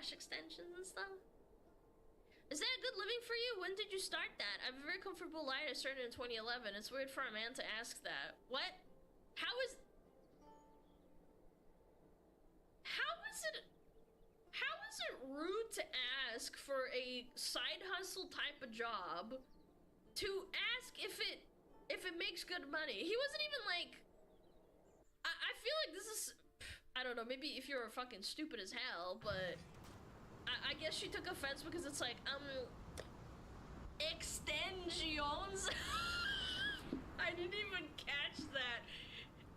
lash extensions and stuff? Is that a good living for you? When did you start that? I have a very comfortable life. I started in 2011. It's weird for a man to ask that. What? How is it rude to ask for a side hustle type of job? To ask if it makes good money. He wasn't even like, I feel like this is, I don't know, maybe if you're fucking stupid as hell, but I guess she took offense because it's like, extensions. I didn't even catch that.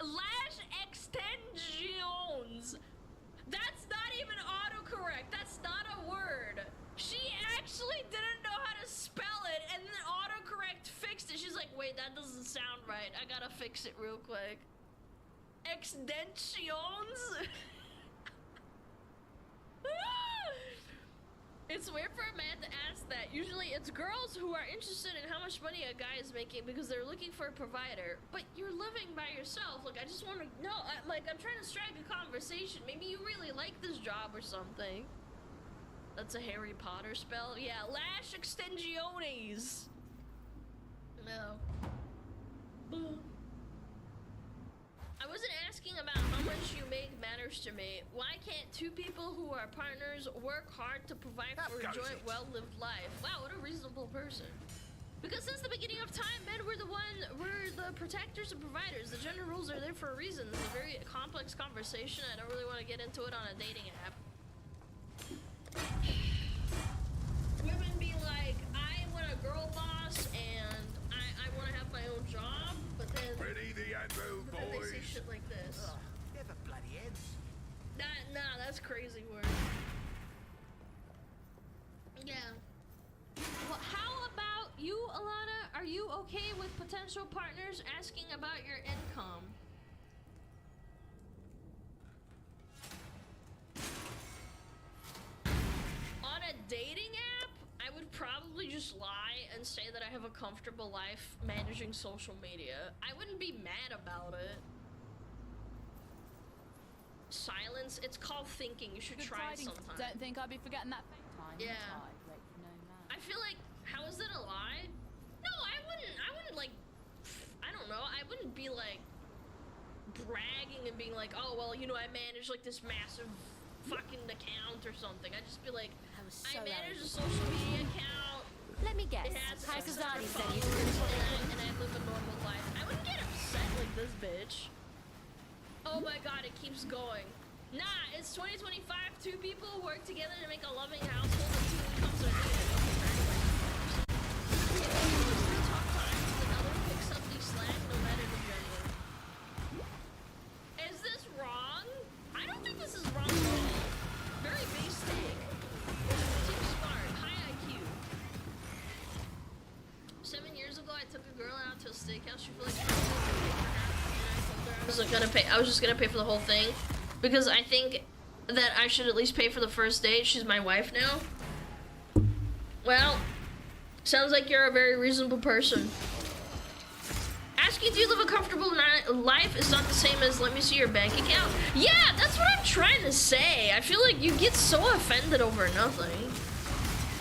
Lash extensions. That's not even autocorrect. That's not a word. She actually didn't know how to spell it, and then autocorrect fixed it. She's like, wait, that doesn't sound right. I gotta fix it real quick. Extensions? It's weird for a man to ask that. Usually it's girls who are interested in how much money a guy is making because they're looking for a provider. But you're living by yourself. Like, I just want to know. I'm trying to strike a conversation. Maybe you really like this job or something. That's a Harry Potter spell. Yeah, lash extensiones. No. I wasn't asking about how much you make matters to me. Why can't two people who are partners work hard to provide for a joint, well-lived life? Wow, what a reasonable person. Because since the beginning of time, men were the protectors and providers. The gender roles are there for a reason. It's a very complex conversation. I don't really want to get into it on a dating app. Women be like, I want a girl boss and I want to have my own job, but then ready the Andrew boys. They say shit like this. Oh, never bloody ends. Nah, that's crazy word. Yeah. Well, how about you, Alana? Are you okay with potential partners asking about your income? On a dating app, I would probably just lie and say that I have a comfortable life managing social media. I wouldn't be mad about it. Silence, it's called thinking. You should try it sometime. Don't think I'd be forgetting that time. Yeah. I feel like, how is it a lie? No, I wouldn't like, I don't know, I wouldn't be like bragging and being like, oh, well, you know, I manage like this massive fucking account or something. I'd just be like, I manage a social media account. Let me guess. It has Hi, Kazani said you and I live a normal life. I wouldn't get upset like this bitch. Oh my god, it keeps going. Nah, it's 2025. Two people work together to make a loving household and two incomes are needed. Another picks up the slack no matter the gender. Is this wrong? I don't think this is wrong at all. Very basic. Too smart. High IQ. 7 years ago, I took a girl out to a steakhouse. She felt like I was just gonna pay for the whole thing because I think that I should at least pay for the first date. She's my wife now. Well, sounds like you're a very reasonable person. Asking do you live a comfortable life is not the same as let me see your bank account. Yeah, that's what I'm trying to say. I feel like you get so offended over nothing.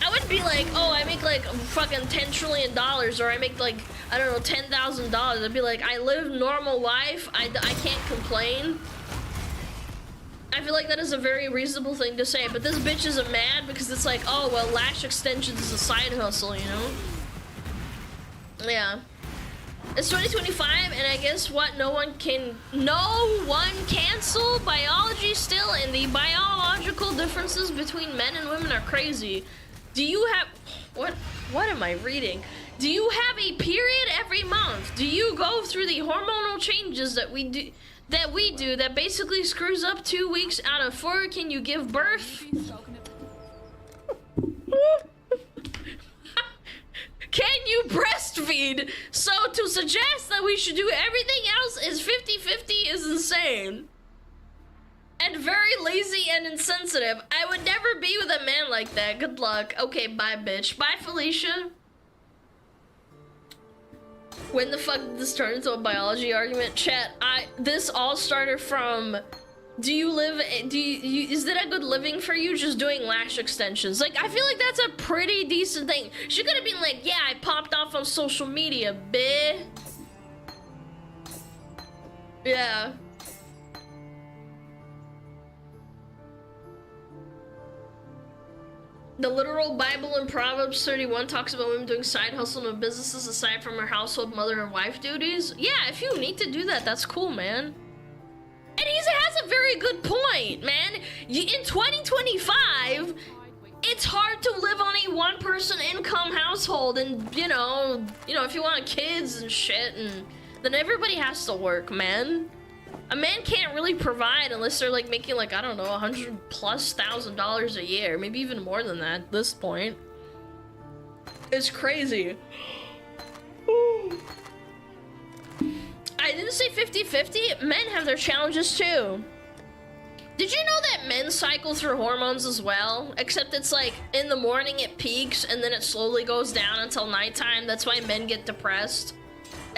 I wouldn't be like, oh, I make like fucking $10 trillion or I make like, I don't know, $10,000. I'd be like, I live normal life. I can't complain. I feel like that is a very reasonable thing to say, but this bitch isn't mad because it's like, oh, well, lash extensions is a side hustle, you know? Yeah. It's 2025, and I guess what? No one cancel biology still, and the biological differences between men and women are crazy. Do you have, what am I reading? Do you have a period every month? Do you go through the hormonal changes that we do that basically screws up 2 weeks out of 4? Can you give birth? Can you breastfeed? So to suggest that we should do everything else is 50-50 is insane. And very lazy and insensitive. I would never be with a man like that. Good luck. Okay, bye, bitch. Bye, Felicia. When the fuck did this turn into a biology argument? Chat, this all started from Do you live, is that a good living for you, just doing lash extensions? Like, I feel like that's a pretty decent thing. She could have been like, yeah, I popped off on social media, bitch. Yeah. The literal Bible in Proverbs 31 talks about women doing side hustle and businesses aside from her household mother and wife duties. Yeah, if you need to do that, that's cool, man. And he has a very good point, man. In 2025, it's hard to live on a one-person income household, and you know, if you want kids and shit, and then everybody has to work, man. A man can't really provide unless they're like making like, I don't know, $100,000+ a year, maybe even more than that at this point. It's crazy. I didn't say 50-50. Men have their challenges too. Did you know that men cycle through hormones as well? Except it's like in the morning it peaks and then it slowly goes down until nighttime. That's why men get depressed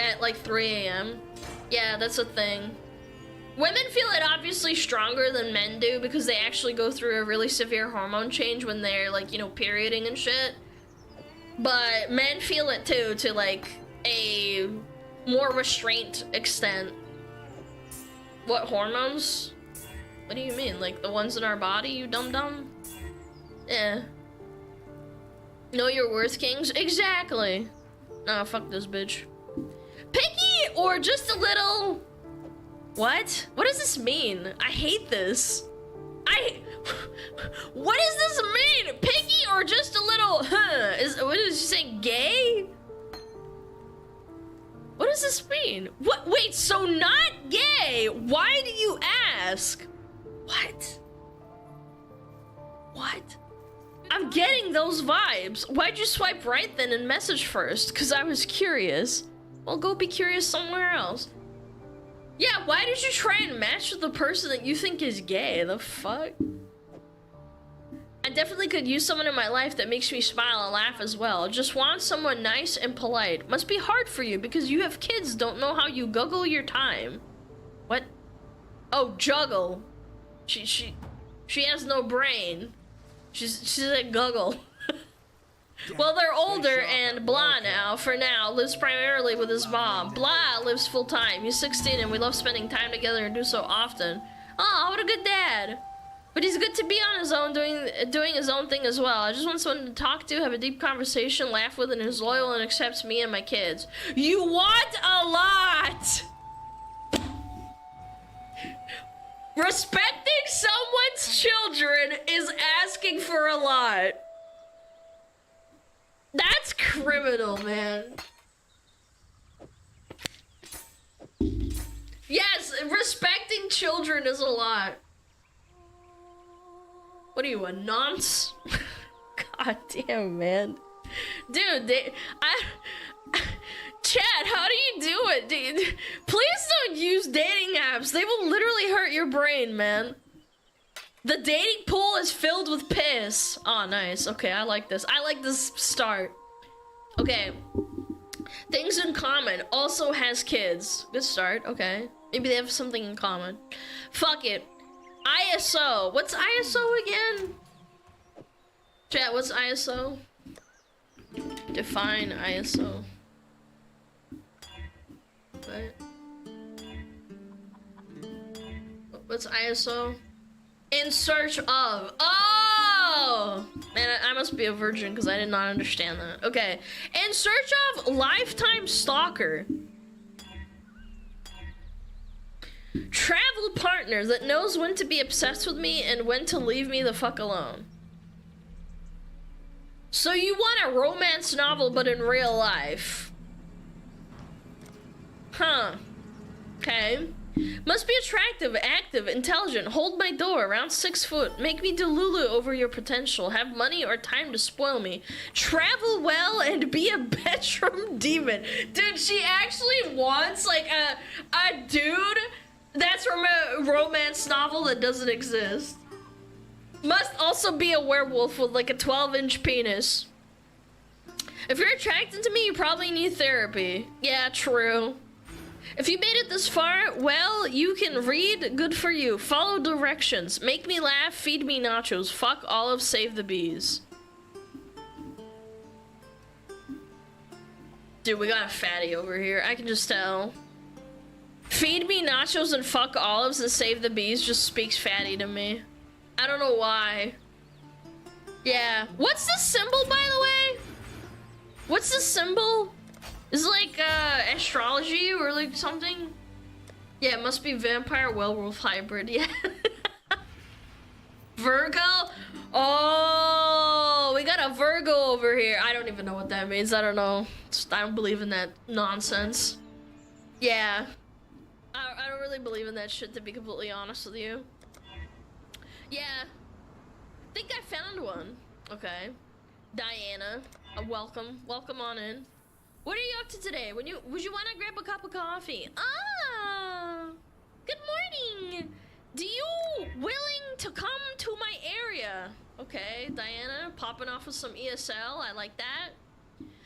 at like 3 a.m. Yeah, that's a thing. Women feel it obviously stronger than men do because they actually go through a really severe hormone change when they're like, you know, perioding and shit. But men feel it too, to like a more restrained extent. What hormones? What do you mean? Like the ones in our body, you dum-dum? Yeah. Know your worth, kings? Exactly. Nah, fuck this bitch. Picky or just a little... What? What does this mean? I hate this. What does this mean? Picky or just a little, what is she saying, gay? What does this mean? What? Wait, so not gay? Why do you ask? What? What? I'm getting those vibes. Why'd you swipe right then and message first? Because I was curious. Well, go be curious somewhere else. Yeah, why did you try and match with the person that you think is gay? The fuck? I definitely could use someone in my life that makes me smile and laugh as well. Just want someone nice and polite. Must be hard for you because you have kids, don't know how you juggle your time. What? Oh, juggle. She has no brain. She's a guggle. Well, they're older and Blah now, for now, lives primarily with his mom. Blah lives full time. He's 16 and we love spending time together and do so often. Oh, what a good dad. But he's good to be on his own, doing his own thing as well. I just want someone to talk to, have a deep conversation, laugh with, and is loyal and accepts me and my kids. You want a lot! Respecting someone's children is asking for a lot. That's criminal, man. Yes, respecting children is a lot. What are you, a nonce? God damn, man. Dude, Chad, how do you do it, dude? Please don't use dating apps. They will literally hurt your brain, man. The dating pool is filled with piss. Oh, nice. Okay, I like this. I like this start. Okay. Things in common. Also has kids. Good start. Okay. Maybe they have something in common. Fuck it. ISO. What's ISO again? Chat, what's ISO? Define ISO. What? What's ISO? In search of. Oh! Man, I must be a virgin because I did not understand that. Okay. In search of lifetime stalker. Travel partner that knows when to be obsessed with me and when to leave me the fuck alone. So you want a romance novel but in real life. Huh. Okay. Must be attractive, active, intelligent, hold my door, around 6 foot, make me delulu over your potential, have money or time to spoil me, travel well, and be a bedroom demon. Dude, she actually wants, like, a dude that's from a romance novel that doesn't exist. Must also be a werewolf with, like, a 12-inch penis. If you're attracted to me, you probably need therapy. Yeah, true. If you made it this far, well, you can read. Good for you. Follow directions. Make me laugh. Feed me nachos. Fuck olives. Save the bees. Dude, we got a fatty over here. I can just tell. Feed me nachos and fuck olives and save the bees just speaks fatty to me. I don't know why. Yeah. What's the symbol, by the way? What's the symbol? Is it like astrology or like something? Yeah, it must be vampire werewolf hybrid. Yeah. Virgo? Oh, we got a Virgo over here. I don't even know what that means. I don't know. I don't believe in that nonsense. Yeah. I don't really believe in that shit, to be completely honest with you. Yeah. I think I found one. Okay. Diana, welcome. Welcome on in. What are you up to today? Would you want to grab a cup of coffee? Ah, good morning. Do you willing to come to my area? Okay, Diana, popping off with some ESL. I like that.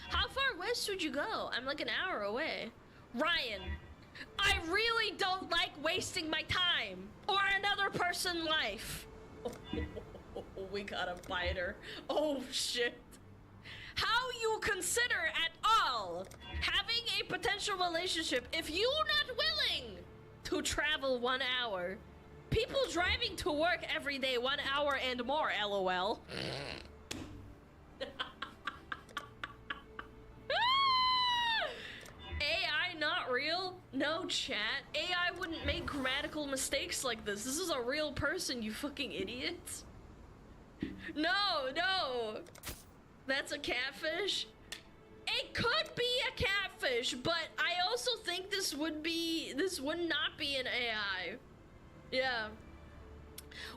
How far west would you go? I'm like an hour away. Ryan, I really don't like wasting my time or another person's life. We got a biter. Oh shit. How you consider at all having a potential relationship if you're not willing to travel 1 hour? People driving to work every day 1 hour and more, LOL. AI not real? No, chat. AI wouldn't make grammatical mistakes like this. This is a real person, you fucking idiots. No, no. That's a catfish? It could be a catfish, but I also think this would not be an AI. Yeah.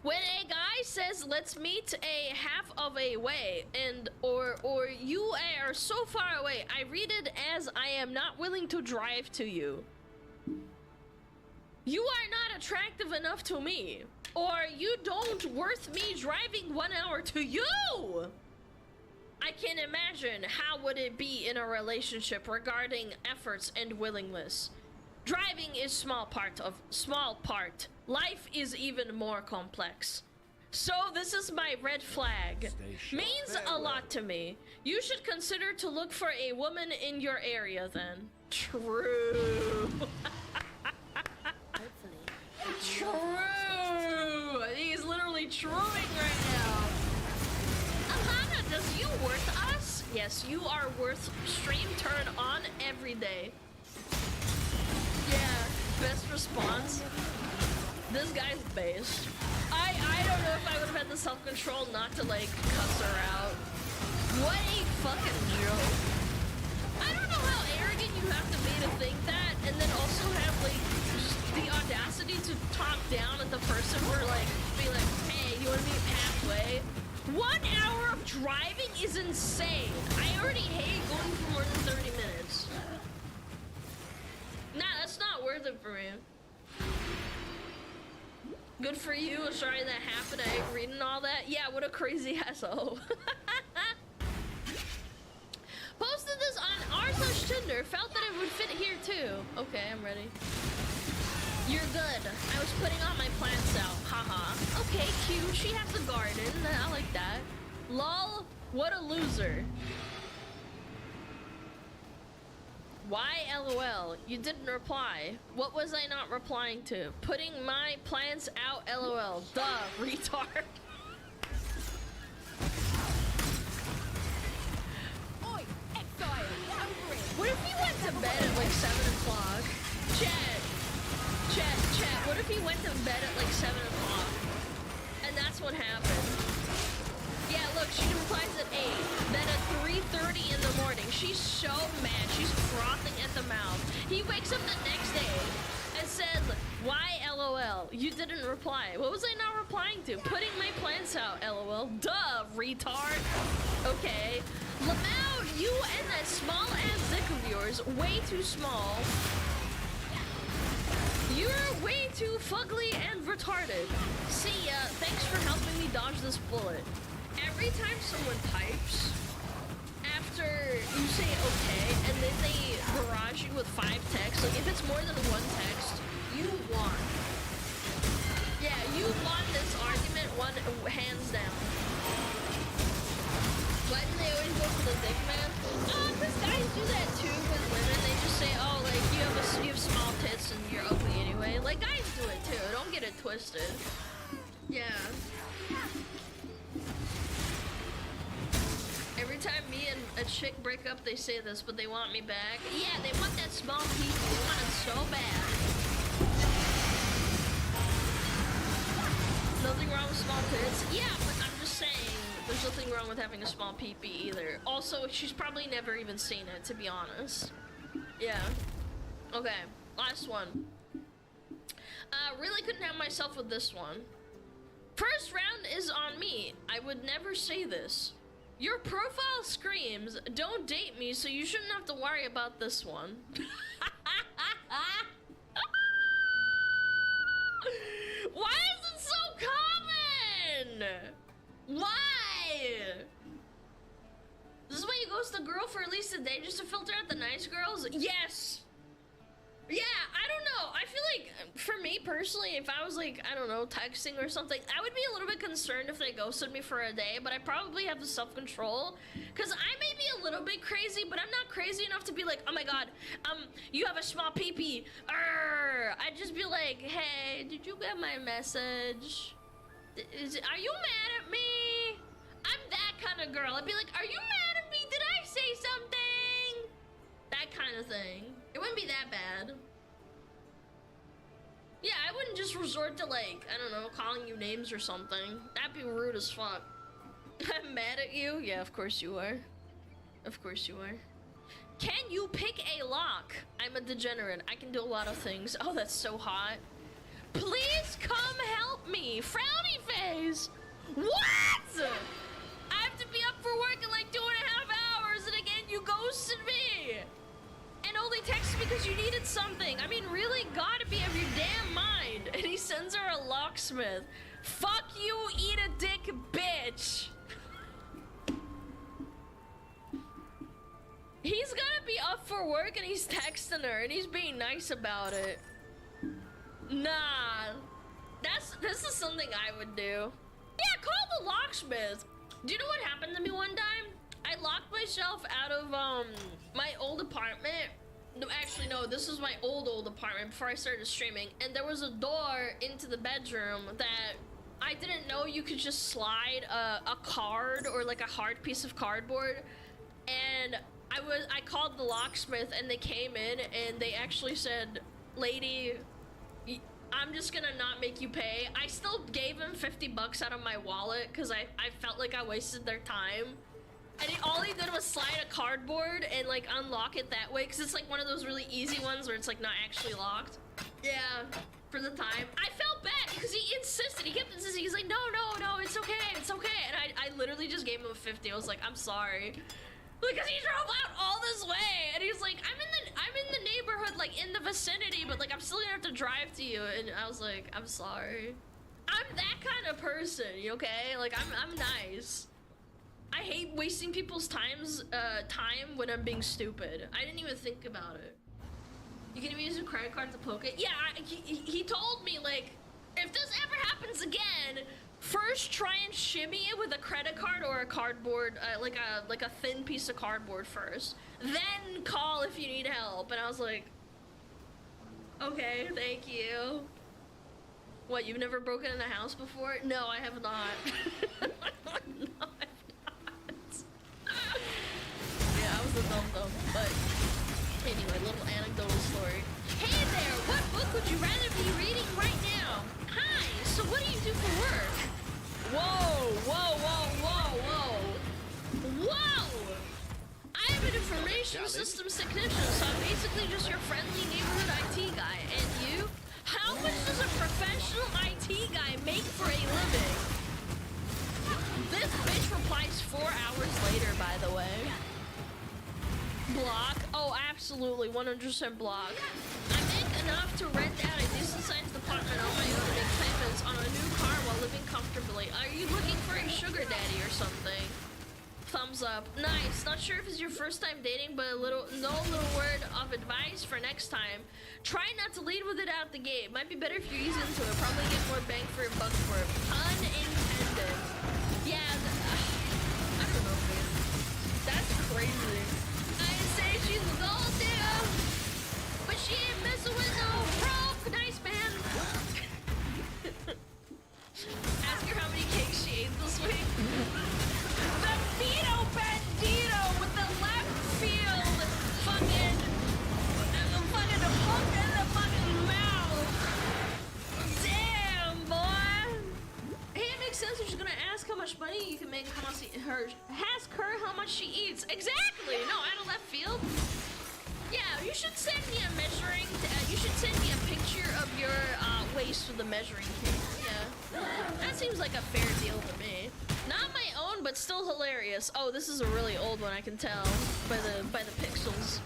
When a guy says, let's meet a half of a way, and or you are so far away, I read it as I am not willing to drive to you. You are not attractive enough to me, or you don't worth me driving 1 hour to you. I can imagine how would it be in a relationship regarding efforts and willingness. Driving is small part. Life is even more complex. So this is my red flag. Means a lot to me. You should consider to look for a woman in your area then. True. True. He's literally truing right now. Alana, does you worth us? Yes, you are worth stream turn on every day. Yeah, best response. This guy's based. I don't know if I would have had the self-control not to like cuss her out. What a fucking joke. I don't know how arrogant you have to be to think that, and then also have like just the audacity to talk down at the person for like be like, hey, you wanna meet halfway? 1 hour of driving is insane. I already hate going for more than 30 minutes. Nah, that's not worth it for me. Good for you. Sorry that happened. I agreed and all that. Yeah, what a crazy asshole. Posted this on r/Tinder. Felt that it would fit here too. Okay, I'm ready. You're good. I was putting all my plants out. Haha. Okay, cute. She has a garden. I like that. Lol. What a loser. Why LOL? You didn't reply. What was I not replying to? Putting my plants out LOL. Duh, retard. Oi, exile, over it. What if he went to bed at like 7 o'clock? Chat, what if he went to bed at like 7 o'clock? And that's what happened. Yeah, look, she replies at 8. Then at 3:30 in the morning, she's so mad. She's frothing at the mouth. He wakes up the next day and says, why LOL? You didn't reply. What was I not replying to? Putting my plants out, LOL. Duh, retard. Okay. Lamau, you and that small ass dick of yours, way too small. You're way too fugly and retarded. See ya. Thanks for helping me dodge this bullet. Every time someone types, after after you say okay, and then they barrage you with 5 texts, like if it's more than 1 text, you won. Yeah, you won this argument hands down. Why do they always go for the dick man? Because guys do that too with women. They just say, oh, like you have small tits and you're ugly anyway. Like guys do it too. Don't get it twisted. Yeah. Every time me and a chick break up, they say this, but they want me back. Yeah, they want that small pee. They want it so bad. Nothing wrong with small tits. Yeah, but I'm just saying, there's nothing wrong with having a small pee-pee either. Also, she's probably never even seen it, to be honest. Yeah. Okay, last one. Really couldn't have myself with this one. First round is on me. I would never say this. Your profile screams, don't date me, so you shouldn't have to worry about this one. Why is it so common? Why? This is why you ghost a girl for at least a day just to filter out the nice girls? Yes. Yeah, I don't know. I feel like, for me personally, if I was like, I don't know, texting or something, I would be a little bit concerned if they ghosted me for a day, but I probably have the self-control, because I may be a little bit crazy, but I'm not crazy enough to be like, oh my god, you have a small pee-pee, I'd just be like, hey, did you get my message? Are you mad at me? I'm that kind of girl. I'd be like, are you mad at me? Did I say something? That kind of thing. It wouldn't be that bad. Yeah, I wouldn't just resort to like, I don't know, calling you names or something. That'd be rude as fuck. I'm mad at you? Yeah, of course you are. Of course you are. Can you pick a lock? I'm a degenerate. I can do a lot of things. Oh, that's so hot. Please come help me. Frowny face. What? I have to be up for work in like 2.5 hours, and again, you ghosted me. And only texted because you needed something. I mean, really, gotta be of your damn mind. And he sends her a locksmith. Fuck you, eat a dick, bitch. He's gotta be up for work and he's texting her and he's being nice about it. Nah. This is something I would do. Yeah, call the locksmith. Do you know what happened to me one time? I locked myself out of my old apartment. No, actually no, this was my old apartment before I started streaming, and there was a door into the bedroom that I didn't know you could just slide a card or like a hard piece of cardboard. And I called the locksmith and they came in and they actually said, lady, I'm just gonna not make you pay. I still gave him 50 bucks out of my wallet because I felt like I wasted their time. And all he did was slide a cardboard and like unlock it that way, because it's like one of those really easy ones where it's like not actually locked. Yeah, for the time. I felt bad because he insisted. He kept insisting. He's like, no, it's okay, it's okay. And I literally just gave him a 50. I was like, I'm sorry. Because he drove out all this way, and he's like, I'm in the neighborhood, like in the vicinity, but like I'm still gonna have to drive to you. And I was like, I'm sorry. I'm that kind of person, you okay? Like I'm nice. I hate wasting people's time when I'm being stupid. I didn't even think about it. You can even use a credit card to poke it. Yeah, he told me, like, if this ever happens again, first try and shimmy it with a credit card or a cardboard, like a thin piece of cardboard first. Then call if you need help. And I was like, okay, thank you. What, you've never broken in a house before? No, I have not. No, I've not. Yeah, I was a dum-dum, but anyway, little anecdotal story. Hey there, what book would you rather be reading right now? Hi, so what do you do for work? Whoa! I am an information systems technician, so I'm basically just your friendly neighborhood IT guy. And you? How much does a professional IT guy make for a living? This bitch replies 4 hours later, by the way. Block? Oh, absolutely, 100% block. I make enough to rent out a decent-sized apartment on my own and make payments on a new car while living comfortably. Are you looking for a sugar daddy or something? thumbs up. Nice. Not sure if it's your first time dating, but no little word of advice for next time. Try not to lead with it out the gate. Might be better if you ease into it. Probably get more bang for your buck for it. Pun intended. Yeah, I don't know, man. That's crazy. I say she's a gold digger, but she ain't messing with no broke. Nice, man. Ask her how many cakes she ate this week. Bandito with the left field fucking hook in the fucking mouth. Damn, boy. Hey, it makes sense if she's gonna ask how much money you can make, how much ask her how much she eats. Exactly. No, out of left field. Yeah, you should send me a measuring. You should send me a picture of your waist with the measuring tape. Yeah, that seems like a fair deal to me. Not my own, but still hilarious. Oh, this is a really old one. I can tell by the pixels.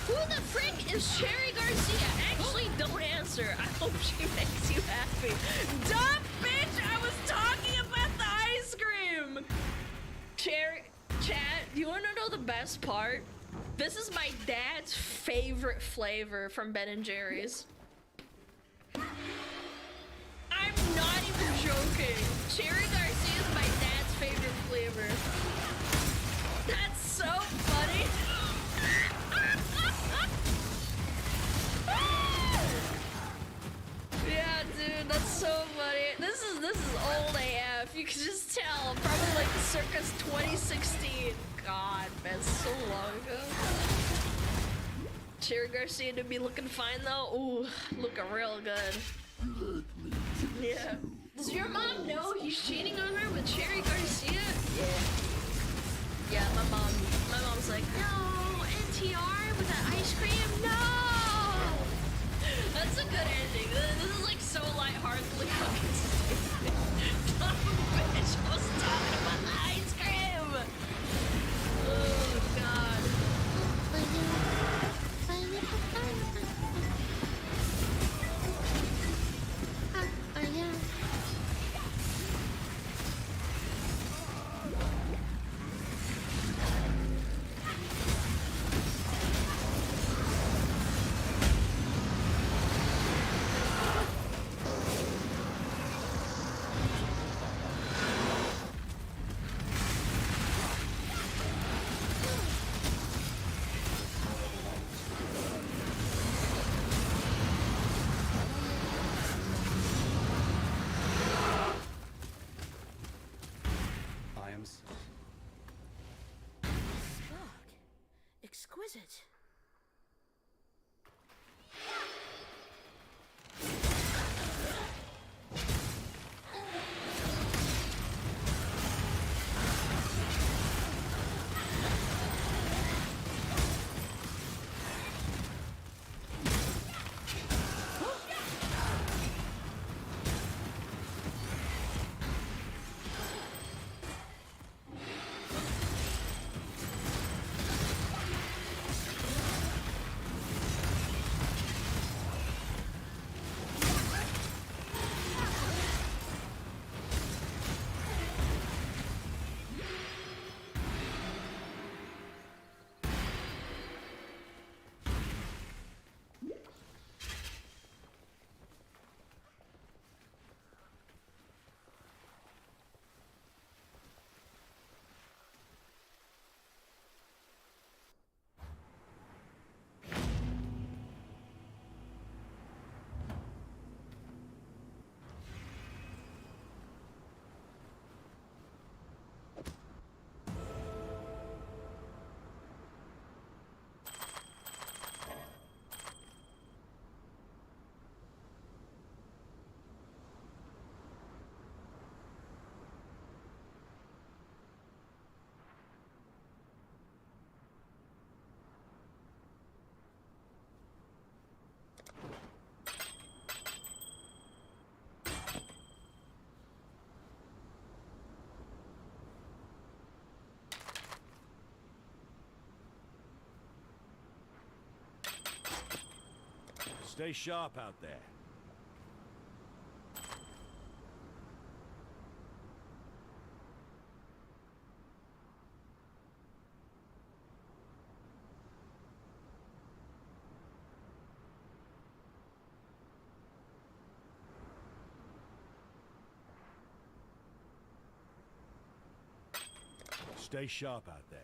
Who the frick is Cherry Garcia? Actually, don't answer. I hope she makes you happy. Dumb bitch! I was talking about the ice cream. Cherry, chat. Do you want to know the best part? This is my dad's favorite flavor from Ben and Jerry's. I'm not even joking. Cherry Garcia is my dad's favorite flavor. That's so funny. Yeah, dude, that's so funny. This is old AF. You can just tell. Probably like circa 2016. God, man, so long ago. Cherry Garcia to be looking fine though. Ooh, looking real good. Yeah. Does your mom know he's cheating on her with Cherry Garcia? Yeah. Yeah, my mom's like, no, NTR with that ice cream, no! That's a good ending. This is like so lightheartedly fucking stupid. Dumb bitch, I was talking about the ice cream! Oh, God. Exquisite. Stay sharp out there. Stay sharp out there.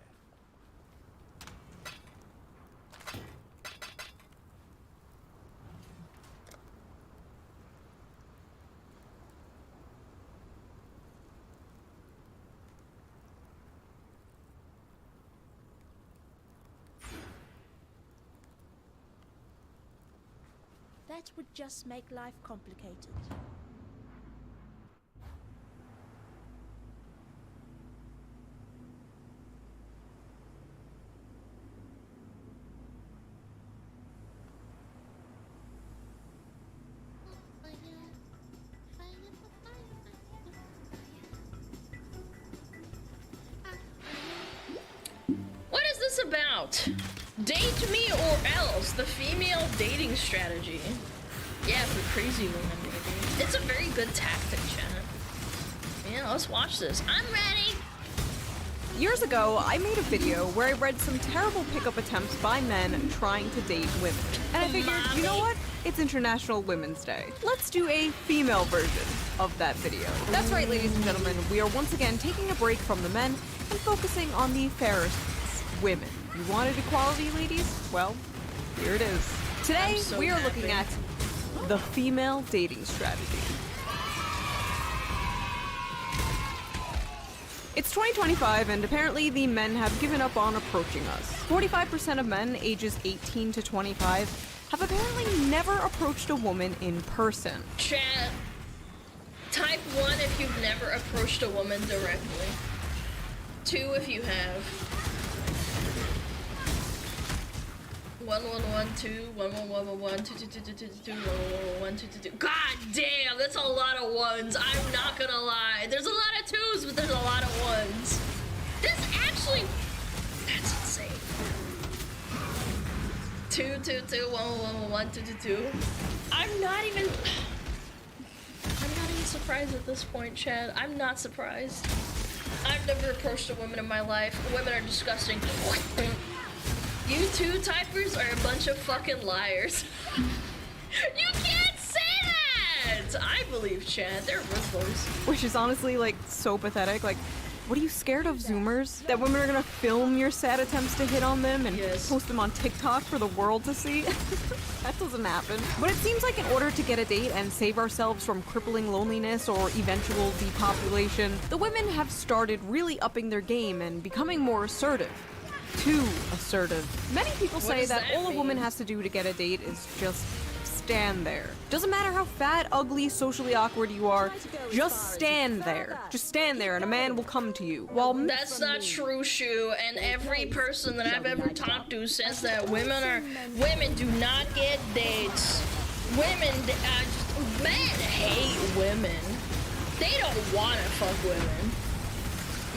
That would just make life complicated. What is this about? Date me or else, the female dating strategy. Yeah, for crazy women, baby. It's a very good tactic, Shannon. Yeah, let's watch this. I'm ready. Years ago, I made a video where I read some terrible pickup attempts by men trying to date women. And I figured, you know what? It's International Women's Day. Let's do a female version of that video. That's right, ladies and gentlemen. We are once again taking a break from the men and focusing on the fairest women. You wanted equality, ladies? Well, here it is. Today, So we are happy. looking at the female dating strategy. It's 2025, and apparently the men have given up on approaching us. 45% of men ages 18 to 25 have apparently never approached a woman in person. Chat. Type 1 if you've never approached a woman directly. 2 if you have. 1112 1111 2222 1122. God damn, that's a lot of ones. I'm not gonna lie. There's a lot of 2s, but there's a lot of 1s. This actually, that's insane. 222 1111 222. I'm not even surprised at this point, Chad. I'm not surprised. I've never approached a woman in my life. Women are disgusting. You two typers are a bunch of fucking liars. You can't say that! I believe Chad. They're Rizzlers. Which is honestly, like, so pathetic. Like, what are you scared of, Zoomers? That women are gonna film your sad attempts to hit on them and Yes. post them on TikTok for the world to see? That doesn't happen. But it seems like in order to get a date and save ourselves from crippling loneliness or eventual depopulation, the women have started really upping their game and becoming more assertive. Too assertive. Many people say does that that all a woman mean? has to do to get a date is just stand there. Doesn't matter how fat, ugly, socially awkward you are, just stand there. Just stand there and a man will come to you. While That's not true, Shu. And every person that I've ever talked to says that women do not get dates. Men hate women. They don't want to fuck women.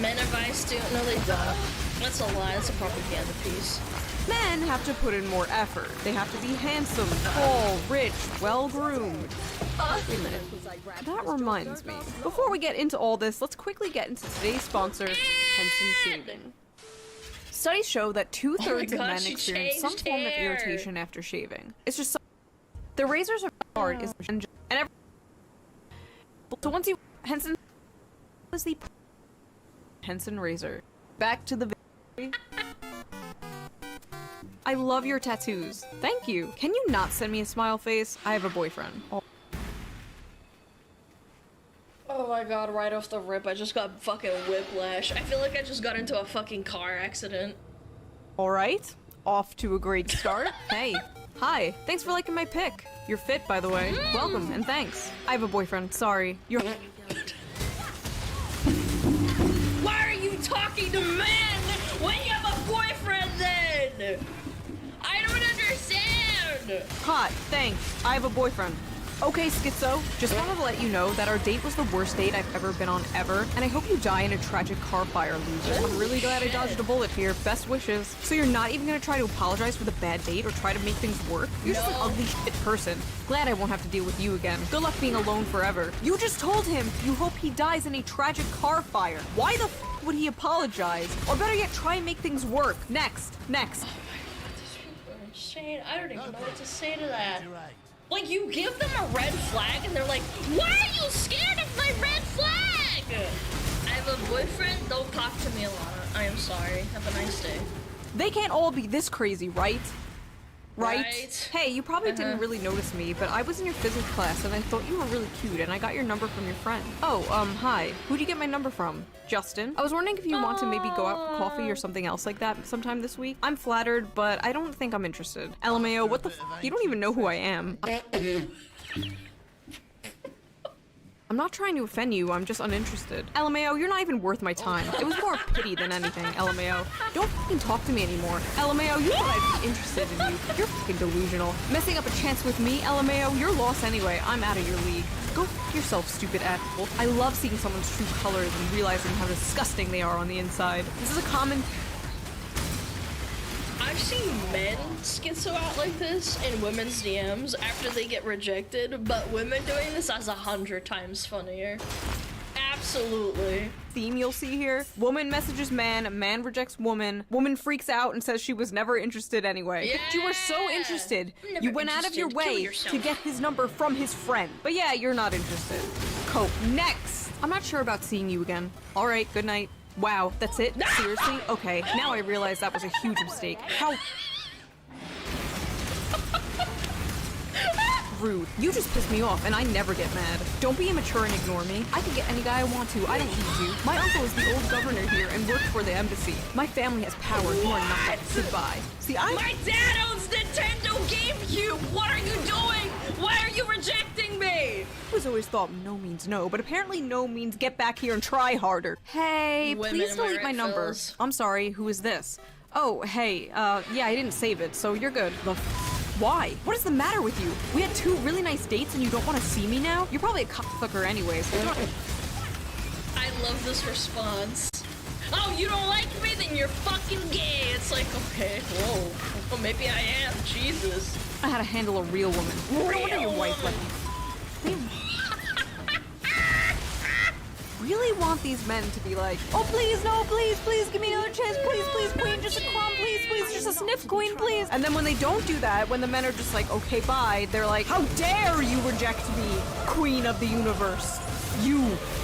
Men advice to, no they don't. That's a lie, that's a propaganda piece. men have to put in more effort. They have to be handsome, tall, rich, well-groomed. Wait a minute. That reminds me. Before we get into all this, let's quickly get into today's sponsor, Henson Shaving. Studies show that 2/3 of God, men she experience some changed form of hair. irritation after shaving. It's just the razors are hard is and so once you Henson is the Henson razor. Back to the video. I love your tattoos. Thank you. Can you not send me a smile face? I have a boyfriend. Oh my god, right off the rip, I just got fucking whiplash. I feel like I just got into a fucking car accident. Alright. Off to a great start. Hey. Hi. Thanks for liking my pic. You're fit, by the way. Welcome, and thanks. I have a boyfriend. Sorry. You're... Why are you talking to men when you have a boyfriend then? I don't understand. Hot. Thanks. I have a boyfriend. Okay, Schizo. Just wanted to let you know that our date was the worst date I've ever been on ever, and I hope you die in a tragic car fire, loser. I'm really glad I dodged a bullet here. Best wishes. So you're not even gonna try to apologize for the bad date or try to make things work? You're just an ugly shit person. Glad I won't have to deal with you again. Good luck being alone forever. You just told him you hope he dies in a tragic car fire. Why the f would he apologize? Or better yet, try and make things work. Next. Next. Shane, I don't even know what to say to that. You're right. Like, you give them a red flag and they're like, why are you scared of my red flag? I have a boyfriend, don't talk to me a lot. I am sorry. Have a nice day. They can't all be this crazy, right? Right? Right. Hey, you probably didn't really notice me, but I was in your physics class and I thought you were really cute and I got your number from your friend. Oh, hi. Who'd you get my number from? Justin? I was wondering if you want to maybe go out for coffee or something else like that sometime this week. I'm flattered, but I don't think I'm interested. LMAO, what the f? You don't even know who I am. I'm not trying to offend you, I'm just uninterested. LMAO, you're not even worth my time. It was more pity than anything, LMAO. Don't fucking talk to me anymore. LMAO, you thought I'd be interested in you. You're fucking delusional. Messing up a chance with me, LMAO, you're lost anyway. I'm out of your league. Go f yourself, stupid asshole. I love seeing someone's true colors and realizing how disgusting they are on the inside. This is a common... I've seen men schizo out like this in women's DMs after they get rejected, but women doing this is 100 times funnier. Absolutely. Theme you'll see here. Woman messages man, man rejects woman, woman freaks out and says she was never interested anyway. Yeah. You were so interested. Never You went out of your interested. Kill way yourself. to get his number from his friend. But yeah, you're not interested. Cope. Next! I'm not sure about seeing you again. Alright, good night. Wow, that's it? Seriously? Okay, now I realize that was a huge mistake. How rude. You just pissed me off, and I never get mad. Don't be immature and ignore me. I can get any guy I want to. I don't need you. My uncle is the old governor here and works for the embassy. My family has power. You are not. Goodbye. See, My dad owns Nintendo GameCube! What are you doing? Why are you rejecting me? was always thought no means no, but apparently no means get back here and try harder. Hey, Women, please am I delete right, my number. fellas? I'm sorry, who is this? Oh, hey, yeah, I didn't save it, so you're good. Why? What is the matter with you? We had 2 really nice dates and you don't want to see me now? You're probably a cockfucker anyways. I love this response. Oh, you don't like me? Then you're fucking gay. It's like, okay, whoa. Well, maybe I am. Jesus. I had to handle a real woman. No wonder your wife left me. Really want these men to be like, oh please, no, please, please, give me another chance, please, please, queen, just a crumb, please, please, just a sniff, queen, please. And then when they don't do that, when the men are just like, okay, bye, they're like, how dare you reject me, queen of the universe, you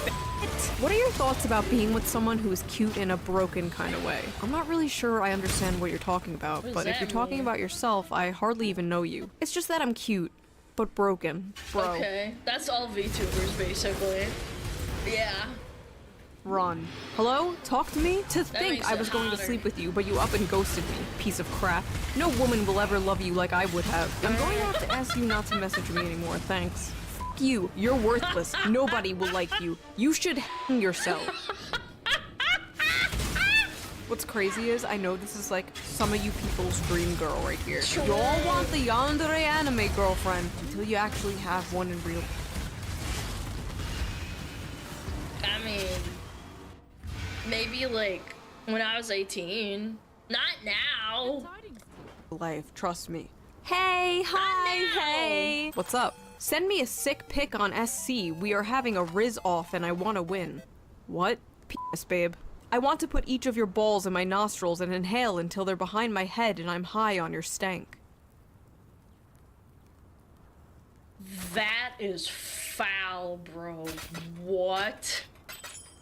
bitch. What are your thoughts about being with someone who is cute in a broken kind of way? I'm not really sure I understand what you're talking about, What does but if that you're talking mean? about yourself, I hardly even know you. It's just that I'm cute, but broken, bro. Okay, that's all VTubers basically. Yeah. Run. Hello? Talk to me? To makes think I it was going to hotter. sleep with you, but you up and ghosted me. Piece of crap. No woman will ever love you like I would have. I'm going to have to ask you not to message me anymore, thanks. F you. You're worthless. Nobody will like you. You should hang yourself. What's crazy is, I know this is like some of you people's dream girl right here. You all want the yandere anime girlfriend until you actually have one in real. I mean, maybe like when I was 18. Not now. Life, trust me. Hey, hi, now. hey. What's up? Send me a sick pic on SC. We are having a Riz off and I want to win. What? P.S. babe. I want to put each of your balls in my nostrils and inhale until they're behind my head and I'm high on your stank. That is foul, bro. What?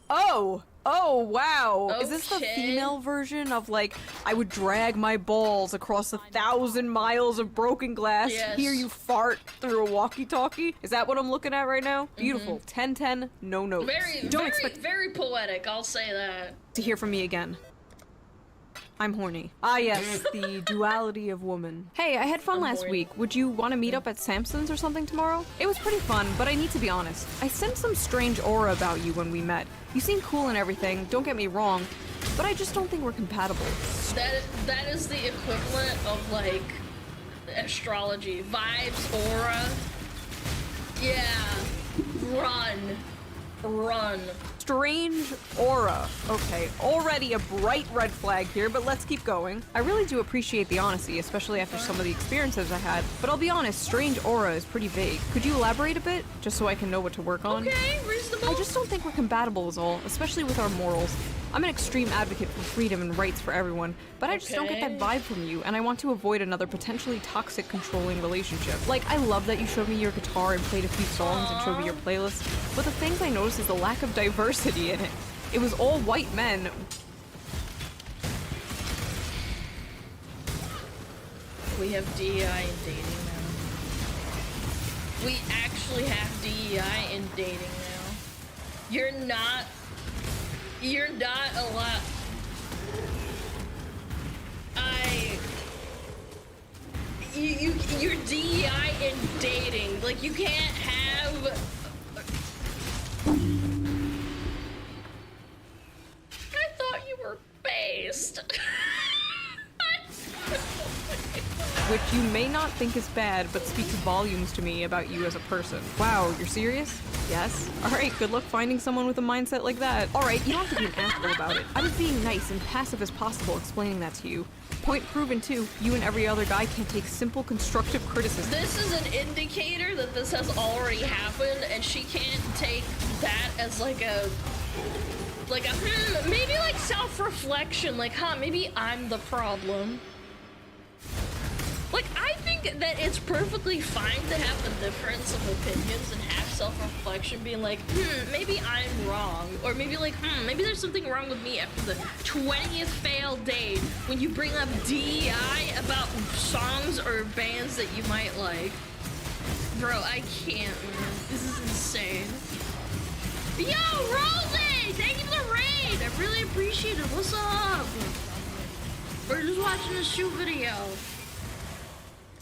Oh! Oh, wow! Is this the Okay. female version of, like, I would drag my balls across 1,000 miles of broken glass Yes. to hear you fart through a walkie-talkie? Is that what I'm looking at right now? Beautiful. 10-10, no notes. Very, Don't very, expect very poetic. I'll say that. to hear from me again. I'm horny. Ah yes, the duality of woman. Hey, I had fun I'm last horny. week. Would you want to meet up at Samson's or something tomorrow? It was pretty fun, but I need to be honest. I sensed some strange aura about you when we met. You seem cool and everything, don't get me wrong, but I just don't think we're compatible. That is the equivalent of like astrology vibes, aura. Yeah, run. Strange aura. Okay, already a bright red flag here, but let's keep going. I really do appreciate the honesty, especially after some of the experiences I had, but I'll be honest, strange aura is pretty vague. Could you elaborate a bit, just so I can know what to work on? Okay, reasonable. I just don't think we're compatible is all, especially with our morals. I'm an extreme advocate for freedom and rights for everyone, but I just don't get that Okay. vibe from you, and I want to avoid another potentially toxic, controlling relationship. Like, I love that you showed me your guitar and played a few songs and showed me your playlist, but the things I noticed is the lack of diversity in it. It was all white men. We have DEI in dating now. We actually have DEI in dating now. You're not a lot. You're DEI in dating. Like, you can't have. I thought you were based. Which you may not think is bad, but speaks volumes to me about you as a person. Wow, you're serious? Yes? Alright, good luck finding someone with a mindset like that. Alright, you don't have to be an asshole about it. I was being nice and passive as possible explaining that to you. Point proven too, you and every other guy can't take simple constructive criticism. This is an indicator that this has already happened, and she can't take that as like a maybe like self-reflection, like, maybe I'm the problem. Like, I think that it's perfectly fine to have a difference of opinions and have self-reflection, being like, maybe I'm wrong. Or maybe like, maybe there's something wrong with me after the 20th failed date when you bring up DEI about songs or bands that you might like. Bro, I can't, man. This is insane. Yo, Rosie! Thank you for the raid! I really appreciate it. What's up? We're just watching a shoot video.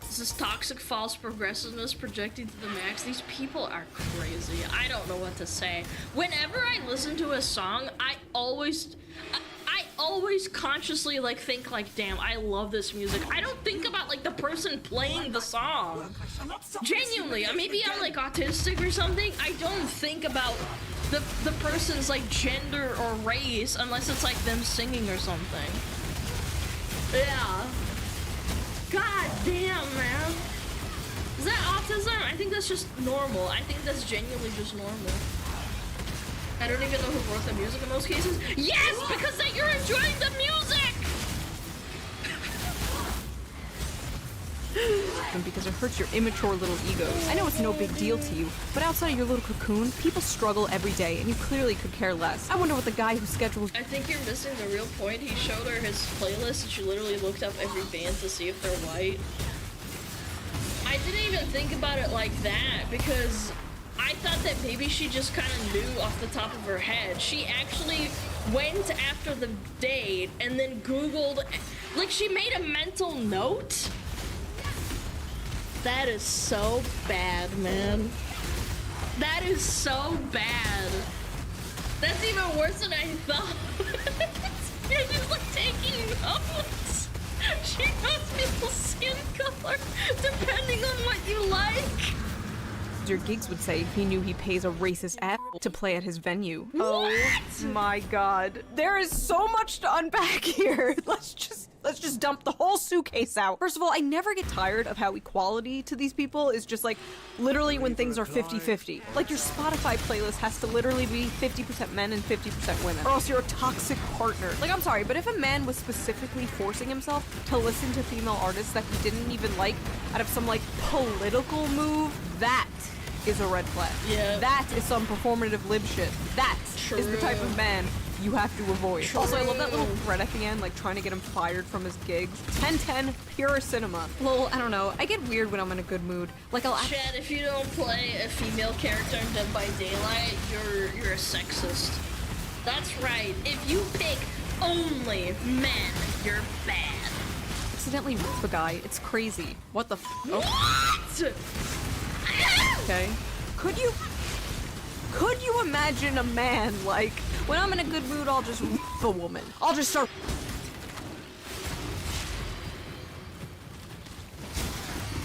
This is toxic false progressiveness projecting to the max. These people are crazy. I don't know what to say. Whenever I listen to a song, I always consciously like think like, damn, I love this music. I don't think about like the person playing the song. Genuinely, maybe I'm like autistic or something. I don't think about the person's like gender or race unless it's like them singing or something. Yeah. God damn, man. Is that autism? I think that's just normal. I think that's genuinely just normal. I don't even know who wrote the music in most cases. Yes, because that you're enjoying the music! Because it hurts your immature little egos. I know it's no big deal to you, but outside of your little cocoon, people struggle every day, and you clearly could care less. I wonder what the guy who schedules— I think you're missing the real point. He showed her his playlist, and she literally looked up every band to see if they're white. I didn't even think about it like that, because I thought that maybe she just kind of knew off the top of her head. She actually went after the date, and then Googled, like, she made a mental note. That is so bad, man. That is so bad. That's even worse than I thought. You're just like taking notes. She knows people's skin color depending on what you like. Your gigs would say he knew he pays a racist ass to play at his venue. What? Oh my god. There is so much to unpack here. Let's just dump the whole suitcase out. First of all, I never get tired of how equality to these people is just like literally when things are 50-50. Like your Spotify playlist has to literally be 50% men and 50% women, or else you're a toxic partner. Like, I'm sorry, but if a man was specifically forcing himself to listen to female artists that he didn't even like out of some like political move, that is a red flag. Yeah. That is some performative lib shit. That is the type of man you have to avoid. True. Also, I love that little thread at the end, like trying to get him fired from his gigs. 10-10, pure cinema. Lol, I don't know. I get weird when I'm in a good mood. Like, I'll Chad, if you don't play a female character in Dead by Daylight, you're a sexist. That's right. If you pick only men, you're bad. accidentally rip a guy. It's crazy. What the f— oh. What? Okay. Could you imagine a man, like, when I'm in a good mood, I'll just rip a woman. I'll just start—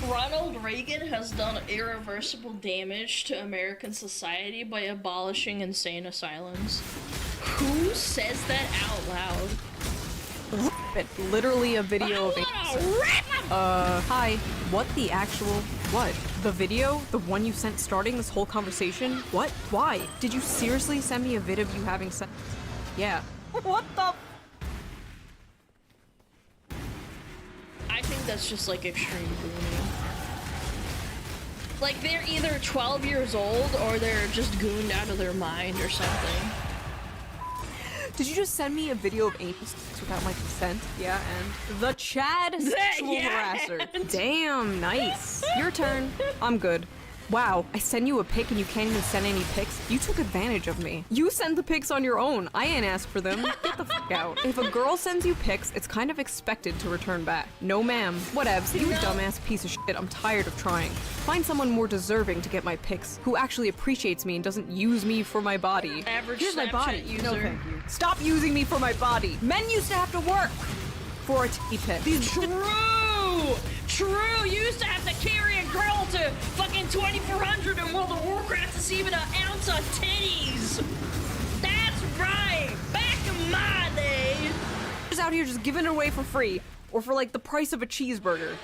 Ronald Reagan has done irreversible damage to American society by abolishing insane asylums. Who says that out loud? Literally a video of a— hi. What the actual— what? The video? The one you sent starting this whole conversation? What? Why? Did you seriously send me a vid of you having sex? Yeah. What the— I think that's just like extreme gooning. Like they're either 12 years old or they're just gooned out of their mind or something. Did you just send me a video of anus without my consent? Yeah, and the Chad sexual harasser. Damn, nice. Your turn. I'm good. Wow, I send you a pic and you can't even send any pics? You took advantage of me. You send the pics on your own. I ain't asked for them. Get the fuck out. If a girl sends you pics, it's kind of expected to return back. No ma'am. Whatevs, you dumbass piece of shit. I'm tired of trying. Find someone more deserving to get my pics, who actually appreciates me and doesn't use me for my body. Average Here's my Snapchat body. user. No, thank you. Stop using me for my body. Men used to have to work for a titty pic. These True! You used to have to carry a girl to fucking 2400 in World of Warcraft to see even an ounce of titties! That's right! Back in my day! Just out here just giving it away for free, or for like the price of a cheeseburger.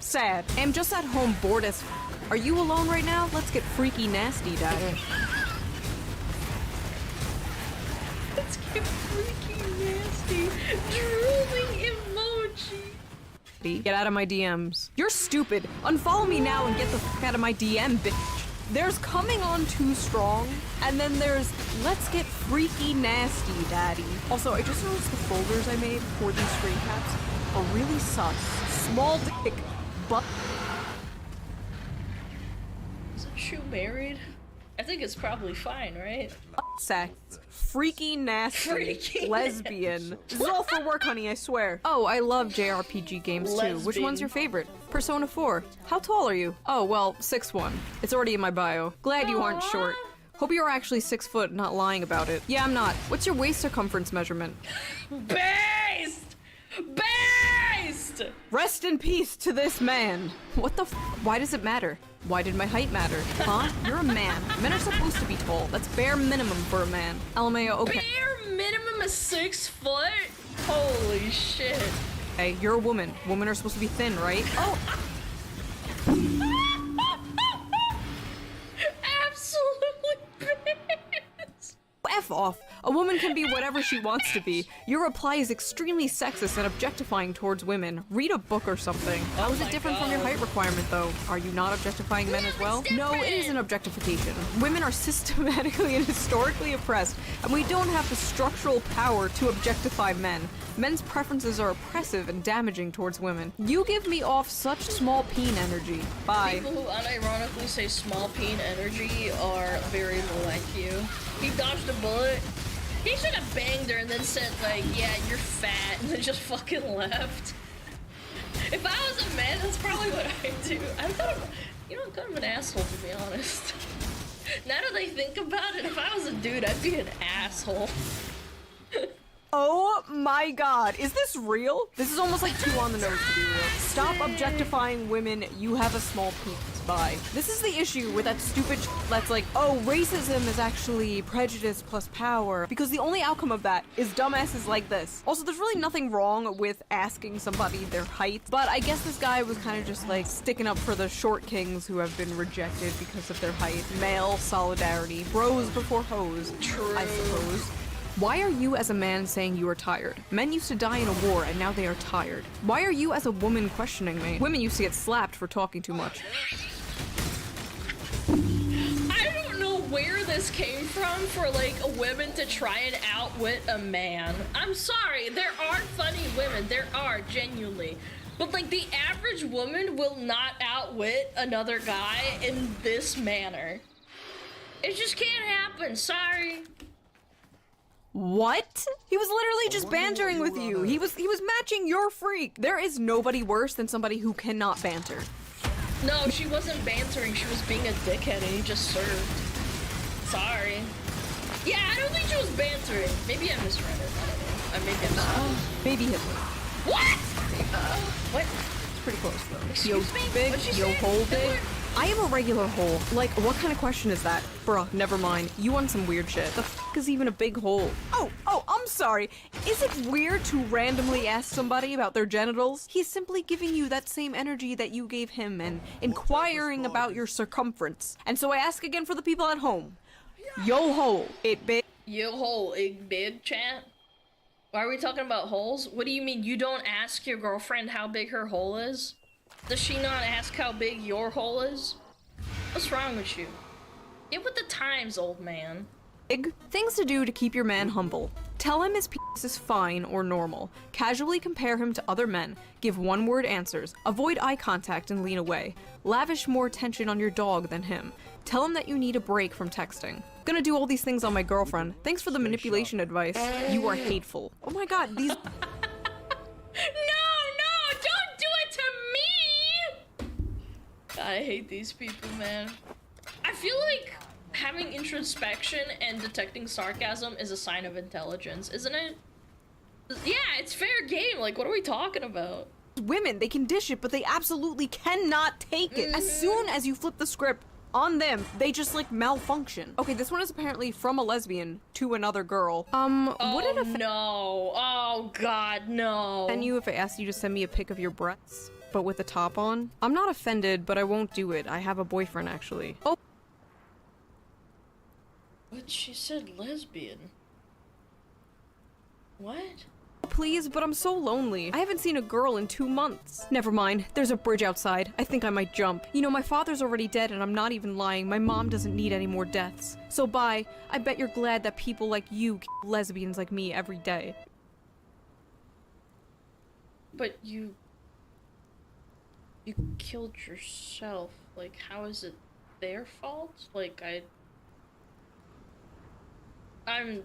Sad. I'm just at home bored as f. Are you alone right now? Let's get freaky nasty, daddy. Let's get freaky nasty. Drooling emoji. Get out of my DMs. You're stupid. Unfollow me now and get the f out of my DM, bitch. There's coming on too strong, and then there's let's get freaky nasty, daddy. Also, I just noticed the folders I made for these screen caps are really sus. Small dick, but Is it shoe married? I think it's probably fine, right? sex, freaky nasty, Freaky lesbian. This is all for work, honey, I swear. Oh, I love JRPG games too. Which one's your favorite? Persona 4. How tall are you? Oh, well, 6'1". It's already in my bio. Glad you aren't short. Hope you're actually 6 foot, not lying about it. Yeah, I'm not. What's your waist circumference measurement? Based! Based! Rest in peace to this man. What the f? Why does it matter? Why did my height matter? Huh? You're a man. Men are supposed to be tall. That's bare minimum for a man. LMAO, okay. Bare minimum is 6 foot? Holy shit. Hey, you're a woman. Women are supposed to be thin, right? Oh! Absolutely pissed. F off. A woman can be whatever she wants to be. Your reply is extremely sexist and objectifying towards women. Read a book or something. How is it different from your height requirement, though? Are you not objectifying men as well? No, it is an objectification. Women are systematically and historically oppressed, and we don't have the structural power to objectify men. Men's preferences are oppressive and damaging towards women. You give me off such small peen energy. Bye. People who unironically say small peen energy are very low IQ. He dodged a bullet. He should have banged her and then said, like, yeah, you're fat, and then just fucking left. If I was a man, that's probably what I'd do. I'm kind of, I'm kind of an asshole, to be honest. Now that I think about it, if I was a dude, I'd be an asshole. Oh my god, is this real? This is almost like too on the nose to be real. Stop objectifying women, you have a small penis. Bye. This is the issue with that stupid that's like, oh, racism is actually prejudice plus power, because the only outcome of that is dumbasses like this. Also, there's really nothing wrong with asking somebody their height, but I guess this guy was kind of just like sticking up for the short kings who have been rejected because of their height. Male solidarity. Bros before hoes. True. I suppose. Why are you as a man saying you are tired? Men used to die in a war and now they are tired. Why are you as a woman questioning me? Women used to get slapped for talking too much. I don't know where this came from for like a woman to try and outwit a man. I'm sorry, there are funny women, there are, genuinely. But like the average woman will not outwit another guy in this manner. It just can't happen, sorry. What? He was literally just bantering with you. He was matching your freak. There is nobody worse than somebody who cannot banter. No, she wasn't bantering, she was being a dickhead and he just served. Sorry. Yeah, I don't think she was bantering. Maybe I misread it, I don't know. Maybe I misread it. Baby Hitler. What? What? It's pretty close though. Excuse me? Big, What'd she yo say? hole big. Hitler? I am a regular hole. Like, what kind of question is that? Bruh, never mind. You want some weird shit. The f is even a big hole? Oh, I'm sorry. Is it weird to randomly ask somebody about their genitals? He's simply giving you that same energy that you gave him and inquiring about your circumference. And so I ask again for the people at home. Yo hole, it big? Yo hole, ig big, chat? Why are we talking about holes? What do you mean you don't ask your girlfriend how big her hole is? Does she not ask how big your hole is? What's wrong with you? Get with the times, old man. Big. Things to do to keep your man humble. Tell him his penis is fine or normal. Casually compare him to other men. Give one-word answers. Avoid eye contact and lean away. Lavish more attention on your dog than him. Tell him that you need a break from texting. Gonna do all these things on my girlfriend. Thanks for the manipulation advice. You are hateful. Oh my god, these... No, don't do it to me! God, I hate these people, man. I feel like having introspection and detecting sarcasm is a sign of intelligence, isn't it? Yeah, it's fair game. Like, what are we talking about? women, they can dish it, but they absolutely cannot take it. As soon as you flip the script on them, they just like malfunction. Okay, this one is apparently from a lesbian to another girl. Would it affect no. Oh god, no. you if I asked you to send me a pic of your breasts, but with the top on? I'm not offended, but I won't do it. I have a boyfriend, actually. Oh. But she said lesbian. What? Please, but I'm so lonely. I haven't seen a girl in 2 months. Never mind, there's a bridge outside. I think I might jump. You know, my father's already dead and I'm not even lying. My mom doesn't need any more deaths. So bye. I bet you're glad that people like you kill lesbians like me every day. But you killed yourself. Like, how is it their fault? Like, I'm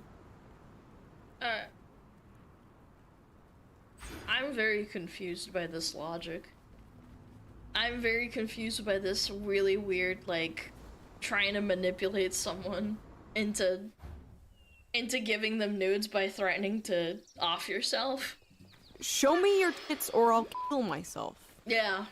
very confused by this logic. I'm very confused by this really weird, like, trying to manipulate someone into giving them nudes by threatening to off yourself. Show me your tits or I'll kill myself. Yeah.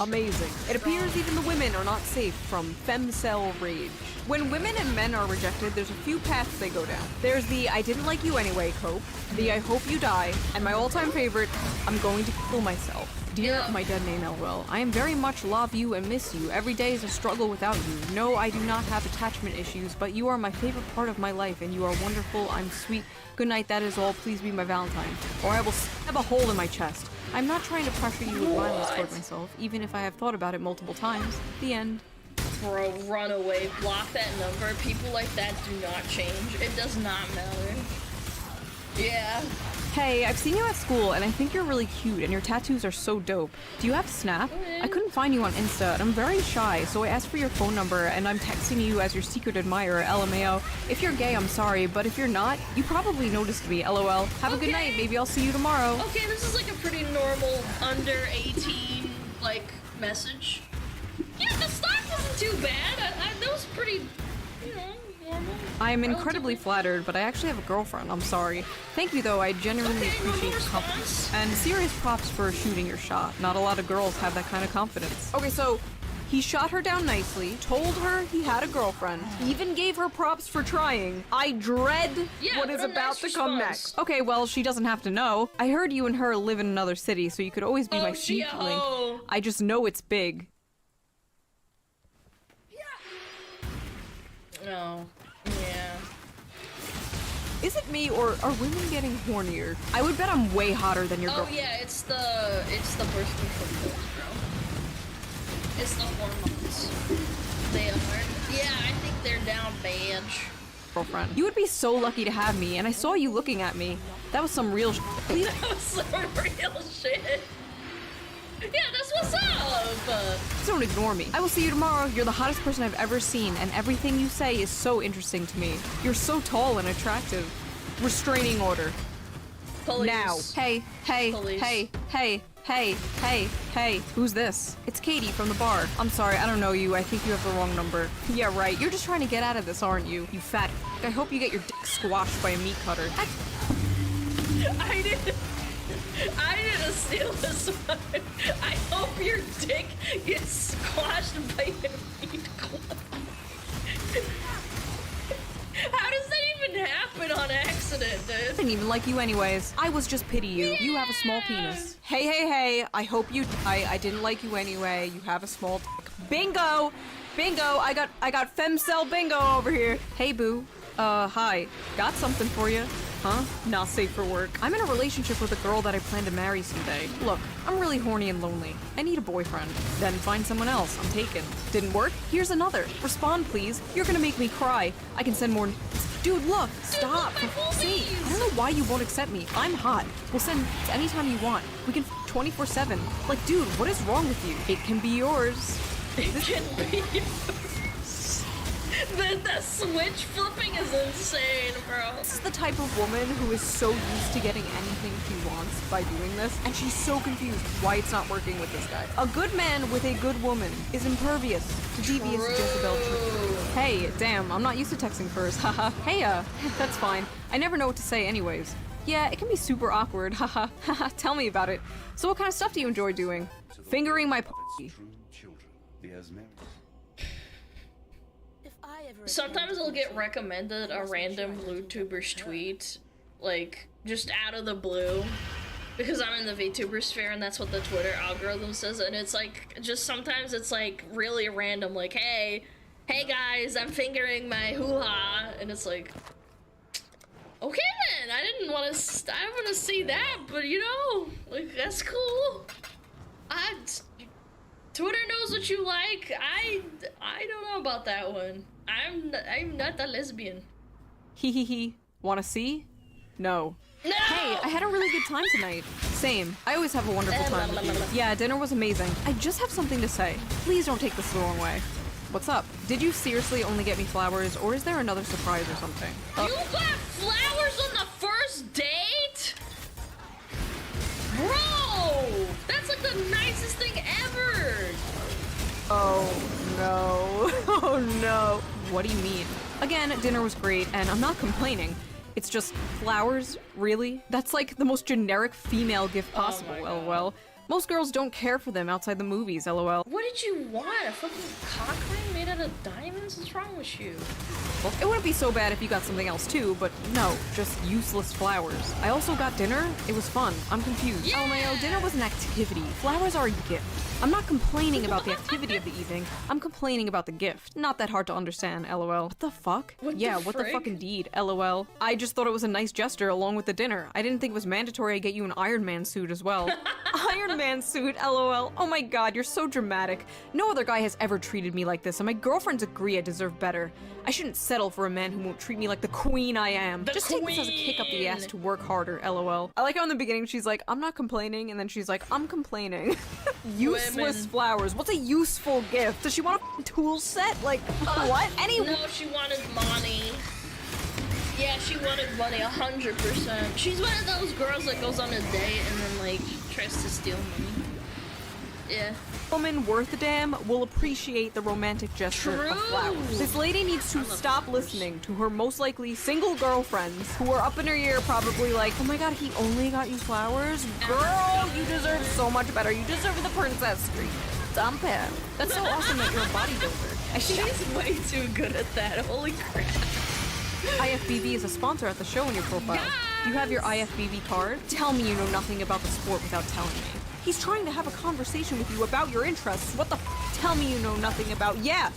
Amazing. It appears even the women are not safe from femcel rage. When women and men are rejected, there's a few paths they go down. There's the I didn't like you anyway cope, the I hope you die, and my all-time favorite, I'm going to kill myself. Dear my dead name LOL, I am very much love you and miss you. Every day is a struggle without you. No, I do not have attachment issues, but you are my favorite part of my life and you are wonderful, I'm sweet. Good night, that is all. Please be my Valentine. Or I will stab a hole in my chest. I'm not trying to pressure you with violence toward myself, even if I have thought about it multiple times. The end. Bro, run away. Block that number. People like that do not change. It does not matter. Yeah. Hey, I've seen you at school, and I think you're really cute, and your tattoos are so dope. Do you have Snap? I couldn't find you on Insta, and I'm very shy, so I asked for your phone number, and I'm texting you as your secret admirer, LMAO. If you're gay, I'm sorry, but if you're not, you probably noticed me, LOL. Have a good night, maybe I'll see you tomorrow. Okay, this is like a pretty normal under 18, like, message. Yeah, the start wasn't too bad. That was pretty, you know, normal. I am incredibly flattered, but I actually have a girlfriend. I'm sorry. Thank you, though. I genuinely appreciate the confidence. And serious props for shooting your shot. Not a lot of girls have that kind of confidence. Okay, so he shot her down nicely, told her he had a girlfriend, even gave her props for trying. I dread what is about to come next. Okay, well, she doesn't have to know. I heard you and her live in another city, so you could always be my sneak link. I just know it's big. No. Yeah. Is it me, or are women getting hornier? I would bet I'm way hotter than your girl. Oh yeah, it's the birth control pills, bro. It's the hormones. They are. Yeah, I think they're down bad. Girlfriend. You would be so lucky to have me, and I saw you looking at me. That was some real shit. That was some real shit. Yeah, that's what's up! Don't ignore me. I will see you tomorrow. You're the hottest person I've ever seen, and everything you say is so interesting to me. You're so tall and attractive. Restraining order. Police. Now. Hey, hey, Police. hey, hey, hey, hey, hey. Who's this? It's Katie from the bar. I'm sorry, I don't know you. I think you have the wrong number. Yeah, right. You're just trying to get out of this, aren't you? You fat f***. I hope you get your dick squashed by a meat cutter. I didn't steal this one. I hope your dick gets squashed by a meat club. How does that even happen on accident, dude? I didn't even like you anyways. I was just pity you. You have a small penis. Hey, hey, hey. I hope you die. I didn't like you anyway. You have a small dick. Bingo! Bingo! I got femcel bingo over here. Hey, boo. Hi. Got something for you. Huh? Not safe for work. I'm in a relationship with a girl that I plan to marry someday. Look, I'm really horny and lonely. I need a boyfriend. Then find someone else. I'm taken. Didn't work? Here's another. Respond, please. You're gonna make me cry. I can send more. Dude, look! Stop! look, my For fuck's sake. boobies! I don't know why you won't accept me. I'm hot. We'll send anytime you want. We can 24/7. Like, dude, what is wrong with you? It can be yours. It can be yours. The switch flipping is insane, bro. This is the type of woman who is so used to getting anything she wants by doing this, and she's so confused why it's not working with this guy. A good man with a good woman is impervious to devious Jezebel tricks. Hey, damn, I'm not used to texting first, haha. Hey, that's fine. I never know what to say anyways. Yeah, it can be super awkward, haha. Haha, tell me about it. So what kind of stuff do you enjoy doing? Fingering my p***y. If I ever Sometimes I'll get recommended a random YouTuber's tweet, like, just out of the blue, because I'm in the VTuber sphere and that's what the Twitter algorithm says, and it's like, just sometimes it's like really random, like, hey guys, I'm fingering my hoo-ha, and it's like, okay then, I didn't want to see that, but you know, like, that's cool. Twitter knows what you like. I don't know about that one. I'm not a lesbian. Hee. Wanna see? No. No! Hey, I had a really good time tonight. Same. I always have a wonderful time with you. Yeah, dinner was amazing. I just have something to say. Please don't take this the wrong way. What's up? Did you seriously only get me flowers, or is there another surprise or something? You got flowers on the first date? Bro! That's like the nicest thing ever! Oh no. Oh no. What do you mean? Again, dinner was great, and I'm not complaining. It's just flowers, really? That's like the most generic female gift possible, lol. Most girls don't care for them outside the movies, lol. What did you want? A fucking cock ring made out of diamonds? What's wrong with you? Well, it wouldn't be so bad if you got something else too, but no, just useless flowers. I also got dinner. It was fun. I'm confused. Yeah! LMAO, dinner was an activity. Flowers are a gift. I'm not complaining about the activity of the evening. I'm complaining about the gift. Not that hard to understand, lol. What the fuck? What the yeah, what the frick? fuck indeed, lol. I just thought it was a nice gesture along with the dinner. I didn't think it was mandatory I get you an Iron Man suit as well. Iron Man suit, lol. Oh my god, you're so dramatic. No other guy has ever treated me like this, and my girlfriends agree I deserve better. I shouldn't settle for a man who won't treat me like the queen I am. The Just take this as a kick up the ass queen. to work harder, lol. I like how in the beginning she's like, I'm not complaining, and then she's like, I'm complaining. Useless Women. flowers. What's a useful gift? Does she want a tool set? Like, what? No, she wanted money. Yeah, she wanted money, 100%. She's one of those girls that goes on a date and then, like, tries to steal money. Yeah. Woman worth a damn will appreciate the romantic gesture True. of flowers. This lady needs to stop listening to her most likely single girlfriends who are up in her ear probably like, oh my god, he only got you flowers? Girl, you deserve so much better. You deserve the princess streak. Dump him. That's so awesome that you're a bodybuilder. I see She's way too good at that, holy crap. IFBB is a sponsor at the show in your profile. You have your IFBB card? Tell me you know nothing about the sport without telling me. He's trying to have a conversation with you about your interests. What the f? Tell me you know nothing about. Yeah!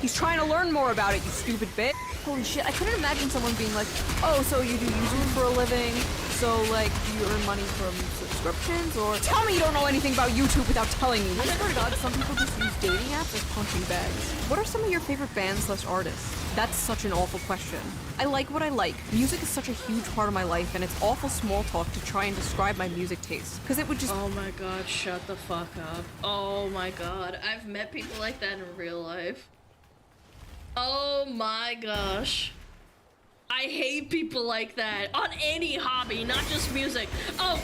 He's trying to learn more about it, you stupid bitch. Holy shit, I couldn't imagine someone being like, oh, so you do YouTube for a living? So, like, do you earn money from subscriptions? Or tell me you don't know anything about YouTube without telling me. I swear to God, some people just use dating apps as punching bags. What are some of your favorite bands/artists? That's such an awful question. I like what I like. Music is such a huge part of my life, and it's awful small talk to try and describe my music taste. Because it would just— Oh my god, shut the fuck up. Oh my god, I've met people like that in real life. Oh my gosh. I hate people like that on any hobby, not just music. Oh,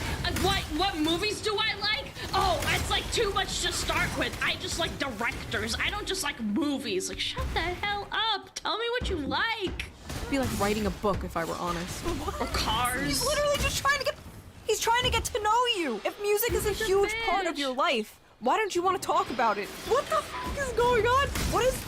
what movies do I like? Oh, it's like too much to start with. I just like directors. I don't just like movies. Like, shut the hell up. Tell me what you like. It'd be like writing a book if I were honest. Or cars. He's literally just trying to get— He's trying to get to know you. If music is a huge part of your life, why don't you want to talk about it? What the fuck is going on? What is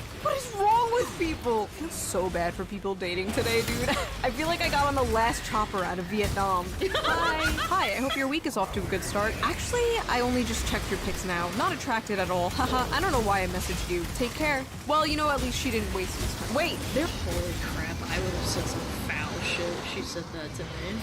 wrong with people? I feel so bad for people dating today, dude. I feel like I got on the last chopper out of Vietnam. Hi, I hope your week is off to a good start. Actually, I only just checked your pics now. Not attracted at all. Haha, I don't know why I messaged you. Take care. Well, you know, at least she didn't waste his time. Wait, there— Holy crap, I would have said some foul shit if she said that to me.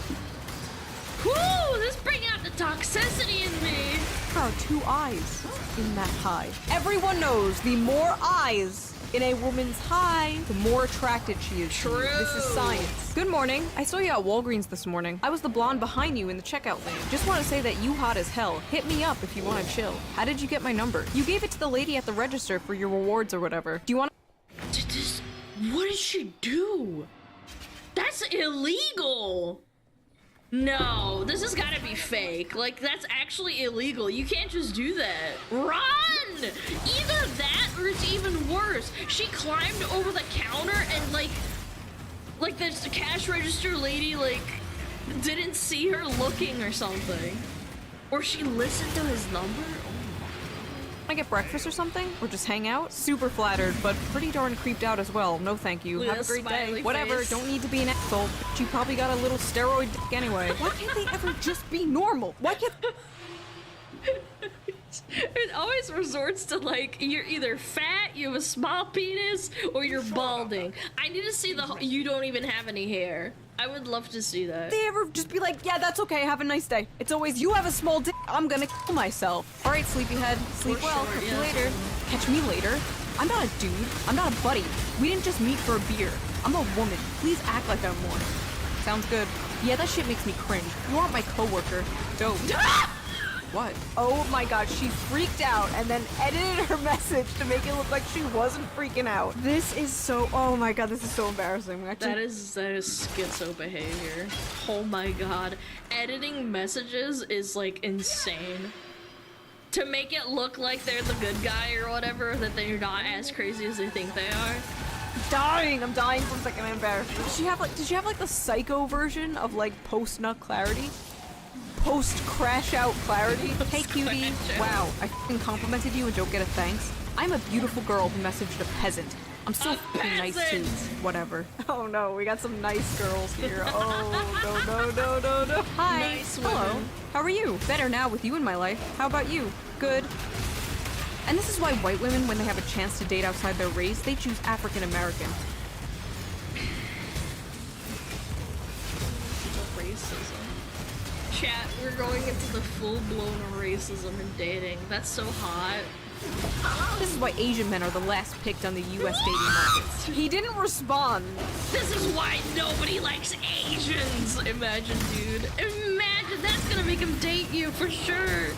Whoo! This bring out the toxicity in me! There are 2 eyes in that high. Everyone knows the more eyes In a woman's high, the more attracted she is to you. This is science. Good morning. I saw you at Walgreens this morning. I was the blonde behind you in the checkout lane. Just want to say that you hot as hell. Hit me up if you want to chill. How did you get my number? You gave it to the lady at the register for your rewards or whatever. Do you want What did she do? That's illegal. No, this has got to be fake. Like, that's actually illegal. You can't just do that. Run! Either that or it's even worse. She climbed over the counter and, like the cash register lady, like, didn't see her looking or something. Or she listened to his number? I get breakfast or something? Or just hang out? Super flattered, but pretty darn creeped out as well. No thank you. Have a great day. Whatever, don't need to be an asshole. But you probably got a little steroid dick anyway. Why can't they ever just be normal? Why can't... It always resorts to, like, you're either fat, you have a small penis, or you're balding. I need to see the you don't even have any hair. I would love to see that. They ever just be like, yeah, that's okay, have a nice day. It's always, you have a small dick, I'm gonna kill myself. All right, sleepyhead, sleep well, catch you later. Catch me later. I'm not a dude, I'm not a buddy. We didn't just meet for a beer. I'm a woman, please act like I'm one. Sounds good. Yeah, that shit makes me cringe. You aren't my coworker. Dope. What? Oh my god, she freaked out and then edited her message to make it look like she wasn't freaking out. This is so, oh my god, this is so embarrassing. That is schizo behavior. Oh my god. Editing messages is like insane. To make it look like they're the good guy or whatever, that they're not as crazy as they think they are. I'm dying for a second, I'm embarrassed. Did she have like the psycho version of like post-nut clarity? Post-crash out clarity? Hey cutie. Wow, I f***ing complimented you and don't get a thanks. I'm a beautiful girl who messaged a peasant. I'm so f***ing nice too. Whatever. Oh no, we got some nice girls here. Oh, no. Hi. Nice Hello. women. How are you? Better now with you in my life. How about you? Good. And this is why white women, when they have a chance to date outside their race, they choose African American. Racism. Chat, we're going into the full-blown racism in dating. That's so hot. This is why Asian men are the last picked on the US dating market. He didn't respond. This is why nobody likes Asians. Imagine, dude. Imagine, that's gonna make him date you for sure.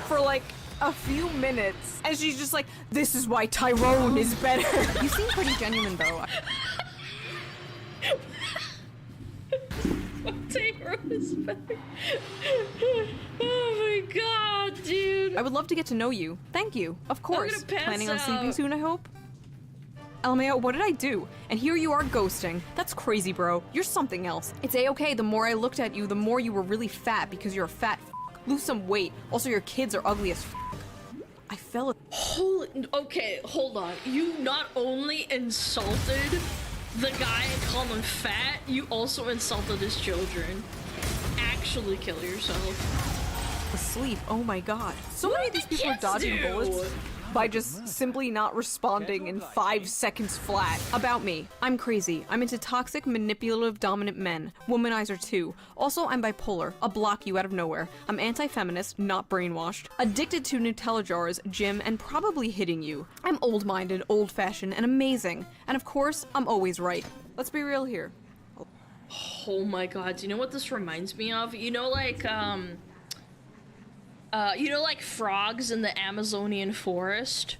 For like a few minutes. And she's just like, this is why Tyrone is better. You seem pretty genuine though. Tyrone is better. Oh my god, dude. I would love to get to know you. Thank you. Of course. I'm gonna pass Planning on out. sleeping soon, I hope? LMAO, what did I do? And here you are ghosting. That's crazy, bro. You're something else. It's a-okay. The more I looked at you, the more you were really fat because you're a fat f***. Lose some weight. Also, your kids are ugly as f***. I fell. Okay, hold on. You not only insulted the guy and called him fat, you also insulted his children. Actually kill yourself. Asleep. Oh my god. So many of these people are dodging bullets by just simply not responding in 5 seconds flat. About me. I'm crazy. I'm into toxic, manipulative, dominant men. Womanizer too. Also, I'm bipolar. I'll block you out of nowhere. I'm anti-feminist, not brainwashed. Addicted to Nutella jars, gym, and probably hitting you. I'm old-minded, old-fashioned, and amazing. And of course, I'm always right. Let's be real here. Oh my god, do you know what this reminds me of? You know, like, frogs in the Amazonian forest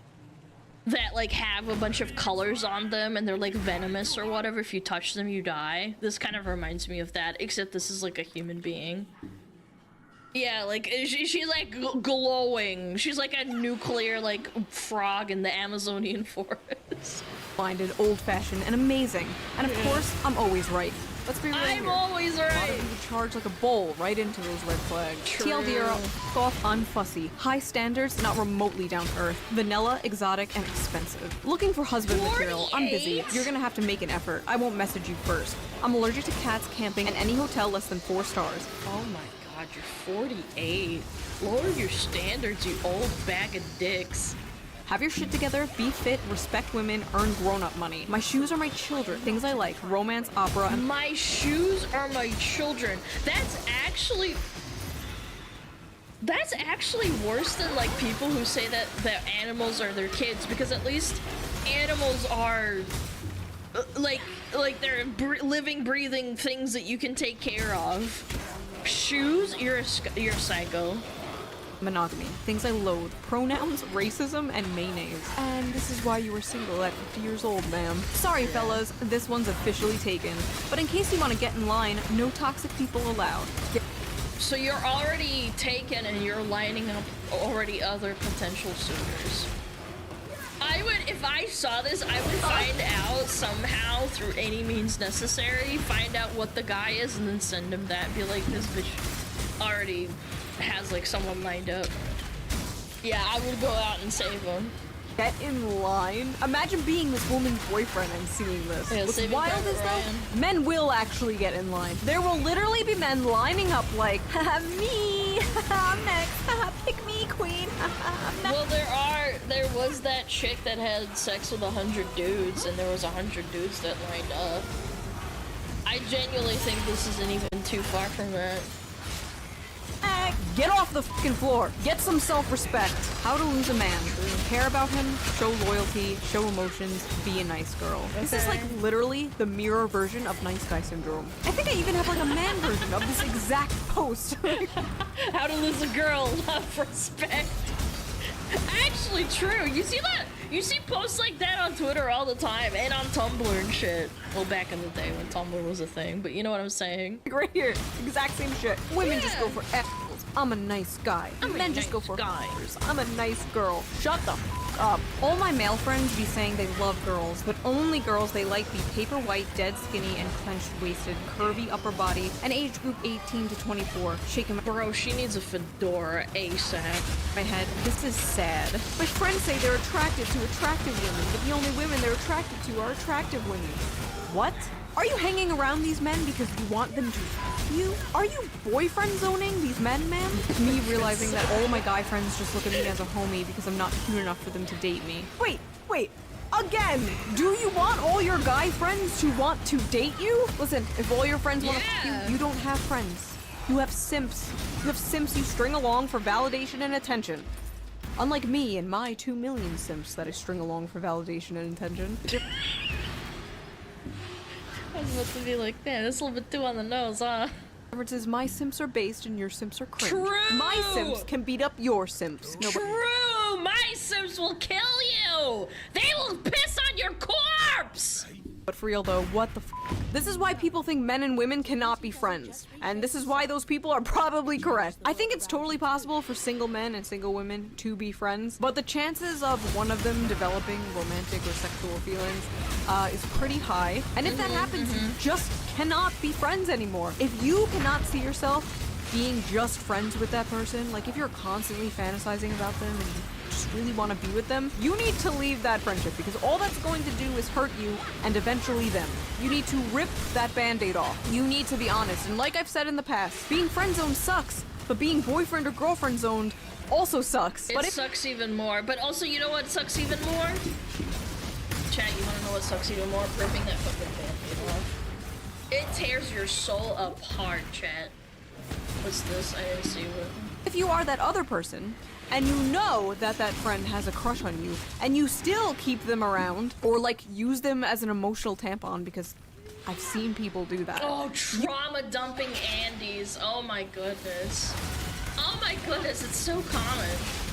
that, like, have a bunch of colors on them and they're, like, venomous or whatever. If you touch them, you die. This kind of reminds me of that, except this is, like, a human being. Yeah, like, she's, like, glowing. She's, like, a nuclear, like, frog in the Amazonian forest. Minded, old-fashioned, and amazing. And of course, I'm always right. Let's be real I'm here. always A lot right. of you charge like a bowl right into those red flags. True. TLDR, off, unfussy. High standards, not remotely down to earth. Vanilla, exotic, and expensive. Looking for husband material. I'm busy. 48? You're gonna have to make an effort. I won't message you first. I'm allergic to cats, camping, and any hotel less than 4 stars. Oh my god, you're 48. Lower your standards, you old bag of dicks. Have your shit together, be fit, respect women, earn grown-up money. My shoes are my children. Things I like, romance, opera, and My shoes are my children. That's actually... That's actually worse than like people who say that animals are their kids, because at least animals are like they're living, breathing things that you can take care of. Shoes, you're a psycho. Monogamy, things I loathe, pronouns, racism, and mayonnaise. And this is why you were single at 50 years old, ma'am. Sorry, fellas, this one's officially taken. But in case you want to get in line, no toxic people allowed. So you're already taken and you're lining up already other potential suitors. I would, if I saw this, I would find out somehow through any means necessary, find out what the guy is and then send him that. Be like, this bitch already has like someone lined up. Yeah, I would go out and save him. Get in line? Imagine being this woman's boyfriend and seeing this. Yeah, What's wild is though, men will actually get in line. There will literally be men lining up like, haha, me, I'm next, haha, pick me, queen, haha, I'm next. Well, there was that chick that had sex with 100 dudes, and there was 100 dudes that lined up. I genuinely think this isn't even too far from that. Get off the fucking floor. Get some self-respect. How to lose a man. Care about him, show loyalty, show emotions, be a nice girl. Okay. This is like literally the mirror version of nice guy syndrome. I think I even have like a man version of this exact post. How to lose a girl, love, respect. Actually true. You see that? You see posts like that on Twitter all the time and on Tumblr and shit. Well, back in the day when Tumblr was a thing, but you know what I'm saying. Right here, exact same shit. Women just go for assholes. I'm a nice guy. Men just go for guys. I'm a nice girl. Shut the f up. All my male friends be saying they love girls, but only girls they like be paper white, dead skinny, and clenched waisted, curvy upper body, and age group 18 to 24. Shaking my bro, she needs a fedora ASAP. My head. This is sad. My friends say they're attracted to attractive women, but the only women they're attracted to are attractive women. What? Are you hanging around these men because you want them to f you? Are you boyfriend zoning these men, ma'am? Me realizing that all my guy friends just look at me as a homie because I'm not cute enough for them to date me. Wait. Again, do you want all your guy friends to want to date you? Listen, if all your friends want to f you don't have friends. You have simps. You have simps you string along for validation and attention. Unlike me and my 2 million simps that I string along for validation and attention. I was about to be like, man, this is a little bit too on the nose, huh? The difference is my simps are based and your simps are cringe. True! My simps can beat up your simps. True! My simps will kill you! They will piss on your corpse! But for real though, what the f? This is why people think men and women cannot be friends. And this is why those people are probably correct. I think it's totally possible for single men and single women to be friends, but the chances of one of them developing romantic or sexual feelings is pretty high. And if that happens, you just cannot be friends anymore. If you cannot see yourself being just friends with that person, like if you're constantly fantasizing about them and you just really want to be with them, you need to leave that friendship because all that's going to do is hurt you and eventually them. You need to rip that band-aid off. You need to be honest, and like I've said in the past, being friend-zoned sucks, but being boyfriend or girlfriend-zoned also sucks. It sucks even more, but also you know what sucks even more? Chat, you want to know what sucks even more? Ripping that fucking band-aid off. It tears your soul apart, chat. What's this? I didn't see what. If you are that other person, and you know that that friend has a crush on you, and you still keep them around, or like use them as an emotional tampon, because I've seen people do that. Oh, trauma dumping Andes. Oh my goodness. Oh my goodness, it's so common.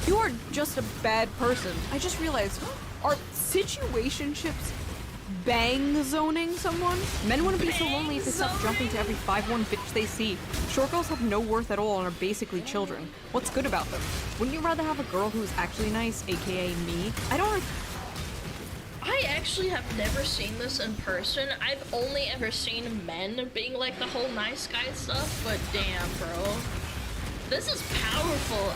You are just a bad person. I just realized, are situationships bang zoning someone? Men wouldn't be so lonely if they stopped jumping to every 5'1" bitch they see. Short girls have no worth at all and are basically children. What's good about them? Wouldn't you rather have a girl who's actually nice, aka me? I actually have never seen this in person. I've only ever seen men being like the whole nice guy stuff, but damn, bro. This is powerful.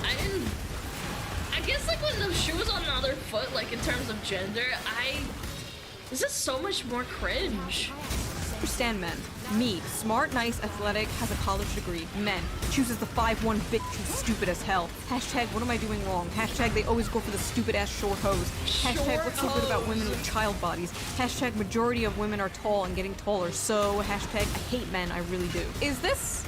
I guess like when the shoe was on the other foot, like in terms of gender, this is so much more cringe. Understand men. Me, smart, nice, athletic, has a college degree. Men, chooses the 5'1" bitch who's stupid as hell. Hashtag, what am I doing wrong? Hashtag, they always go for the stupid ass short hose. Hashtag, what's so good about women with child bodies? Hashtag, majority of women are tall and getting taller. So, hashtag, I hate men, I really do. Is this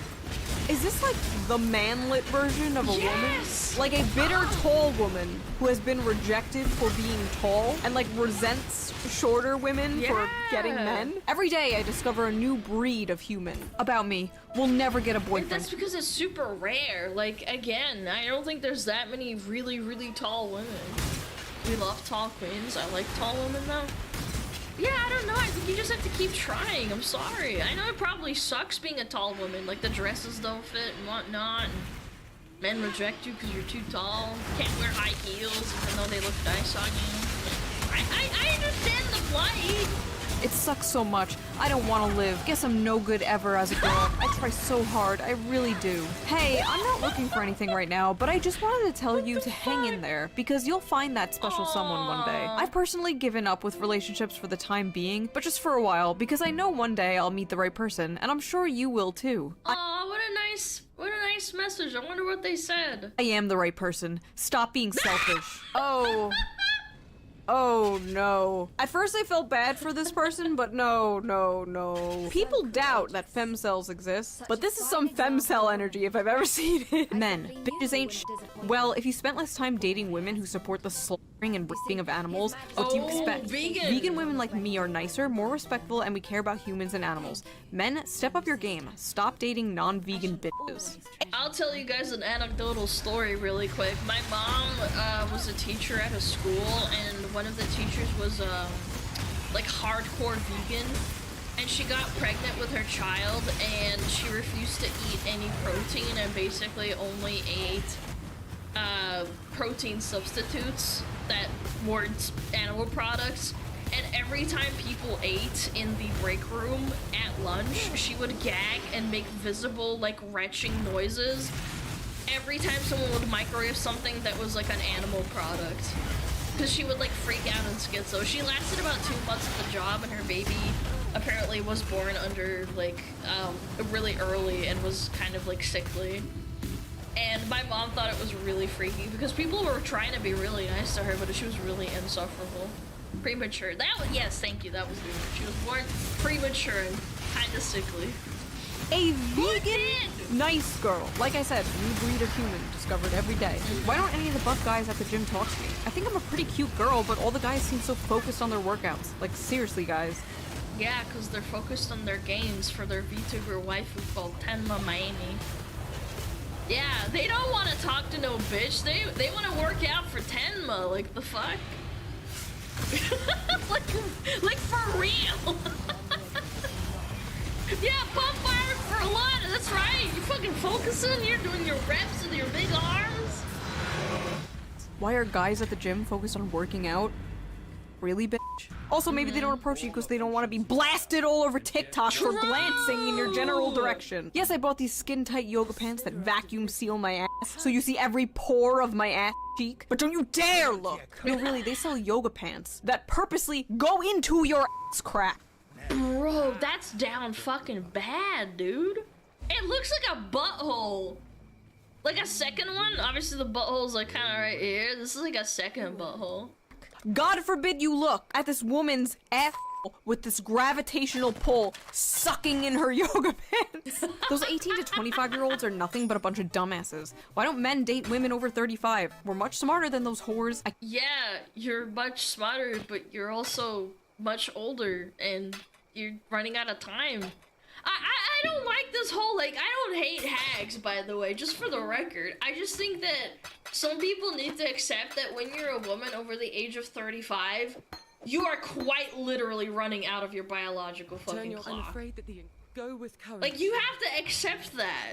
Is this like the manlit version of a Yes! woman? Like a bitter tall woman who has been rejected for being tall and like resents shorter women for getting Yeah. men? Every day I discover a new breed of human. About me, we'll never get a And boyfriend. that's because it's super rare. Like, again, I don't think there's that many really, really tall women. We love tall queens. I like tall women though. Yeah, I don't know. I think you just have to keep trying. I'm sorry. I know it probably sucks being a tall woman. Like, the dresses don't fit and whatnot. And men reject you because you're too tall. Can't wear high heels even though they look nice on you. I understand the plight. It sucks so much. I don't want to live. Guess I'm no good ever as a girl. I try so hard. I really do. Hey, I'm not looking for anything right now, but I just wanted to tell you to hang in there, because you'll find that special someone one day. I've personally given up with relationships for the time being, but just for a while, because I know one day I'll meet the right person, and I'm sure you will too. Aw, what a nice message. I wonder what they said. I am the right person. Stop being selfish. Oh. Oh no. At first I felt bad for this person, but no. People doubt that femcells exist, but this is some femcell energy if I've ever seen it. Men, bitches ain't sh**. Well, if you spent less time dating women who support the slaughtering and raping of animals, what do you expect? Vegan. Vegan women like me are nicer, more respectful, and we care about humans and animals. Men, step up your game. Stop dating non-vegan bitches. I'll tell you guys an anecdotal story really quick. My mom was a teacher at a school, and one of the teachers was like hardcore vegan, and she got pregnant with her child, and she refused to eat any protein and basically only ate protein substitutes that weren't animal products. And every time people ate in the break room at lunch, she would gag and make visible, like, retching noises every time someone would microwave something that was, like, an animal product. Because she would, like, freak out and schizo. She lasted about 2 months at the job, and her baby apparently was born under, like, really early and was kind of, like, sickly. And my mom thought it was really freaky because people were trying to be really nice to her, but she was really insufferable. Premature. That was, yes, thank you, that was good. She was born premature and kind of sickly. A vegan nice girl. Like I said, new breed of human discovered every day. Why don't any of the buff guys at the gym talk to me? I think I'm a pretty cute girl, but all the guys seem so focused on their workouts. Like, seriously, guys. Yeah, because they're focused on their gains for their VTuber waifu called Tenma Miami. Yeah, they don't want to talk to no bitch. They want to work out for Tenma. Like, the fuck? like for real. Yeah, pump iron for a lot. That's right. You fucking focusing. You're doing your reps with your big arms. Why are guys at the gym focused on working out? Really, bitch? Also, maybe they don't approach you because they don't want to be blasted all over TikTok for glancing in your general direction. Yes, I bought these skin-tight yoga pants that vacuum seal my ass, so you see every pore of my ass cheek. But don't you dare look! No, really, they sell yoga pants that purposely go into your ass crack. Bro, that's down fucking bad, dude. It looks like a butthole. Like a second one? Obviously the butthole's like kind of right here. This is like a second butthole. God forbid you look at this woman's ass with this gravitational pull sucking in her yoga pants. Those 18 to 25-year-olds are nothing but a bunch of dumbasses. Why don't men date women over 35? We're much smarter than those whores. Yeah, you're much smarter, but you're also much older, and you're running out of time. I don't like this whole, like, I don't hate hags, by the way, just for the record. I just think that some people need to accept that when you're a woman over the age of 35, you are quite literally running out of your biological fucking clock. I'm afraid that the go with courage. Like, you have to accept that.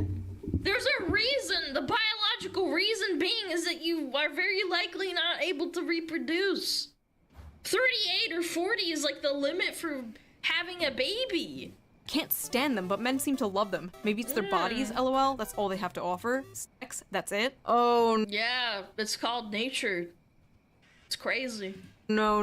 There's a reason. The biological reason being is that you are very likely not able to reproduce. 38 or 40 is like the limit for having a baby. Can't stand them, but men seem to love them. Maybe it's their bodies, lol. That's all they have to offer. Sex, that's it. Oh, Yeah, it's called nature. It's crazy. no.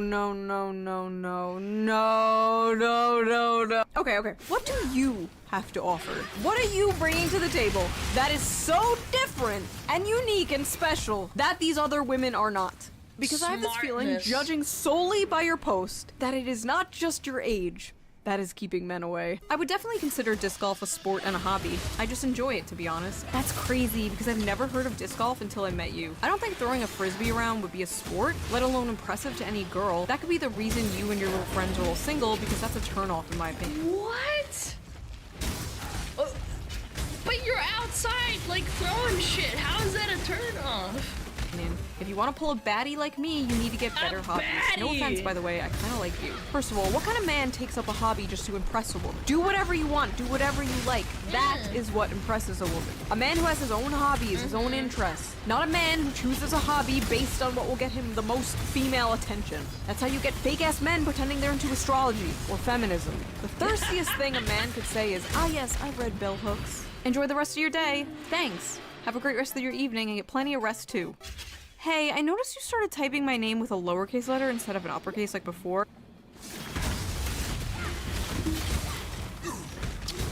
Okay. What do you have to offer? What are you bringing to the table that is so different and unique and special that these other women are not? Because I have this feeling, Smartness. judging solely by your post, that it is not just your age, That is keeping men away. I would definitely consider disc golf a sport and a hobby. I just enjoy it, to be honest. That's crazy, because I've never heard of disc golf until I met you. I don't think throwing a frisbee around would be a sport, let alone impressive to any girl. That could be the reason you and your little friends are all single, because that's a turnoff in my opinion. What? But you're outside, like, throwing shit. How is that a turn-off? If you want to pull a baddie like me, you need to get better hobbies. No offense, by the way, I kind of like you. First of all, what kind of man takes up a hobby just to impress a woman? Do whatever you want, do whatever you like. That is what impresses a woman. A man who has his own hobbies, his own interests. Not a man who chooses a hobby based on what will get him the most female attention. That's how you get fake-ass men pretending they're into astrology or feminism. The thirstiest thing a man could say is, ah yes, I've read bell hooks. Enjoy the rest of your day. Thanks. Have a great rest of your evening and get plenty of rest too. Hey, I noticed you started typing my name with a lowercase letter instead of an uppercase like before.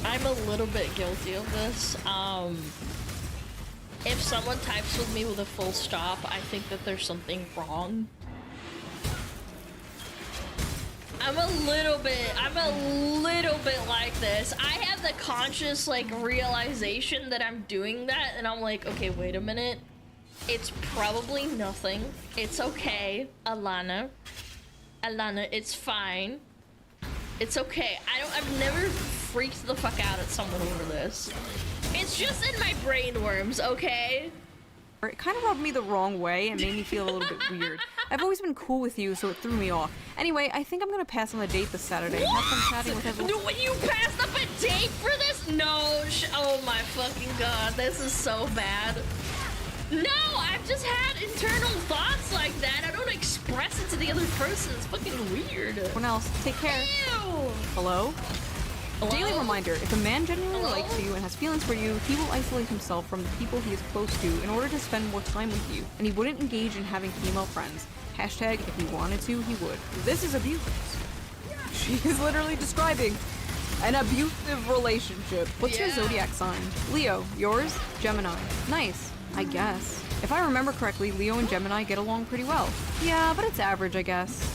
I'm a little bit guilty of this. If someone types with me with a full stop, I think that there's something wrong. I'm a little bit like this. I have the conscious, like, realization that I'm doing that, and I'm like, okay, wait a minute. It's probably nothing. It's okay, Alana. Alana, it's fine. It's okay. I've never freaked the fuck out at someone over this. It's just in my brain worms, okay? It kind of rubbed me the wrong way and made me feel a little bit weird. I've always been cool with you, so it threw me off. Anyway, I think I'm gonna pass on the date this Saturday. Have fun chatting with everyone. When you passed up a date for this? No, oh my fucking god, this is so bad. No, I've just had internal thoughts like that. I don't express it to the other person. It's fucking weird. Everyone else, take care. Ew. Hello? Hello? Daily reminder, if a man genuinely Hello? likes you and has feelings for you, he will isolate himself from the people he is close to in order to spend more time with you, and he wouldn't engage in having female friends. Hashtag, if he wanted to, he would. This is abuse. She is literally describing an abusive relationship. What's your zodiac sign? Leo. Yours? Gemini. Nice, I guess. If I remember correctly, Leo and Gemini get along pretty well. Yeah, but it's average, I guess.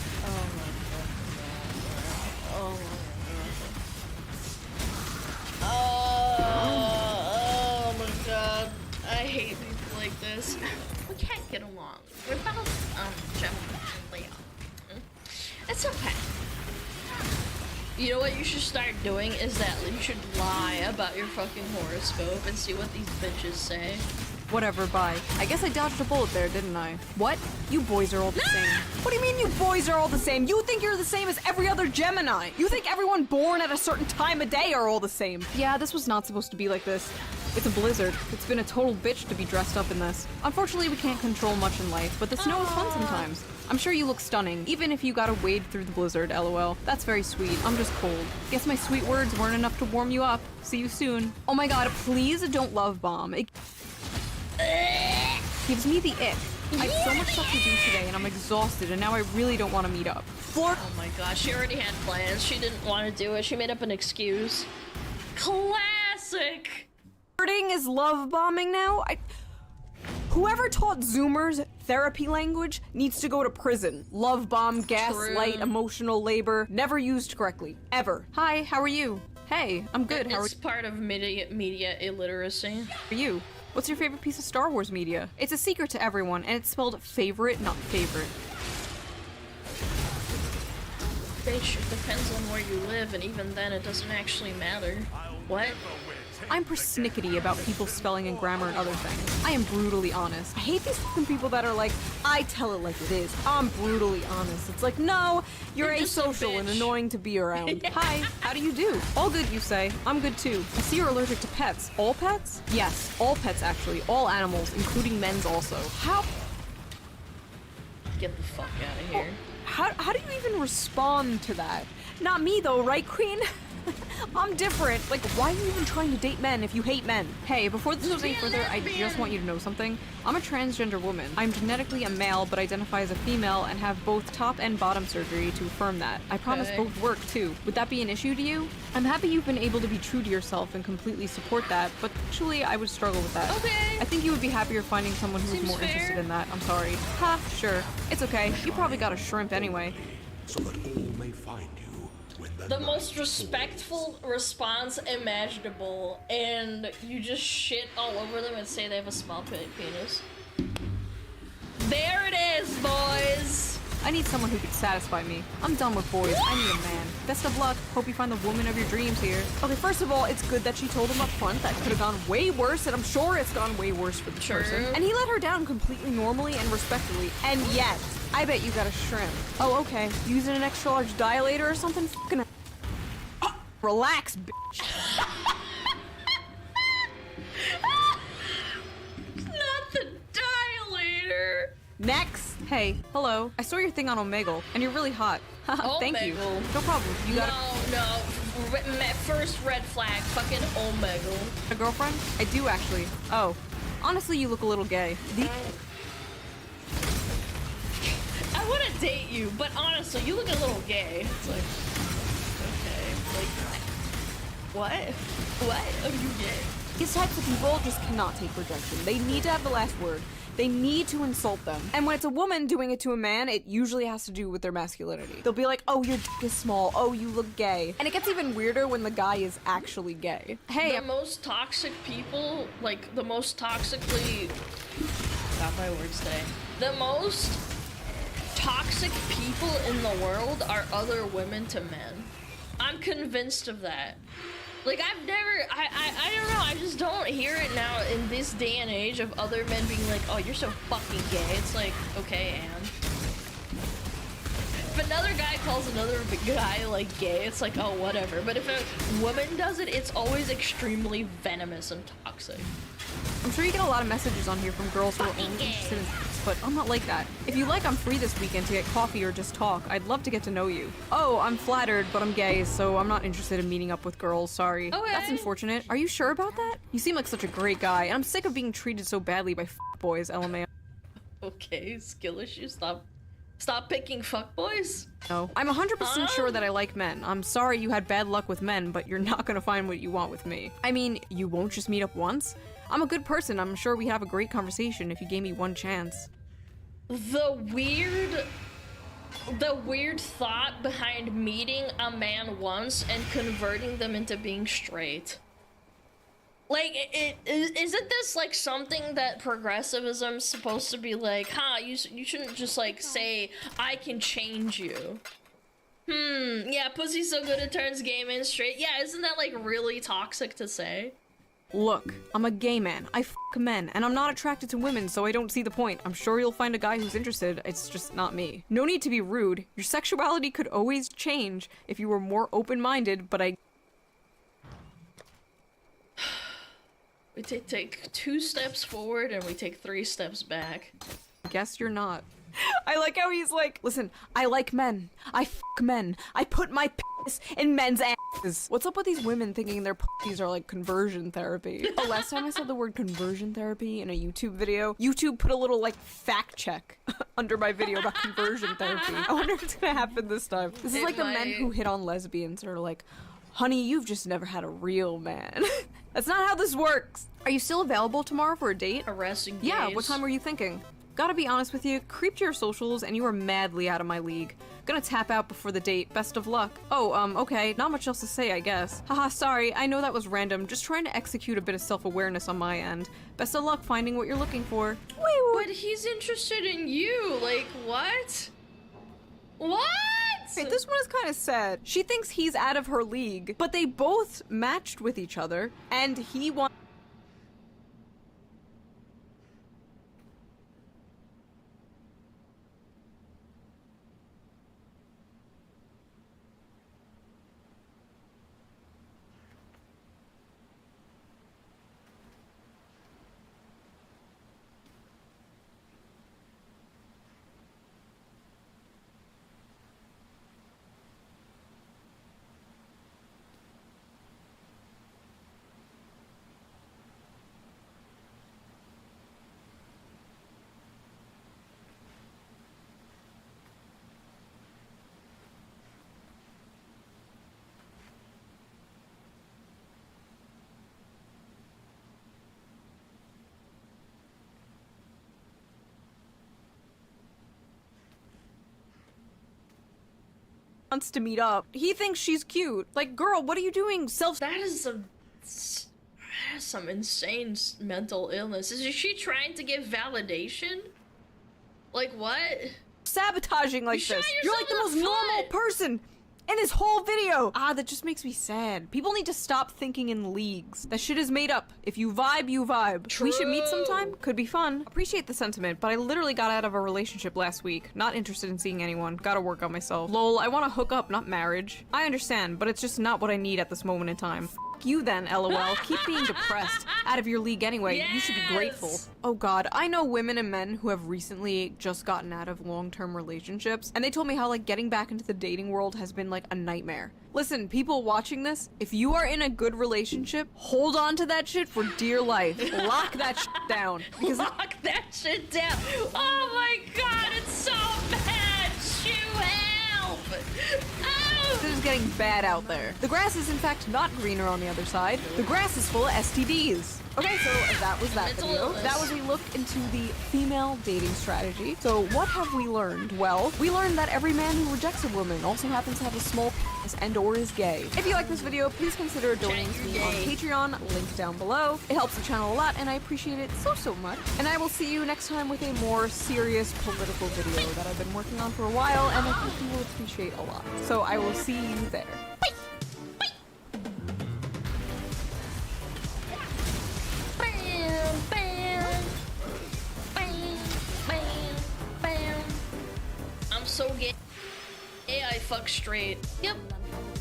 Oh my god. I hate people like this. We can't get along. We're both, Gemini and Leo. It's okay. You know what you should start doing is that you should lie about your fucking horoscope and see what these bitches say. Whatever, bye. I guess I dodged a bullet there, didn't I? What? You boys are all the same. What do you mean you boys are all the same? You think you're the same as every other Gemini. You think everyone born at a certain time of day are all the same. Yeah, this was not supposed to be like this. It's a blizzard. It's been a total bitch to be dressed up in this. Unfortunately, we can't control much in life, but the snow is fun sometimes. I'm sure you look stunning, even if you gotta wade through the blizzard, lol. That's very sweet. I'm just cold. Guess my sweet words weren't enough to warm you up. See you soon. Oh my god, please don't love bomb. It gives me the ick. I have so much stuff to do today and I'm exhausted and now I really don't want to meet up. Oh my gosh, she already had plans. She didn't want to do it. She made up an excuse. Classic! Flirting is love bombing now? Whoever taught Zoomers therapy language needs to go to prison. Love bomb, gaslight, emotional labor, never used correctly. Ever. Hi, how are you? Hey, I'm good. How are you? It's part of media illiteracy. How are you? What's your favorite piece of Star Wars media? It's a secret to everyone, and it's spelled favorite, not favorite. Bitch, it depends on where you live, and even then it doesn't actually matter. What? I'm persnickety about people spelling and grammar and other things. I am brutally honest. I hate these fucking people that are like, I tell it like it is. I'm brutally honest. It's like, no, you're asocial and annoying to be around. Hi, how do you do? All good, you say. I'm good too. I see you're allergic to pets. All pets? Yes, all pets actually. All animals, including men's also. How? Get the fuck out of here. How do you even respond to that? Not me though, right, Queen? I'm different. Like, why are you even trying to date men if you hate men? Hey, before this goes any further, I just want you to know something. I'm a transgender woman. I'm genetically a male, but identify as a female and have both top and bottom surgery to affirm that. I promise both work, too. Would that be an issue to you? I'm happy you've been able to be true to yourself and completely support that, but actually, I would struggle with that. Okay. I think you would be happier finding someone who's more interested in that. I'm sorry. Ha, sure. It's okay. You probably got a shrimp anyway. So that all may find you. the most respectful response imaginable, and you just shit all over them and say they have a small penis. There it is, boys! I need someone who can satisfy me. I'm done with boys. I need a man. Best of luck. Hope you find the woman of your dreams here. Okay, first of all, it's good that she told him up front. That could have gone way worse, and I'm sure it's gone way worse for this person. And he let her down completely normally and respectfully. And yet, I bet you got a shrimp. Oh, okay. Using an extra large dilator or something? Fucking relax, bitch. Not the dilator! Next! Hey, hello. I saw your thing on Omegle, and you're really hot. Thank you. Omegle. No problem. You got No. First red flag, fucking Omegle. a girlfriend? I do, actually. Oh. Honestly, you look a little gay. I want to date you, but honestly, you look a little gay. It's like, okay, like, what? Are you gay? These types of people just cannot take rejection. They need to have the last word. They need to insult them. And when it's a woman doing it to a man, it usually has to do with their masculinity. They'll be like, oh, your dick is small. Oh, you look gay. And it gets even weirder when the guy is actually gay. Hey, The most toxic people, like, the most toxically... Got my words today. The most toxic people in the world are other women to men. I'm convinced of that. Like, I've never, I don't know, I just don't hear it now in this day and age of other men being like, oh, you're so fucking gay. It's like, okay, and? If another guy calls another guy, like, gay, it's like, oh, whatever. But if a woman does it, it's always extremely venomous and toxic. I'm sure you get a lot of messages on here from girls who are Fucking only gay. interested in sex, but I'm not like that. If you like, I'm free this weekend to get coffee or just talk. I'd love to get to know you. Oh, I'm flattered, but I'm gay, so I'm not interested in meeting up with girls, sorry. Okay. That's unfortunate. Are you sure about that? You seem like such a great guy, and I'm sick of being treated so badly by boys, LMAO. Okay, skill issue, stop picking fuckboys. No. I'm 100% sure that I like men. I'm sorry you had bad luck with men, but you're not gonna find what you want with me. I mean, you won't just meet up once? I'm a good person. I'm sure we'd have a great conversation if you gave me one chance. The weird thought behind meeting a man once and converting them into being straight. Like, isn't this like something that progressivism's supposed to be like, you shouldn't just like say, I can change you. Yeah, pussy's so good it turns gay men straight. Yeah, isn't that like really toxic to say? Look, I'm a gay man. I f*** men, and I'm not attracted to women, so I don't see the point. I'm sure you'll find a guy who's interested, it's just not me. No need to be rude. Your sexuality could always change if you were more open-minded, but We take 2 steps forward and we take 3 steps back. guess you're not. I like how he's like, listen, I like men. I f*** men. I put my penis in men's asses. What's up with these women thinking their pussies are like conversion therapy? The last time I saw the word conversion therapy in a YouTube video, YouTube put a little like fact check under my video about conversion therapy. I wonder if it's gonna happen this time. This is It like the men might. who hit on lesbians are like, honey, you've just never had a real man. That's not how this works. Are you still available tomorrow for a date? Harassing gays. Yeah, what time were you thinking? Gotta be honest with you, creeped your socials and you are madly out of my league. Gonna tap out before the date, best of luck. Oh, okay, not much else to say, I guess. Haha, sorry, I know that was random, just trying to execute a bit of self-awareness on my end. Best of luck finding what you're looking for. But he's interested in you, like, what? What? Okay, this one is kind of sad. She thinks he's out of her league, but they both matched with each other, and he wants wants to meet up. He thinks she's cute. Like, girl, what are you doing? That is some insane mental illness. Is she trying to give validation? Like what? Sabotaging like shot this. You're like the yourself most in the normal foot. person in this whole video. That just makes me sad. People need to stop thinking in leagues. That shit is made up. If you vibe, you vibe. We should meet sometime. Could be fun. Appreciate the sentiment, but I literally got out of a relationship last week. Not interested in seeing anyone. Gotta work on myself. Lol, I want to hook up, not marriage. I understand, but it's just not what I need at this moment in time. You then, LOL. Keep being depressed. Out of your league anyway. You should be grateful. Oh god, I know women and men who have recently just gotten out of long-term relationships, and they told me how like getting back into the dating world has been like a nightmare. Listen, people watching this, if you are in a good relationship, hold on to that shit for dear life. Lock that shit down. Because lock that shit down. Oh my god, it's so bad. Shoo, help. Oh. This is getting bad out there. The grass is in fact not greener on the other side. The grass is full of STDs. Okay, so that was that video. That was a look into the female dating strategy. So what have we learned? Well, we learned that every man who rejects a woman also happens to have a small penis and or is gay. If you like this video, please consider donating to me on Patreon, link down below. It helps the channel a lot and I appreciate it so much. And I will see you next time with a more serious political video that I've been working on for a while and I think you will appreciate a lot. So I will see you there. Bye! I'm so gay. I fuck straight. Yep.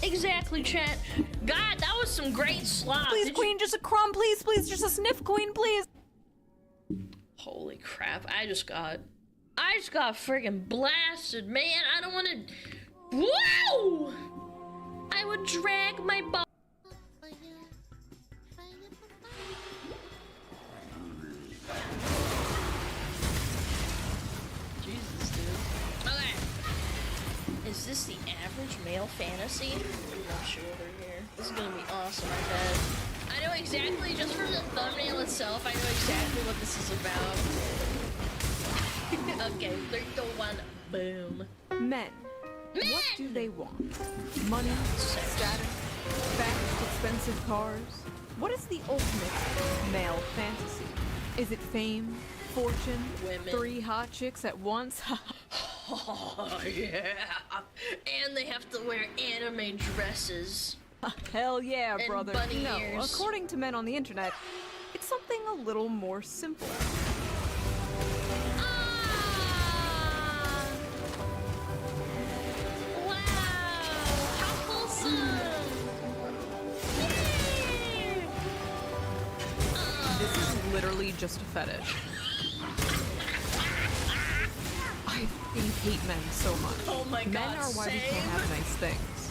Exactly, chat. God, that was some great slots. Please, queen, just a crumb, please, just a sniff, queen, please. Holy crap, I just got friggin' blasted, man. I don't wanna. Whoa! I would drag my ball. Jesus, dude. Okay. Is this the average male fantasy? I'm sure they're here. This is gonna be awesome, I bet. I know exactly, just from the thumbnail itself, I know exactly what this is about. Okay, 3, 2, 1, boom. Men. What do they want? Money, status, fast, expensive cars? What is the ultimate male fantasy? Is it fame, fortune, women, 3 hot chicks at once? Oh, yeah. And they have to wear anime dresses. Hell yeah, and brother. bunny No, ears. according to men on the internet, it's something a little more simple. This is literally just a fetish. I fucking hate men so much. Oh my god, men are why we can't have nice things.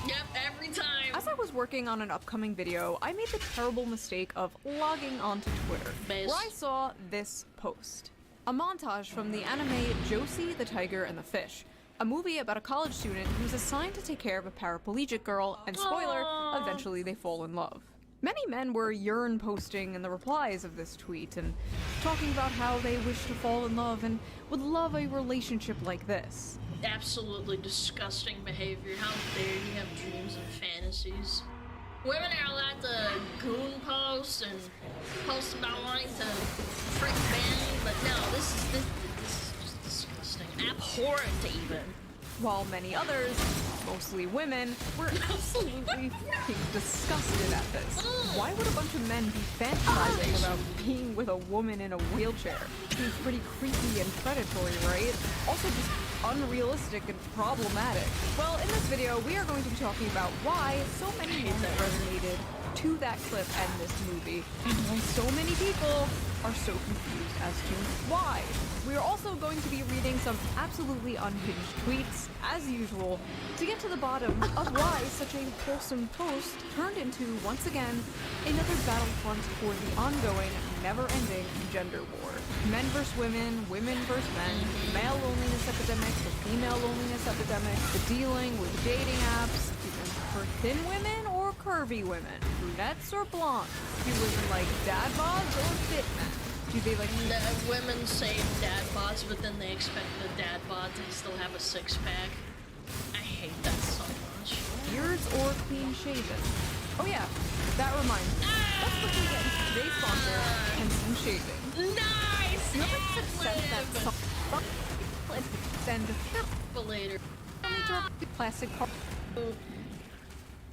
Yep, every time. As I was working on an upcoming video, I made the terrible mistake of logging onto Twitter, where I saw this post. A montage from the anime Josie, the Tiger, and the Fish, a movie about a college student who's assigned to take care of a paraplegic girl, and spoiler, eventually they fall in love. Many men were yearn posting in the replies of this tweet and talking about how they wish to fall in love and would love a relationship like this. Absolutely disgusting behavior. How dare you have dreams and fantasies? Women are allowed to goon post and post about wanting to freak bang, but no, this is just disgusting. Abhorrent even. While many others, mostly women, were absolutely fucking disgusted at this. Why would a bunch of men be fantasizing about being with a woman in a wheelchair? Seems pretty creepy and predatory, right? Also just unrealistic and problematic. Well, in this video, we are going to be talking about why so many men resonated to that clip and this movie, and why so many people are so confused as to why. We are also going to be reading some absolutely unhinged tweets, as usual, to get to the bottom of why such a wholesome post turned into, once again, another battlefront for the ongoing, never-ending gender war. Men versus women, women versus men, male loneliness epidemic, the female loneliness epidemic, the dealing with dating apps, even for thin women or curvy women, brunettes or blondes, you living like dad bods or fit men. Do they like... Women say dad bods, but then they expect the dad bod to still have a six-pack. I hate that so much. beards or clean shaven? Oh yeah, that reminds me. Let's quickly get into today's sponsor and some shaving. Nice! You ever sense that some send But later. plastic car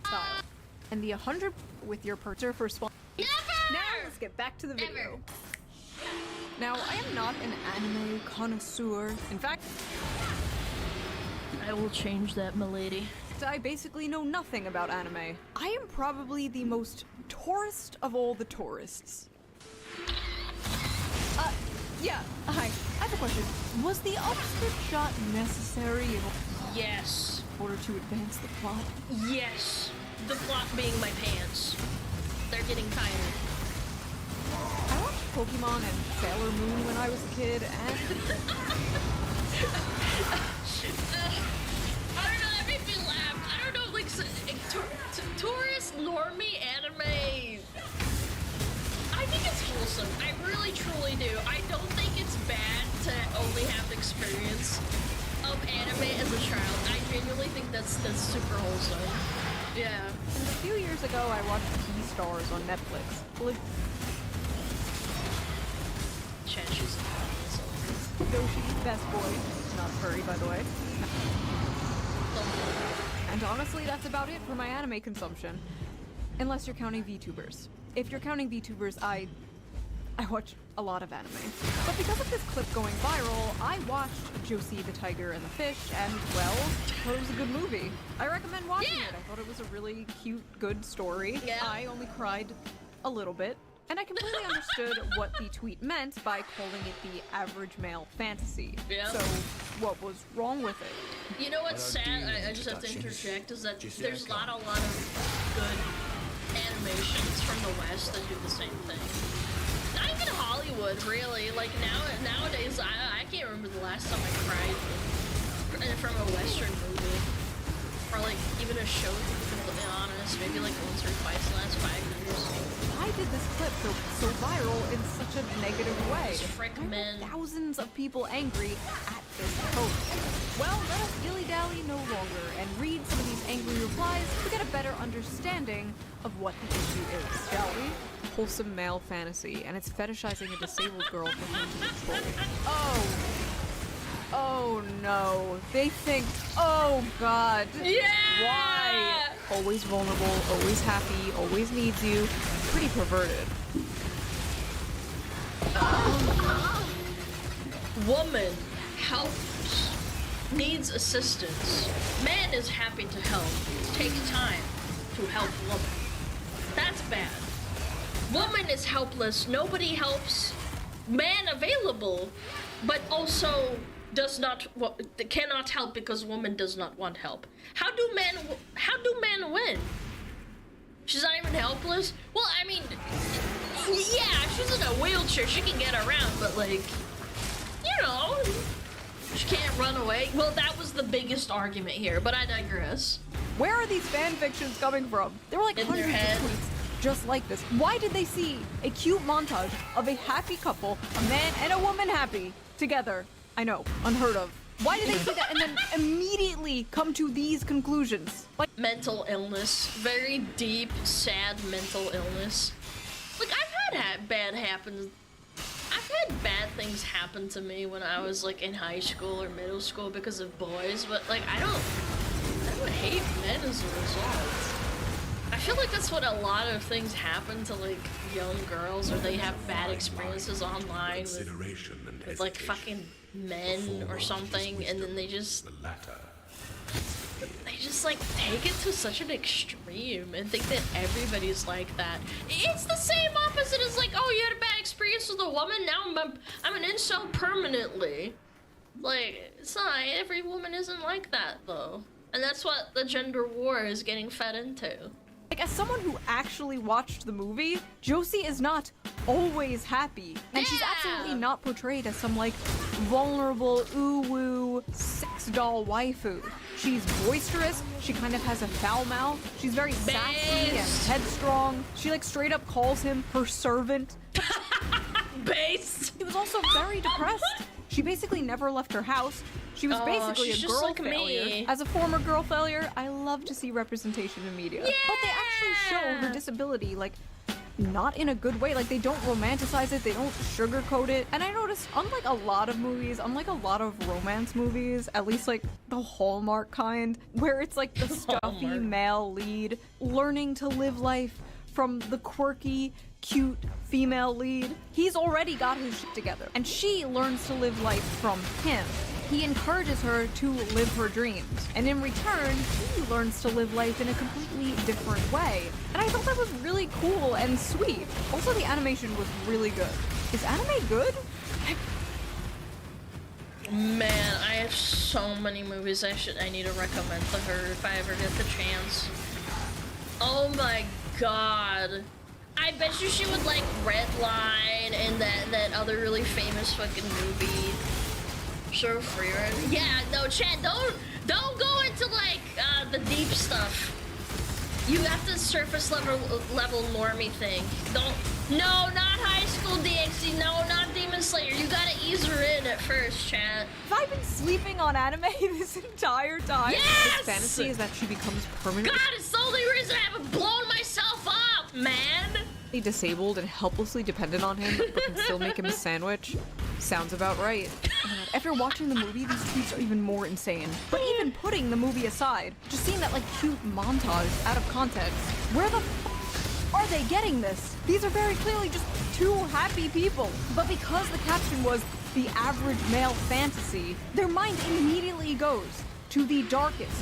style and the 100 with your purchaser for sponsor. Never! Now let's get back to the video. Never. Now I am not an anime connoisseur. In fact, I will change that, milady. I basically know nothing about anime. I am probably the most tourist of all the tourists. Yeah, hi. I have a question. Was the upskirt shot necessary in Yes. order to advance the plot? Yes. The plot being my pants. They're getting tighter. I watched Pokemon and Sailor Moon when I was a kid, and I don't know, that made me laugh. I don't know, like, tourist, normie, anime. I think it's wholesome. I really, truly do. I don't think it's bad to only have the experience of anime as a child. I genuinely think that's super wholesome. Yeah. a few years ago I watched Beastars on Netflix. Chanshi's Yoshi, best boy. Not furry, by the way. And honestly, that's about it for my anime consumption. Unless you're counting VTubers. If you're counting VTubers, I watch a lot of anime. But because of this clip going viral, I watched Josie the Tiger and the Fish, and, well, I thought it was a good movie. I recommend watching it. I thought it was a really cute, good story. Yeah. I only cried a little bit. And I completely understood what the tweet meant by calling it the average male fantasy. Yeah. So, what was wrong with it? You know what's sad? I just have to interject is that there's a lot of good animations from the West that do the same thing. Not even Hollywood, really. Like nowadays, I can't remember the last time I cried from a Western movie, or like even a show. To be completely honest, maybe like once or twice in the last 5 years. Why did this clip go so viral in such a negative way? Frick Why were men. thousands of people angry at this post? Well, let us dilly-dally no longer and read some of these angry replies to get a better understanding of what the issue is, shall we? Wholesome male fantasy, and it's fetishizing a disabled girl for him to control. Oh no. They think, oh god. Yeah! Why? Always vulnerable, always happy, always needs you. Pretty perverted. Woman helps, needs assistance. Man is happy to help. Take time to help woman. That's bad. Woman is helpless. Nobody helps. Man available, but also cannot help because woman does not want help. How do men win? She's not even helpless? Well, I mean, yeah, she's in a wheelchair, she can get around, but like, you know, she can't run away. Well, that was the biggest argument here, but I digress. Where are these fan fictions coming from? There were like In their hundreds head. of tweets just like this. Why did they see a cute montage of a happy couple, a man and a woman happy, together? I know, unheard of. Why did they see that and then immediately come to these conclusions? Like, Mental illness, very deep, sad mental illness. Like, I've had bad things happen to me when I was like in high school or middle school because of boys, but like I don't hate men as a result. I feel like that's what a lot of things happen to like young girls, or they have bad experiences online with like fucking men or something, and then they just like take it to such an extreme and think that everybody's like that. It's the same opposite as like, oh, you had a bad experience with a woman, now I'm an incel permanently. Like, it's not, every woman isn't like that though. And that's what the gender war is getting fed into. Like, as someone who actually watched the movie, Josie is not always happy. And she's absolutely not portrayed as some, like, vulnerable, ooh-woo, sex doll waifu. She's boisterous, she kind of has a foul mouth, she's very sassy and headstrong. She, like, straight up calls him her servant. based. She was also very depressed. She basically never left her house. She was basically she's a just girl like failure. me. As a former girl failure, I love to see representation in media. Yeah! But they actually show her disability, like, not in a good way. Like, they don't romanticize it, they don't sugarcoat it. And I noticed, unlike a lot of movies, unlike a lot of romance movies, at least like the Hallmark kind, where it's like the stuffy Hallmark. male lead learning to live life from the quirky, cute female lead, he's already got his shit together. And she learns to live life from him. He encourages her to live her dreams. And in return, he learns to live life in a completely different way. And I thought that was really cool and sweet. Also, the animation was really good. Is anime good? Man, I have so many movies I need to recommend to her if I ever get the chance. Oh my god. I bet you she would like Redline and that other really famous fucking movie. So Freerun. Yeah, no, Chad, don't go into like the deep stuff. You have the surface level normie thing. No, not High School DxD. No, not Demon Slayer. You gotta ease her in at first, Chad. Have I been sleeping on anime this entire time? Yes! His fantasy is that she becomes permanently God, it's the only reason I haven't blown myself up, man. disabled and helplessly dependent on him, but can still make him a sandwich. Sounds about right. Oh my God. After watching the movie, these tweets are even more insane. But even putting the movie aside, just seeing that like cute montage out of context, where the f are they getting this? These are very clearly just two happy people. But because the caption was the average male fantasy, their mind immediately goes to the darkest,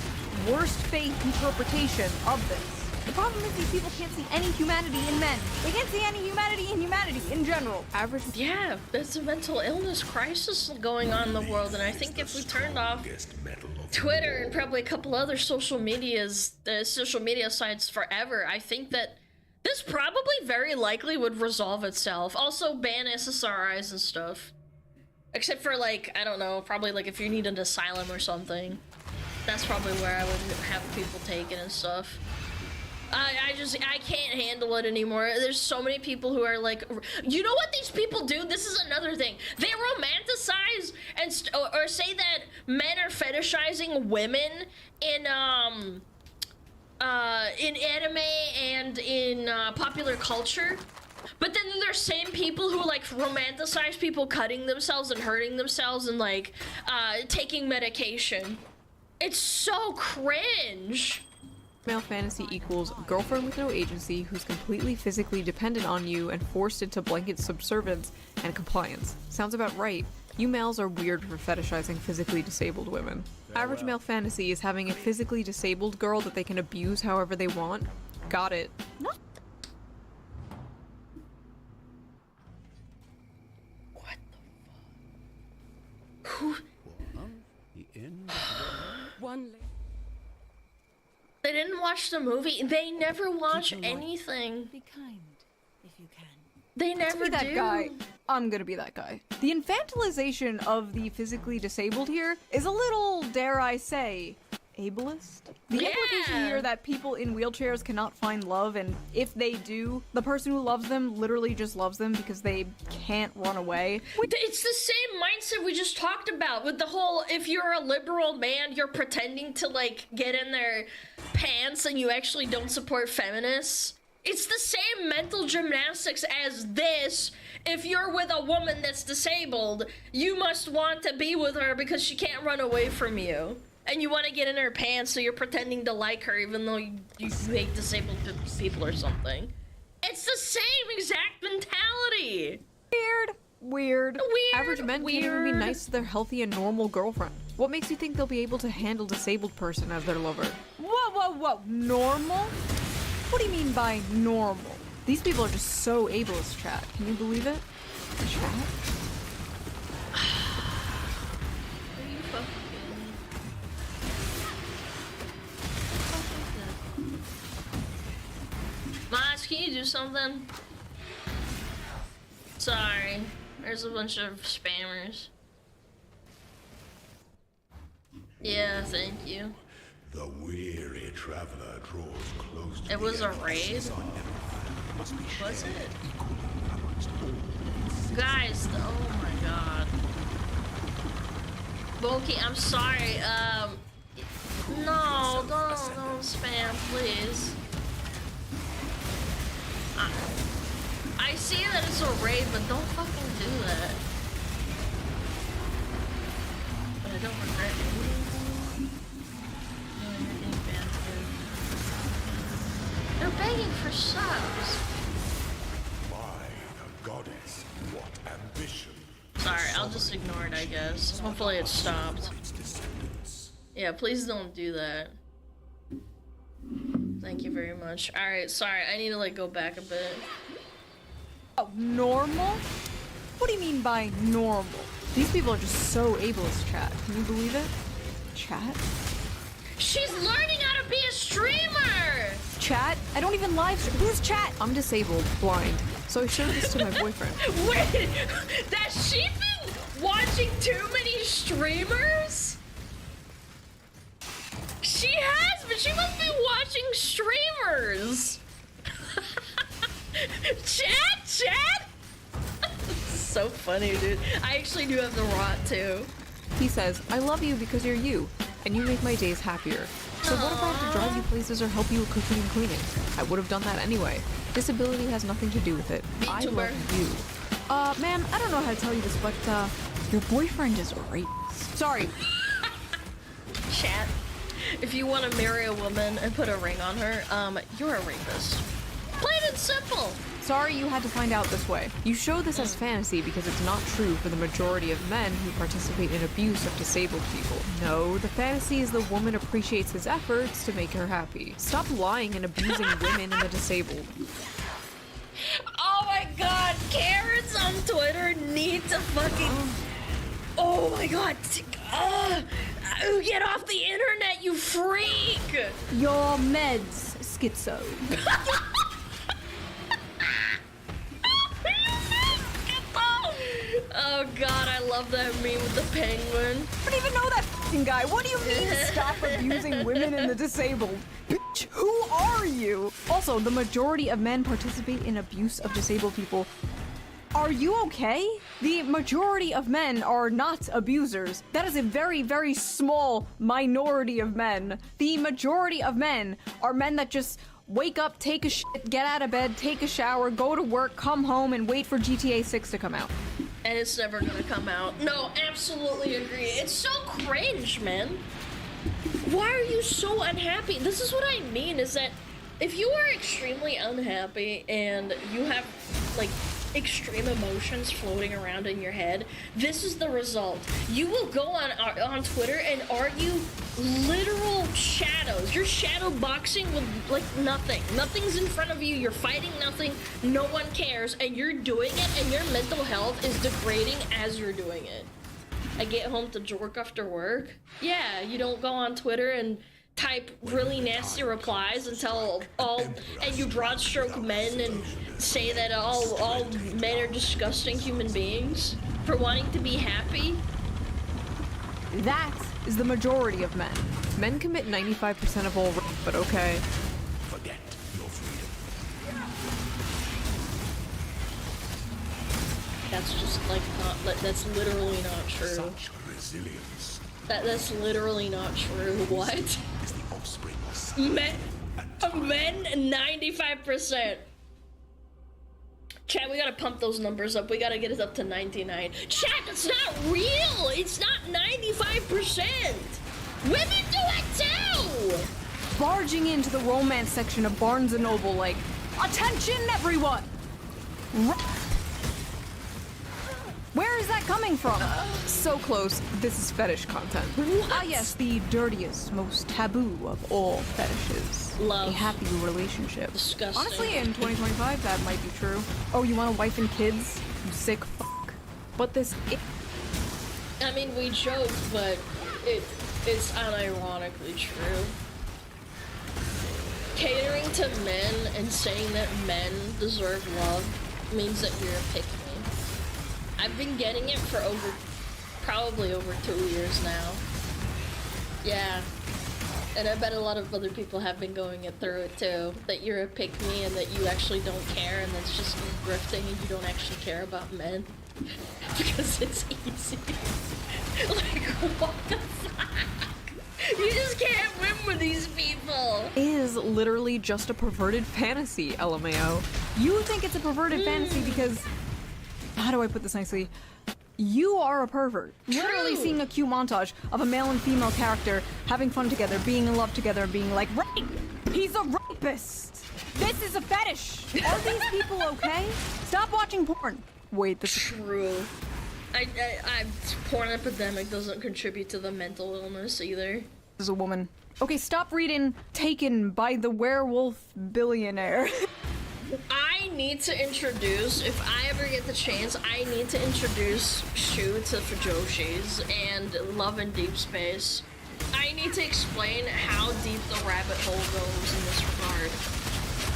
worst fate interpretation of this. The problem is these people can't see any humanity in men. They can't see any humanity in humanity in general. Average. Yeah, there's a mental illness crisis going on in the world, and I think if we turned off Twitter and probably a couple other social media sites forever, I think that this probably very likely would resolve itself. Also, ban SSRIs and stuff. Except for, like, I don't know, probably, like, if you need an asylum or something. That's probably where I would have people taken and stuff. I can't handle it anymore. There's so many people who are like, you know what these people do? This is another thing. They romanticize and or say that men are fetishizing women in anime and in popular culture. But then there's same people who like romanticize people cutting themselves and hurting themselves and like taking medication. It's so cringe. Male fantasy equals girlfriend with no agency who's completely physically dependent on you and forced into blanket subservience and compliance. Sounds about right. You males are weird for fetishizing physically disabled women. Average male fantasy is having a physically disabled girl that they can abuse however they want. Got it. No. What the fuck? Who? One They didn't watch the movie. They never watch anything. Be kind if you can. They never Be that do. guy. I'm gonna be that guy. The infantilization of the physically disabled here is a little, dare I say, ableist. The implication here that people in wheelchairs cannot find love, and if they do, the person who loves them literally just loves them because they can't run away. It's the same mindset we just talked about with the whole, if you're a liberal man, you're pretending to like get in their pants and you actually don't support feminists. It's the same mental gymnastics as this. If you're with a woman that's disabled, you must want to be with her because she can't run away from you. And you want to get in her pants, so you're pretending to like her even though you hate disabled people or something. It's the same exact mentality. Weird. Average men can't even be nice to their healthy and normal girlfriend. What makes you think they'll be able to handle disabled person as their lover? Whoa. Normal? What do you mean by normal? These people are just so ableist, chat. Can you believe it? Chat? Are you fucking Moss, can you do something? Sorry, there's a bunch of spammers. Yeah, thank you. The weary traveler draws close to It was the a raid? emphasis on empire must be Was shared it? equally amongst all. God, please. Oh my god. Boki, I'm sorry. No, don't spam, please. I see that it's a raid, but don't fucking do that. But I don't regret anything. Yeah, you're getting banned too. They're begging for subs. My the goddess, what ambition. Sorry, I'll just ignore it, I guess. Hopefully it stopped. Its descendants. Yeah, please don't do that. Thank you very much. Alright, sorry, I need to like go back a bit. Oh, normal? What do you mean by normal? These people are just so ableist, chat. Can you believe it? Chat? She's learning how to be a streamer! Chat? I don't even live stream. Who's chat? I'm disabled, blind. So I showed this to my boyfriend. Wait! Has she been watching too many streamers? She has, but she must be watching streamers! Chat? So funny, dude. I actually do have the rot too. He says, I love you because you're you, and you make my days happier. So what if I have to drive you places or help you with cooking and cleaning? I would have done that anyway. Disability has nothing to do with it. I love you. Ma'am, I don't know how to tell you this, but, your boyfriend is a rapist. Sorry. Chat, if you want to marry a woman and put a ring on her, you're a rapist. Plain and simple. Sorry you had to find out this way. You show this as fantasy because it's not true for the majority of men who participate in abuse of disabled people. No, the fantasy is the woman appreciates his efforts to make her happy. Stop lying and abusing women and the disabled. Oh my god, Karens on Twitter need to fucking... Oh my god. Get off the internet, you freak! Your meds, schizo. Oh god, I love that meme with the penguin. I don't even know that f***ing guy. What do you mean stop abusing women and the disabled? Bitch, who are you? Also, the majority of men participate in abuse of disabled people. Are you okay? The majority of men are not abusers. That is a very, very small minority of men. The majority of men are men that just wake up, take a shit, get out of bed, take a shower, go to work, come home, and wait for GTA 6 to come out. And it's never gonna come out. No, absolutely agree. It's so cringe, man. Why are you so unhappy? This is what I mean, is that if you are extremely unhappy and you have, like, extreme emotions floating around in your head, this is the result. You will go on Twitter and argue literal shadows. You're shadow boxing with like nothing. Nothing's in front of you. You're fighting nothing. No one cares, and you're doing it, and your mental health is degrading as you're doing it. I get home to jerk after work. Yeah, you don't go on Twitter and type really nasty replies and tell and you broad stroke men and say that all men are disgusting human beings for wanting to be happy. That is the majority of men. Men commit 95% of all rape, but okay. Forget your freedom. That's just like not. That's literally not true. Such resilience That's literally not true. What? is the offspring of Men 95%. Chat, we gotta pump those numbers up. We gotta get it up to 99. Chat, that's not real! It's not 95%! Women do it too! Barging into the romance section of Barnes & Noble like, attention everyone! Where is that coming from? So close, this is fetish content. Ah yes, the dirtiest, most taboo of all fetishes. Love. A happy relationship. Disgusting. Honestly, in 2025, that might be true. Oh, you want a wife and kids? You sick fuck. But this... I mean, we joke, but it's unironically true. Catering to men and saying that men deserve love means that you're a pick-me. I've been getting it for probably over 2 years now. Yeah. And I bet a lot of other people have been going through it too. That you're a pick-me and that you actually don't care and that's just grifting and you don't actually care about men. Because it's easy. Like, what the fuck? You just can't win with these people. Is literally just a perverted fantasy, LMAO. You think it's a perverted fantasy because, how do I put this nicely? You are a pervert. Literally seeing a cute montage of a male and female character having fun together, being in love together, and being like, rape! He's a rapist! This is a fetish! Are these people okay? Stop watching porn. Wait, this is true. Porn epidemic doesn't contribute to the mental illness either. This is a woman. Okay, stop reading Taken by the Werewolf Billionaire. I need to introduce, if I ever get the chance, I need to introduce Shu to Fujoshis and Love in Deep Space. I need to explain how deep the rabbit hole goes in this regard.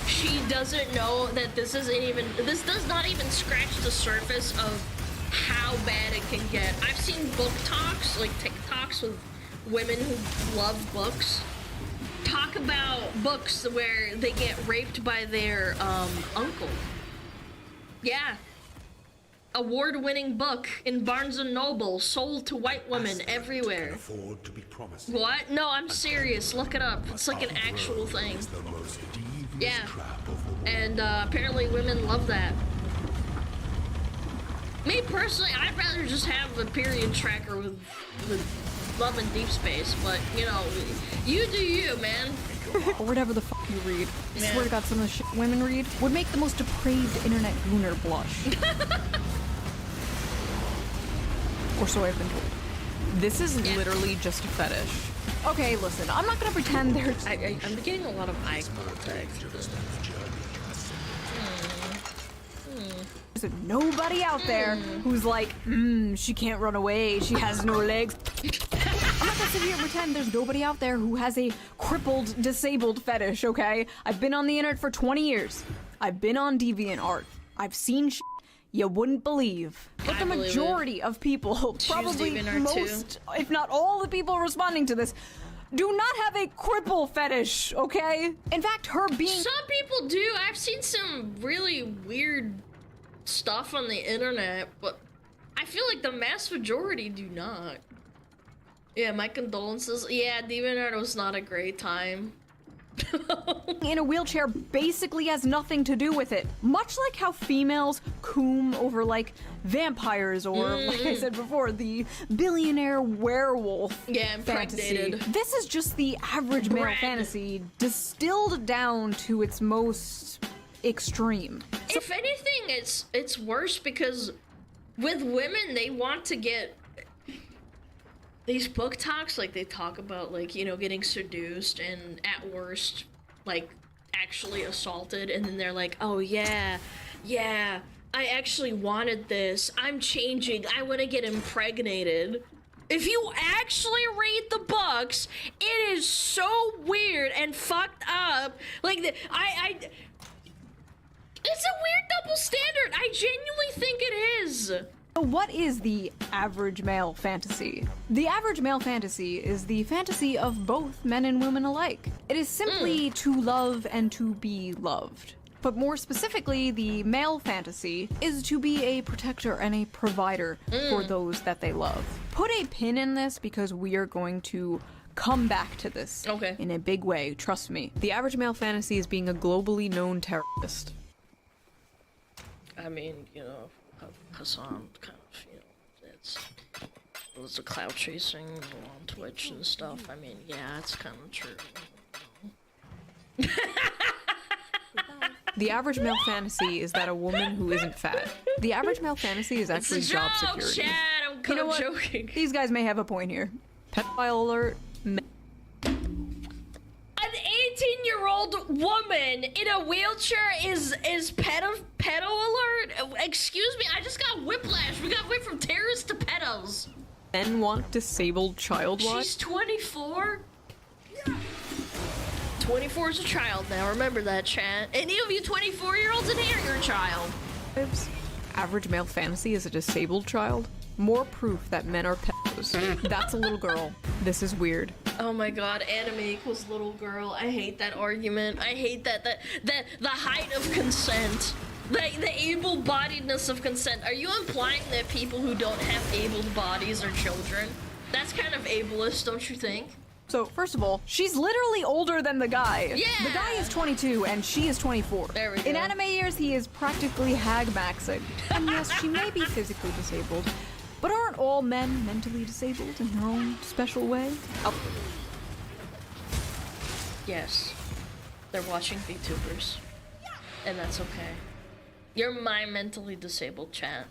She doesn't know that this does not even scratch the surface of how bad it can get. I've seen book talks, like TikToks with women who love books, talk about books where they get raped by their uncle. Yeah. Award-winning book in Barnes & Noble, sold to white women everywhere. Afford to be promised. What? No, I'm serious. Look it up. It's like an actual thing. Yeah. And apparently women love that. Me personally, I'd rather just have a period tracker with Love in Deep Space, but you know, you do you, man. Or whatever the fuck you read. I Yeah. swear to God, some of the shit women read would make the most depraved internet gooner blush. Or so I've been told. This is literally just a fetish. Okay, listen, I'm not gonna pretend there's... I'm getting a lot of eye contact. There's nobody out there who's like, she can't run away, she has no legs. I'm not gonna sit here and pretend there's nobody out there who has a crippled, disabled fetish, okay? I've been on the internet for 20 years. I've been on DeviantArt. I've seen shit you wouldn't believe. But the majority of people, probably most, if not all the people responding to this, do not have a cripple fetish, okay? In fact, her being... Some people do. I've seen some really weird stuff on the internet, but I feel like the mass majority do not. Yeah, my condolences. Yeah, DeviantArt was not a great time. in a wheelchair basically has nothing to do with it. Much like how females coom over like vampires or, like I said before, the billionaire werewolf fantasy. This is just the average male fantasy distilled down to its most extreme. If anything, it's worse because with women, they want to get these book talks, like they talk about, like, you know, getting seduced and at worst, like, actually assaulted, and then they're like, oh yeah, I actually wanted this, I'm changing, I want to get impregnated. If you actually read the books, it is so weird and fucked up. Like, it's a weird double standard. I genuinely think it is. So what is the average male fantasy? The average male fantasy is the fantasy of both men and women alike. It is simply to love and to be loved. But more specifically, the male fantasy is to be a protector and a provider for those that they love. Put a pin in this because we are going to come back to this in a big way, trust me. The average male fantasy is being a globally known terrorist. I mean, you know, Hassan kind of, you know, it's a cloud chasing on Twitch and stuff. I mean, yeah, it's kind of true. The average male fantasy is that a woman who isn't fat. The average male fantasy is actually job security. Chad, I'm you know what? joking. These guys may have a point here. Pedophile alert. An 18-year-old woman in a wheelchair is pedo alert? Excuse me, I just got whiplash. We got went from terrorists to pedos. Men want disabled child watch? She's 24? 24 is a child now, remember that, chat. Any of you 24-year-olds in here, you're a child. Average male fantasy is a disabled child? More proof that men are pedos. That's a little girl. This is weird. Oh my god, anime equals little girl. I hate that argument. I hate that the height of consent. The able-bodiedness of consent. Are you implying that people who don't have able bodies are children? That's kind of ableist, don't you think? So, first of all, she's literally older than the guy. Yeah! The guy is 22 and she is 24. There we go. In anime years, he is practically hag-maxing. And yes, she may be physically disabled, but aren't all men mentally disabled in their own special way? Oh. Yes. They're watching VTubers. And that's okay. You're my mentally disabled, chat.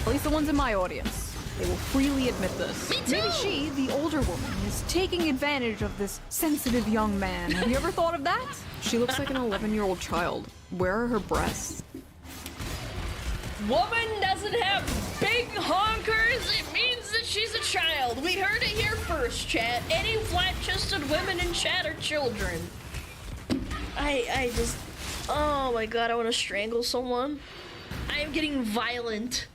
At least the ones in my audience. They will freely admit this. Me too! Maybe she, the older woman, is taking advantage of this sensitive young man. Have you ever thought of that? She looks like an 11-year-old child. Where are her breasts? Woman doesn't have big honkers, it means that she's a child. We heard it here first, chat. Any flat-chested women in chat are children. I just... Oh my god, I want to strangle someone. I am getting violent.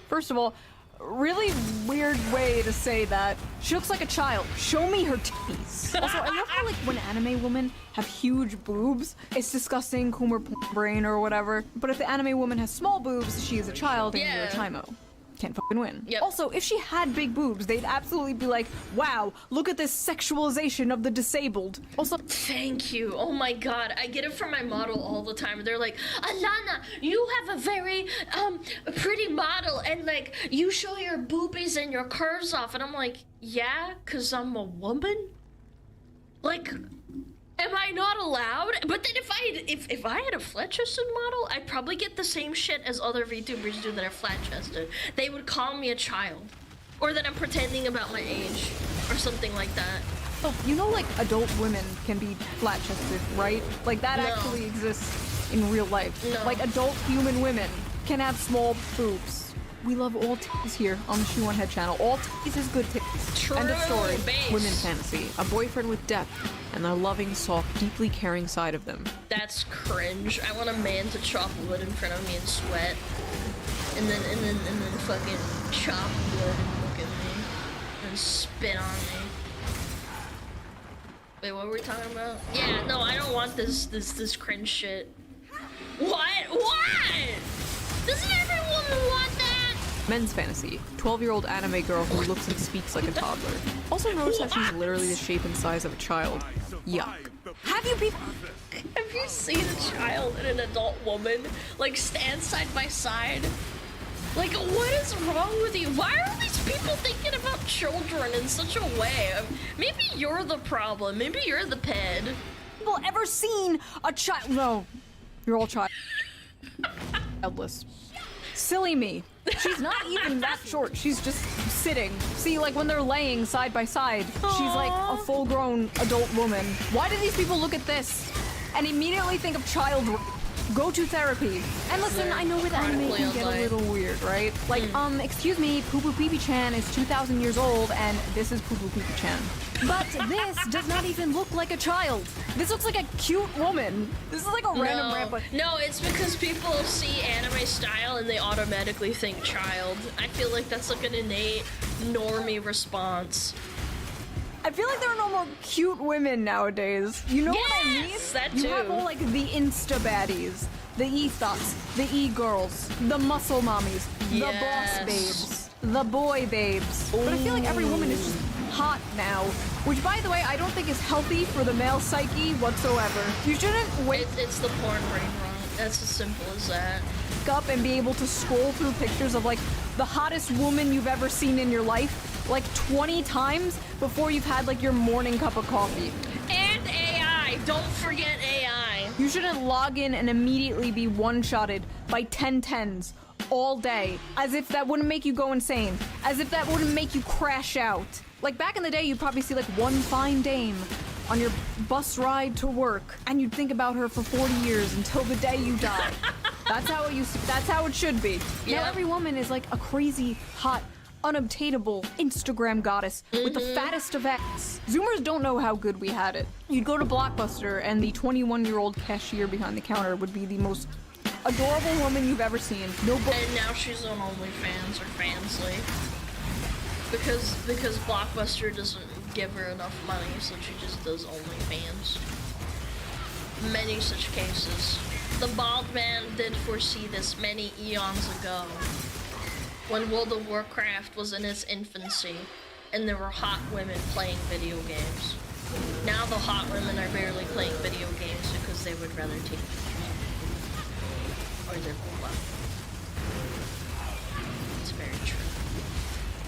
First of all, really weird way to say that. She looks like a child. Show me her titties. Also, I love how, like, when anime women have huge boobs, it's disgusting, Coomer brain or whatever. But if the anime woman has small boobs, she is a child and you're a chimo. Can't fucking win. Yep. Also, if she had big boobs, they'd absolutely be like, wow, look at this sexualization of the disabled. Also, Thank you. Oh my god, I get it from my model all the time. They're like, Alana, you have a very pretty model, and like you show your boobies and your curves off, and I'm like, yeah, cause I'm a woman. Like, am I not allowed? But then if I had a flat-chested model, I'd probably get the same shit as other VTubers do that are flat-chested. They would call me a child, or that I'm pretending about my age, or something like that. oh, you know, like, adult women can be flat-chested, right? Like, that No. actually exists in real life. No. Like, adult human women can have small boobs. We love all titties here on the Shoe on Head channel. All titties is good titties. True, End of story. base. Women fantasy. A boyfriend with depth and the loving, soft, deeply caring side of them. That's cringe. I want a man to chop wood in front of me and sweat. And then fucking chop wood and look at me. And spit on me. Wait, what were we talking about? Yeah, no, I don't want this cringe shit. What? Doesn't every woman want that? Men's fantasy. 12-year-old anime girl who looks and speaks like a toddler. Also notice that she's literally the shape and size of a child. Yuck. Have you seen a child and an adult woman, like, stand side by side? Like, what is wrong with you? Why are all these people thinking about children in such a way? Maybe you're the problem. Maybe you're the ped. people ever seen a child? No. You're all childless. Silly me. She's not even that short. She's just sitting. See, like when they're laying side by side, she's like a full-grown adult woman. Why do these people look at this and immediately think of child rape? Go to therapy. And listen, I know with anime can get a little weird, right? Like, excuse me, Poo Poo Pee Pee Chan is 2,000 years old, and this is Poo Poo Pee Pee Chan. But this does not even look like a child. This looks like a cute woman. This is like a random grandpa. No, it's because people see anime style and they automatically think child. I feel like that's like an innate normie response. I feel like there are no more cute women nowadays. You know what I mean? That You too. have all like the Insta baddies, the e-thoughts, the e-girls, the muscle mommies, the boss babes, the boy babes. But I feel like every woman is just hot now, which by the way, I don't think is healthy for the male psyche whatsoever. You shouldn't wake It's the porn brain rot. That's as simple as that. up and be able to scroll through pictures of like the hottest woman you've ever seen in your life like 20 times before you've had like your morning cup of coffee. And AI. Don't forget AI. You shouldn't log in and immediately be one-shotted by 1010s all day, as if that wouldn't make you go insane, as if that wouldn't make you crash out. Like back in the day, you'd probably see like one fine dame on your bus ride to work, and you'd think about her for 40 years until the day you die. That's how it used to. That's how it should be. Now every woman is like a crazy, hot, unobtainable Instagram goddess with the fattest of X. Zoomers don't know how good we had it. You'd go to Blockbuster and the 21-year-old cashier behind the counter would be the most adorable woman you've ever seen. And now she's on OnlyFans or Fansly. Because Blockbuster doesn't give her enough money, so she just does OnlyFans. Many such cases. The bald man did foresee this many eons ago, when World of Warcraft was in its infancy, and there were hot women playing video games. Now the hot women are barely playing video games because they would rather take pictures. Or their butt. It's very true.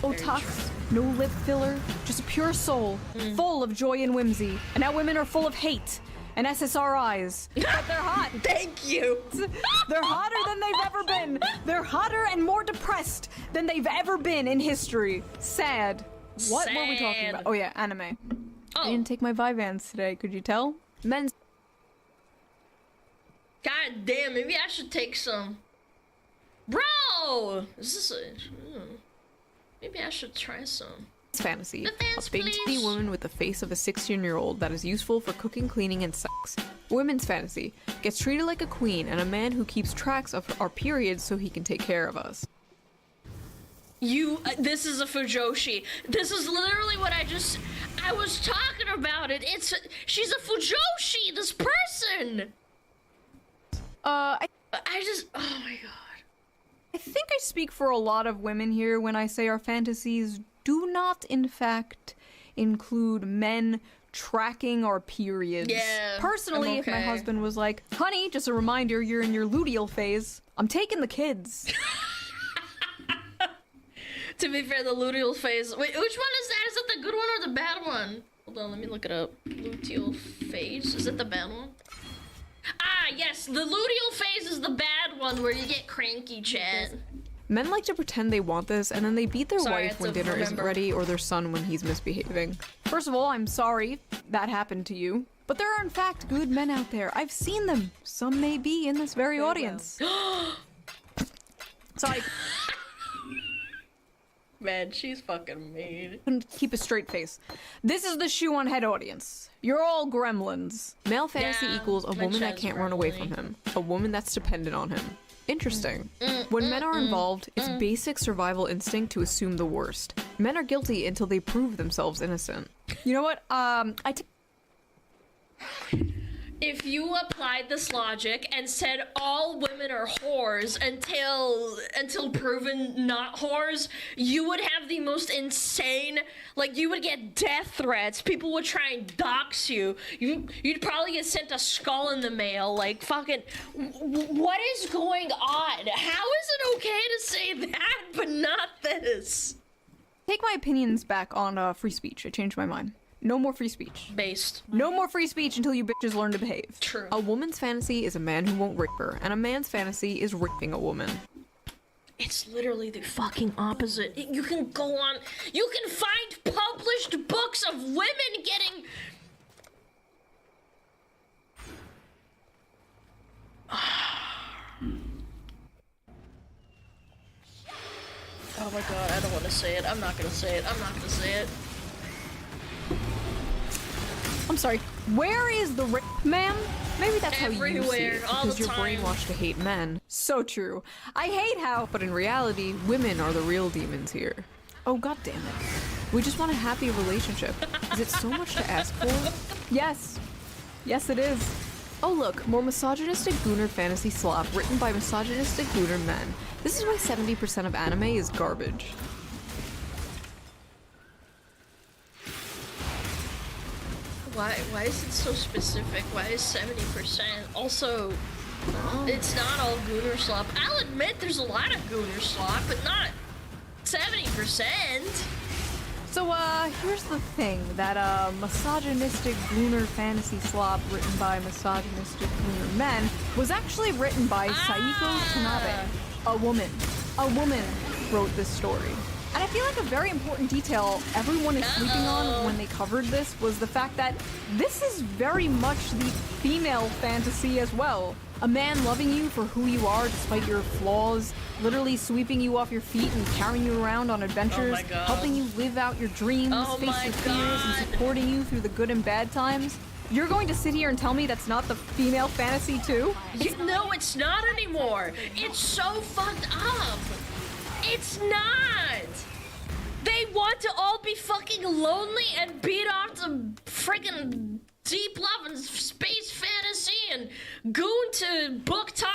Botox, no lip filler, just a pure soul, full of joy and whimsy. And now women are full of hate and SSRIs. But they're hot. Thank you! They're hotter than they've ever been. They're hotter and more depressed than they've ever been in history. Sad. What were we talking about? Oh yeah, anime. Oh. I didn't take my Vyvanse today, could you tell? Men's God damn, maybe I should take some. Bro! Is this a... Maybe I should try some. fantasy. Advance, A big please. titty woman with the face of a 16-year-old that is useful for cooking, cleaning, and sex. Women's fantasy. Gets treated like a queen and a man who keeps tracks of our periods so he can take care of us. This is a Fujoshi. This is literally what I was talking about it. She's a Fujoshi, this person! Oh my god. I think I speak for a lot of women here when I say our fantasies do not, in fact, include men tracking our periods. Yeah, Personally, I'm if my okay. husband was like, honey, just a reminder, you're in your luteal phase, I'm taking the kids. To be fair, the luteal phase. Wait, which one is that? Is it the good one or the bad one? Hold on, let me look it up. Luteal phase. Is it the bad one? Ah, yes, the luteal phase is the bad one where you get cranky, Chad. Men like to pretend they want this, and then they beat their Sorry, I wife have when to dinner isn't remember. ready, or their son when he's misbehaving. First of all, I'm sorry that happened to you. But there are in fact good men out there. I've seen them. Some may be in this very audience. Sorry, Man, she's fucking mean. couldn't keep a straight face. This is the shoe on head audience. You're all gremlins. Male fantasy Yeah, equals a my woman that Chad's can't run away gremlin-y. from him. A woman that's dependent on him. Interesting. When men are involved, it's basic survival instinct to assume the worst. Men are guilty until they prove themselves innocent. You know what? If you applied this logic and said all women are whores until proven not whores, you would have the most insane, like, you would get death threats. People would try and dox you. You'd probably get sent a skull in the mail. Like, fucking, what is going on? How is it okay to say that but not this? Take my opinions back on free speech. I changed my mind. No more free speech. Based. No more free speech until you bitches learn to behave. True. A woman's fantasy is a man who won't rape her, and a man's fantasy is raping a woman. It's literally the fucking opposite. You can go on, you can find published books of women getting... Oh my god, I don't want to say it. I'm not gonna say it. I'm not gonna say it. I'm sorry. Where is the rape, ma'am? Maybe that's how you see Everywhere, it, all because the you're time. brainwashed to hate men. So true. I hate how, but in reality, women are the real demons here. Oh, god damn it. We just want a happy relationship. Is it so much to ask for? Yes. Yes, it is. Oh look, more misogynistic gooner fantasy slop written by misogynistic gooner men. This is why 70% of anime is garbage. Why is it so specific? Why is 70%? Also, it's not all gooner slop. I'll admit there's a lot of gooner slop, but not 70%. So, here's the thing, that, misogynistic gooner fantasy slop written by misogynistic gooner men was actually written by Saiko Tanabe. A woman. A woman wrote this story. And I feel like a very important detail everyone is sleeping on when they covered this was the fact that this is very much the female fantasy as well. A man loving you for who you are despite your flaws, literally sweeping you off your feet and carrying you around on adventures, my God. helping you live out your dreams, Oh face my your fears, and God. supporting you through the good and bad times. You're going to sit here and tell me that's not the female fantasy too? No, it's not anymore. It's so fucked up. It's not. They want to all be fucking lonely and beat off to freaking deep love and space fantasy and goon to book talk.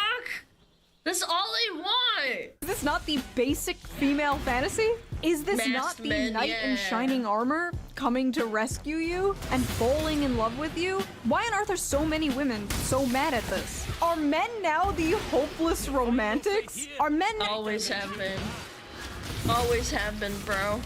That's all they want. Is this not the basic female fantasy? Is this not Masked the men, knight in yeah. shining armor coming to rescue you and falling in love with you? Why on earth are so many women so mad at this? Are men now the hopeless romantics? Are men Always have been. Always have been, bro.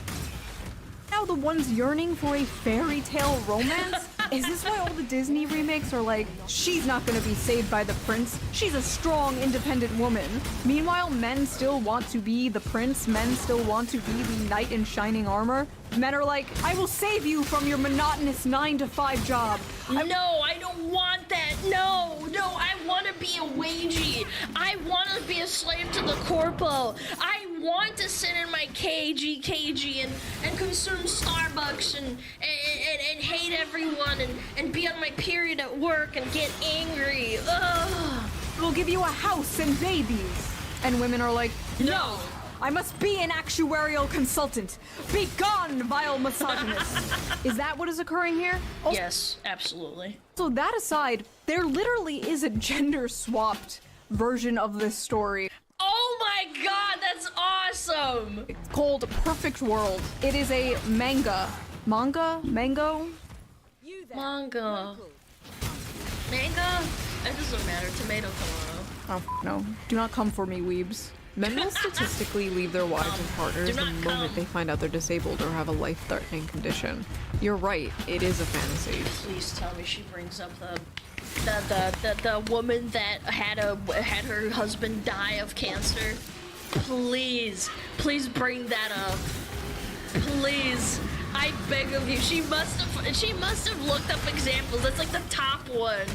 now the ones yearning for a fairy tale romance? Is this why all the Disney remakes are like, she's not gonna be saved by the prince, she's a strong, independent woman? Meanwhile, men still want to be the prince, men still want to be the knight in shining armor. Men are like, I will save you from your monotonous 9-to-5 job. No, I don't want that. No, I want to be a wagey. I want to be a slave to the corpo. I want to sit in my cagey and consume Starbucks and hate everyone and be on my period at work and get angry. Ugh. We'll give you a house and babies. And women are like, no. I must be an actuarial consultant. Be gone, vile misogynist. Is that what is occurring here? Also, Yes, absolutely. so that aside, there literally is a gender-swapped version of this story. Oh my god, that's awesome! It's called Perfect World. It is a manga. Mango? You there. Manga. Manga? It doesn't matter. Tomato, tomato. Oh, no. Do not come for me, weebs. Men will statistically leave their wives and partners do the not moment come. they find out they're disabled or have a life-threatening condition. You're right, it is a fantasy. Please tell me she brings up the woman that had her husband die of cancer. Please bring that up. Please, I beg of you. She must have looked up examples. That's like the top one.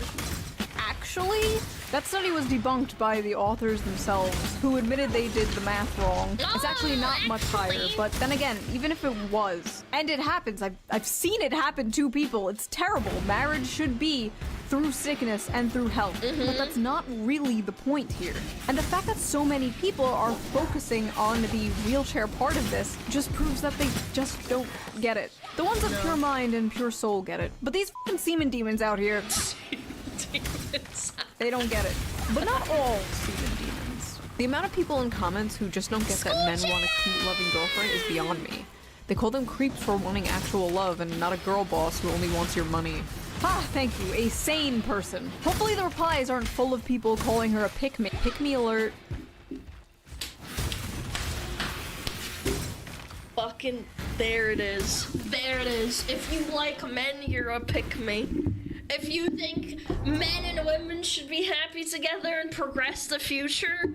Actually, that study was debunked by the authors themselves, who admitted they did the math wrong. It's actually not much higher, Actually? but then again, even if it was, and it happens, I've seen it happen to people, it's terrible. Marriage should be through sickness and through health, but that's not really the point here. And the fact that so many people are focusing on the wheelchair part of this just proves that they just don't get it. The ones of pure mind and pure soul get it, but these fucking semen demons out here, they don't get it. But not all semen demons. The amount of people in comments who just don't get that men want a cute, loving girlfriend is beyond me. They call them creeps for wanting actual love and not a girl boss who only wants your money. Ah, thank you, a sane person. Hopefully the replies aren't full of people calling her a pick-me. Pick-me alert. Fucking there it is. There it is. If you like men, you're a pick-me. If you think men and women should be happy together and progress the future,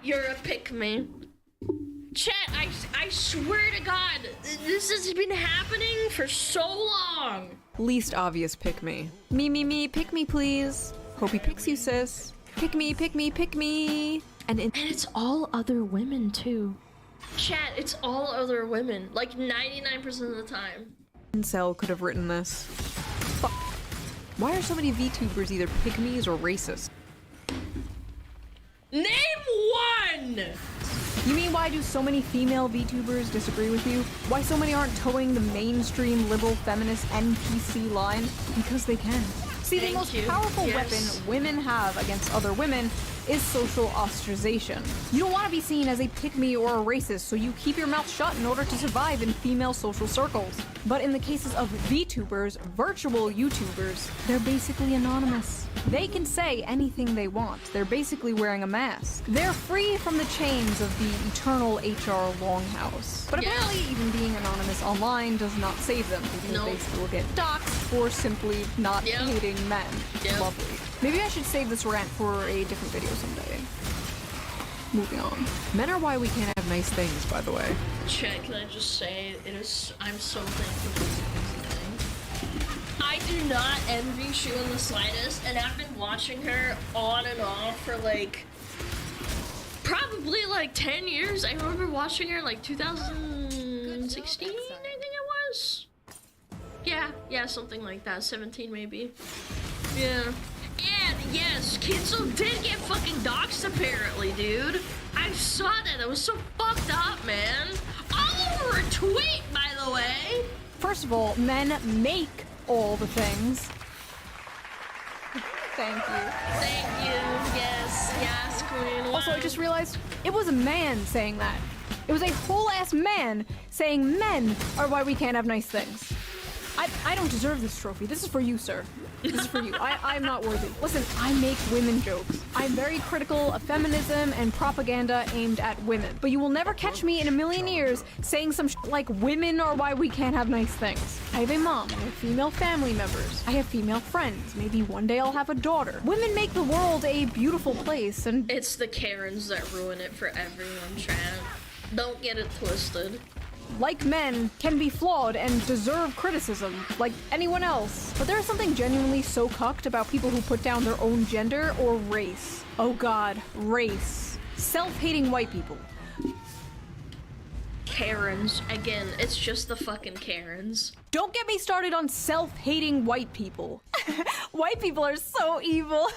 you're a pick-me. Chat, I swear to God, this has been happening for so long. Least obvious pick-me. Me, pick me please. Hope he picks you, sis. Pick me. And it's all other women too. Chat, it's all other women. Like 99% of the time. Incel could have written this. Fuck. Why are so many VTubers either pick-me's or racist? Name one! You mean why do so many female VTubers disagree with you? Why so many aren't towing the mainstream liberal feminist NPC line? Because they can. See, the Thank most you. powerful Yes. weapon women have against other women is social ostracization. You don't want to be seen as a pick-me or a racist, so you keep your mouth shut in order to survive in female social circles. But in the cases of VTubers, virtual YouTubers, they're basically anonymous. They can say anything they want. They're basically wearing a mask. They're free from the chains of the eternal HR longhouse. But Yeah. apparently even being anonymous online does not save them, because Nope. they still get doxxed for simply not Yep. hating men. Yep. Lovely. Maybe I should save this rant for a different video someday. Moving on. Men are why we can't have nice things, by the way. Chat, can I just say, I'm so thankful for this thing. I do not envy Shu in the slightest, and I've been watching her on and off for like, probably like 10 years. I remember watching her like 2016, I think it was. Yeah, something like that, 17 maybe. Yeah. And yes, Kitzel did get fucking doxxed apparently, dude. I saw that. That was so fucked up, man. follow or a tweet, by the way. First of all, men make all the things. Thank you. Thank you. Yes, queen. Also, I Wow. just realized it was a man saying that. It was a whole-ass man saying men are why we can't have nice things. I don't deserve this trophy. This is for you, sir. This is for you. I'm not worthy. Listen, I make women jokes. I'm very critical of feminism and propaganda aimed at women. But you will never catch me in a million years saying some like women are why we can't have nice things. I have a mom. I have female family members. I have female friends. Maybe one day I'll have a daughter. Women make the world a beautiful place, and It's the Karens that ruin it for everyone, Chad. Don't get it twisted. like men, can be flawed and deserve criticism, like anyone else. But there is something genuinely so cucked about people who put down their own gender or race. Oh god, race. Self-hating white people. Karens. Again, it's just the fucking Karens. Don't get me started on self-hating white people. White people are so evil.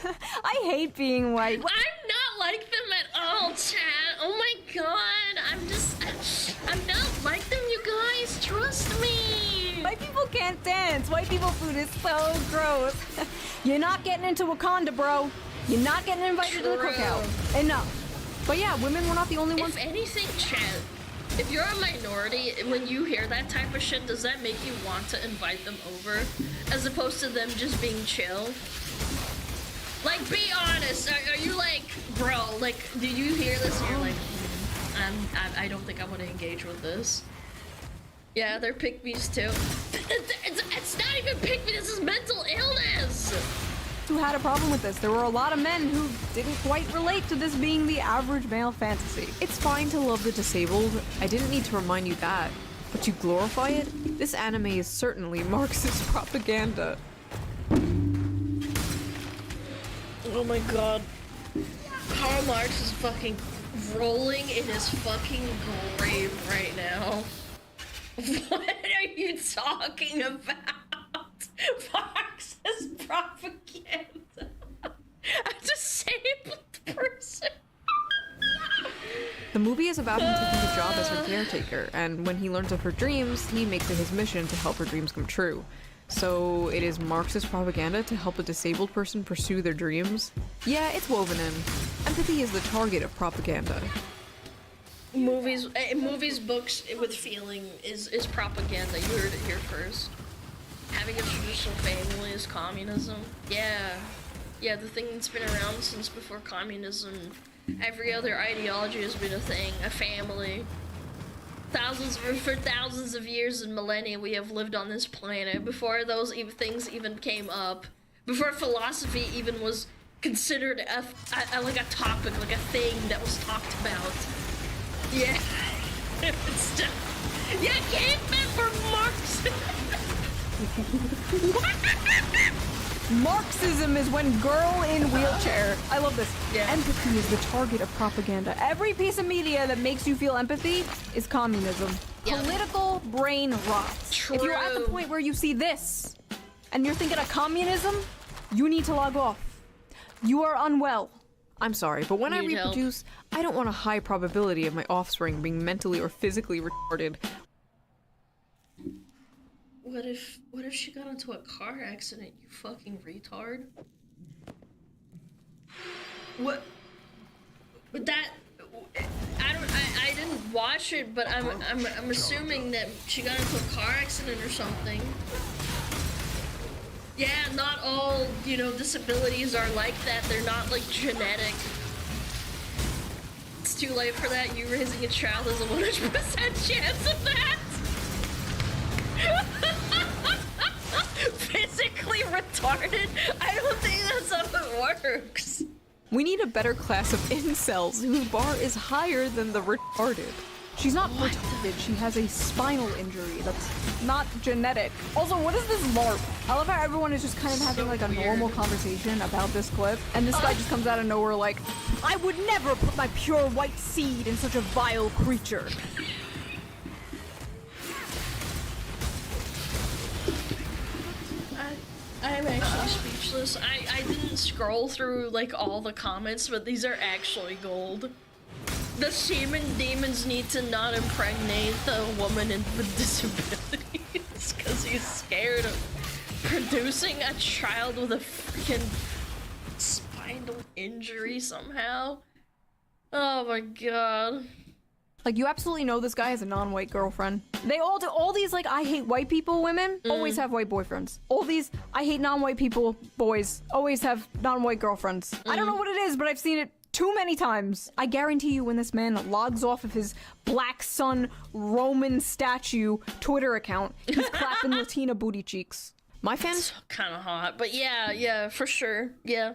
I hate being white. I'm not like them at all, Chad. Oh my god. I'm not like them, you guys. Trust me. White people can't dance. White people food is so gross. You're not getting into Wakanda, bro. You're not getting invited to the True. cookout. Enough. But yeah, women were not the only ones. If anything, Chad, if you're a minority, when you hear that type of shit, does that make you want to invite them over? As opposed to them just being chill? Like, be honest. Are you like, bro, like, do you hear this and you're like, I don't think I want to engage with this. Yeah, they're pick-me's too. It's not even pick-me, this is mental illness! Who had a problem with this. There were a lot of men who didn't quite relate to this being the average male fantasy. It's fine to love the disabled. I didn't need to remind you that. But you glorify it? This anime is certainly Marxist propaganda. Oh my god. Karl Marx is fucking rolling in his fucking grave right now. What are you talking about? Marxist propaganda. A disabled person. The movie is about him taking a job as her caretaker, and when he learns of her dreams, he makes it his mission to help her dreams come true. So it is Marxist propaganda to help a disabled person pursue their dreams? Yeah, it's woven in. Empathy is the target of propaganda. Movies, books with feeling is propaganda. You heard it here first. Having a traditional family is communism. Yeah, the thing that's been around since before communism. Every other ideology has been a thing, a family. For thousands of years and millennia, we have lived on this planet. Before those things even came up, before philosophy even was considered like a topic, like a thing that was talked about. Yeah, it's just, yeah, cavemen for Marx. Marxism is when girl in wheelchair. I love this. Yeah. Empathy is the target of propaganda. Every piece of media that makes you feel empathy is communism. Yeah. Political brain rot. If you're at the True. point where you see this and you're thinking of communism, you need to log off. You are unwell. I'm sorry, but when I Need help. reproduce, I don't want a high probability of my offspring being mentally or physically retarded. What if she got into a car accident, you fucking retard? What? But that, I didn't watch it, but I'm assuming that she got into a car accident or something. Yeah, not all, disabilities are like that. They're not like genetic. It's too late for that. You raising a child has a 100% chance of that. Physically retarded? I don't think that's how it works. We need a better class of incels whose bar is higher than the retarded. She's not retarded, she has a spinal injury that's not genetic. Also, what is this LARP? I love how everyone is just kind of having like a normal conversation about this clip, and this guy just comes out of nowhere like, I would never put my pure white seed in such a vile creature. I'm actually speechless. I didn't scroll through like all the comments, but these are actually gold. The semen demons need to not impregnate the woman with disabilities because he's scared of producing a child with a freaking spinal injury somehow. Oh my god. Like, you absolutely know this guy has a non-white girlfriend. They all do. All these, like, I hate white people women always have white boyfriends. All these I hate non-white people boys always have non-white girlfriends. I don't know what it is, but I've seen it too many times. I guarantee you when this man logs off of his Black Sun Roman statue Twitter account, he's clapping Latina booty cheeks. My fans Kind of hot, but yeah, for sure. Yeah.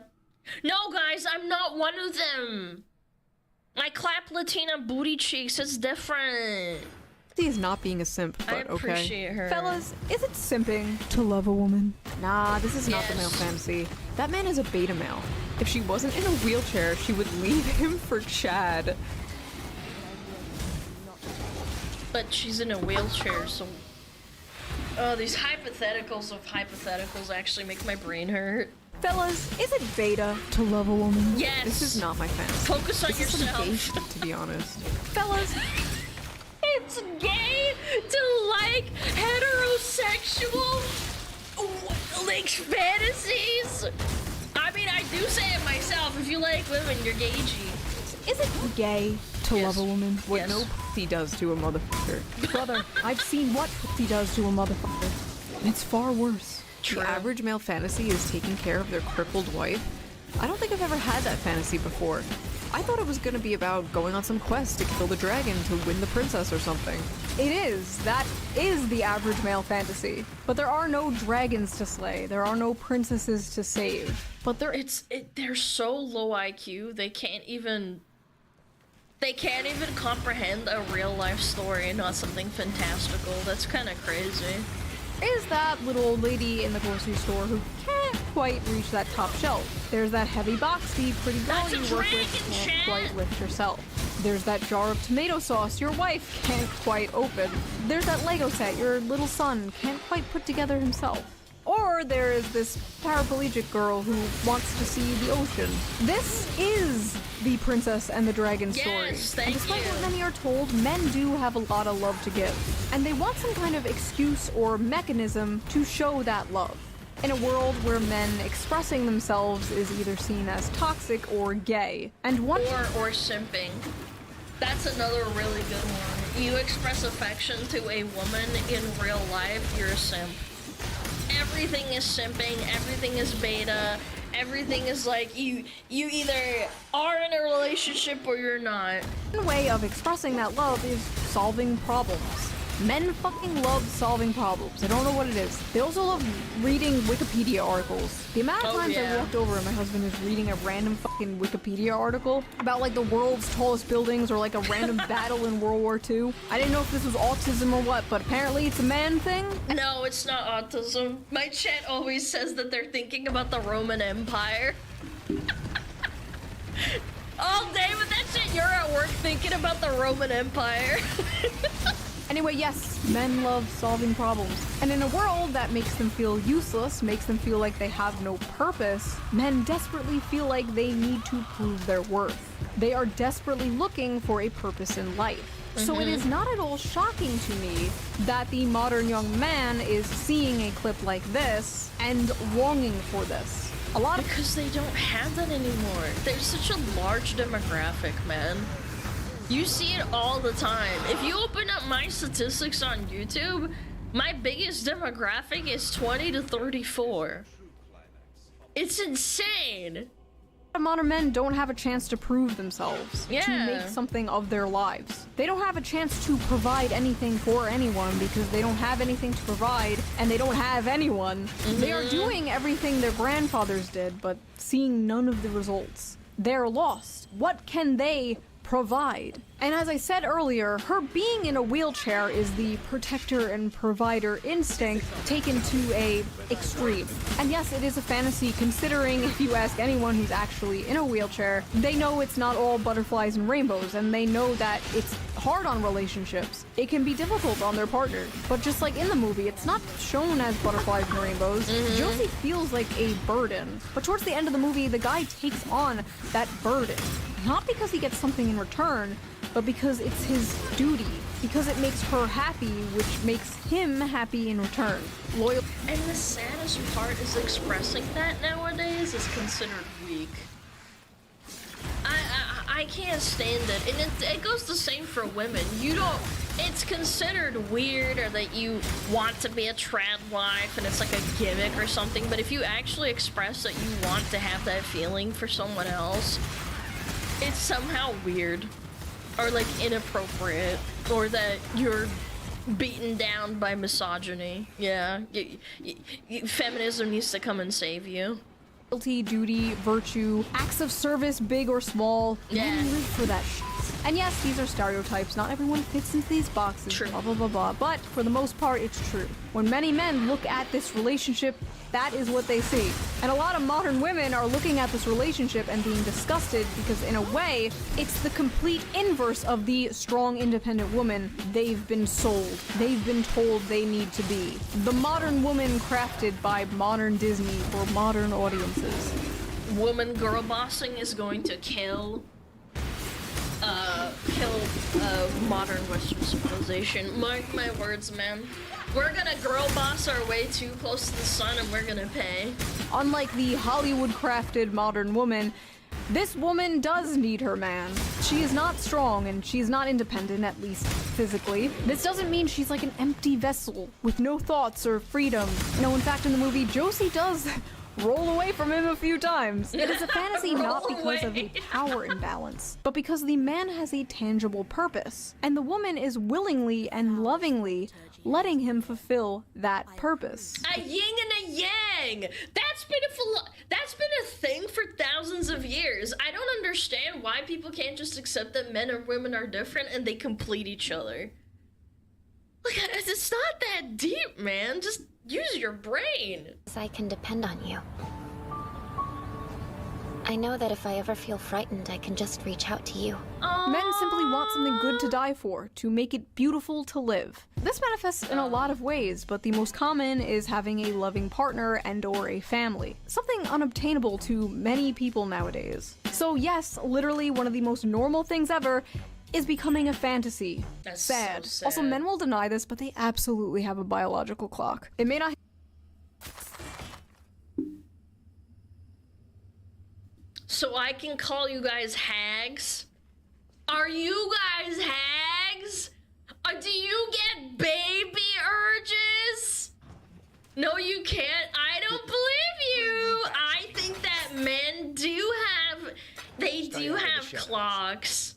No, guys, I'm not one of them. I clap Latina booty cheeks. It's different. He's not being a simp, but I appreciate her. Fellas, is it simping to love a woman? Nah, this is not the male fantasy. That man is a beta male. If she wasn't in a wheelchair, she would leave him for Chad. But she's in a wheelchair, so... Oh, these hypotheticals of hypotheticals actually make my brain hurt. Fellas, is it beta to love a woman? Yes! This is not my fantasy. Focus on This is some gay yourself. shit, to be honest. Fellas, It's gay to like heterosexual like fantasies. I mean, I do say it myself. If you like women, you're gagey. is it gay to Yes. love a woman? What Yes. no pussy does to a motherfucker. Brother, I've seen what pussy does to a motherfucker. It's far worse. True. The average male fantasy is taking care of their crippled wife. I don't think I've ever had that fantasy before. I thought it was gonna be about going on some quest to kill the dragon to win the princess or something. It is. That is the average male fantasy. But there are no dragons to slay. There are no princesses to save. But there They're so low IQ. They can't even comprehend a real life story and not something fantastical. That's kind of crazy. is that little old lady in the grocery store who can't quite reach that top shelf. There's that heavy boxy pretty girl That's a you work dragon, with can't Chad. quite lift herself. There's that jar of tomato sauce your wife can't quite open. There's that Lego set your little son can't quite put together himself. Or there is this paraplegic girl who wants to see the ocean. This is the Princess and the Dragon story. Yes, thank and despite you. what many are told, men do have a lot of love to give. And they want some kind of excuse or mechanism to show that love. In a world where men expressing themselves is either seen as toxic or gay. And one Or simping. That's another really good one. You express affection to a woman in real life, you're a simp. Everything is simping, everything is beta, everything is like you either are in a relationship or you're not. way of expressing that love is solving problems. Men fucking love solving problems. I don't know what it is. They also love reading Wikipedia articles. The amount of Oh, times yeah. I walked over and my husband is reading a random fucking Wikipedia article about like the world's tallest buildings or like a random battle in World War II. I didn't know if this was autism or what, but apparently it's a man thing. No, it's not autism. My chat always says that they're thinking about the Roman Empire. All day with that shit, you're at work thinking about the Roman Empire. Anyway, yes, men love solving problems. And in a world that makes them feel useless, makes them feel like they have no purpose, men desperately feel like they need to prove their worth. They are desperately looking for a purpose in life. So it is not at all shocking to me that the modern young man is seeing a clip like this and longing for this. A lot of Because they don't have that anymore. There's such a large demographic, man. You see it all the time. If you open up my statistics on YouTube, my biggest demographic is 20 to 34. It's insane. modern men don't have a chance to prove themselves, to Yeah. make something of their lives. They don't have a chance to provide anything for anyone because they don't have anything to provide and they don't have anyone. They are doing everything their grandfathers did, but seeing none of the results. They're lost. What can they provide? And as I said earlier, her being in a wheelchair is the protector and provider instinct taken to a extreme. And yes, it is a fantasy, considering if you ask anyone who's actually in a wheelchair, they know it's not all butterflies and rainbows, and they know that it's hard on relationships. It can be difficult on their partner. But just like in the movie, it's not shown as butterflies and rainbows. Josie feels like a burden. But towards the end of the movie, the guy takes on that burden. Not because he gets something in return, but because it's his duty. Because it makes her happy, which makes him happy in return. Loyal. And the saddest part is expressing that nowadays is considered weak. I can't stand it, and it goes the same for women. It's considered weird, or that you want to be a trad wife and it's like a gimmick or something, but if you actually express that you want to have that feeling for someone else, it's somehow weird, or like inappropriate, or that you're beaten down by misogyny. Yeah, feminism needs to come and save you. Loyalty, duty, virtue, acts of service, big or small. Yeah. Men live for that shit. And yes, these are stereotypes. Not everyone fits into these boxes. True. Blah, blah, blah, blah. But for the most part, it's true. When many men look at this relationship, that is what they see. And a lot of modern women are looking at this relationship and being disgusted because, in a way, it's the complete inverse of the strong, independent woman they've been sold. They've been told they need to be. The modern woman crafted by modern Disney for modern audiences. Woman girl bossing is going to kill modern Western civilization. Mark my words, man. We're gonna girl boss our way too close to the sun, and we're gonna pay. Unlike the Hollywood-crafted modern woman, this woman does need her man. She is not strong, and she's not independent, at least physically. This doesn't mean she's like an empty vessel with no thoughts or freedom. No, in fact, in the movie, Josie does roll away from him a few times. It is a fantasy not because of a power imbalance, but because the man has a tangible purpose, and the woman is willingly and lovingly letting him fulfill that purpose. A yin and a yang! That's been a thing for thousands of years. I don't understand why people can't just accept that men and women are different and they complete each other. Like, it's not that deep, man. Just use your brain. I can depend on you. I know that if I ever feel frightened, I can just reach out to you. Men simply want something good to die for, to make it beautiful to live. This manifests in a lot of ways, but the most common is having a loving partner and/or a family. Something unobtainable to many people nowadays. So yes, literally one of the most normal things ever is becoming a fantasy. That's sad. so sad. Also, men will deny this, but they absolutely have a biological clock. It may not. So I can call you guys hags? Are you guys hags? Or do you get baby urges? No, you can't. I don't believe you. I think that men do have clocks.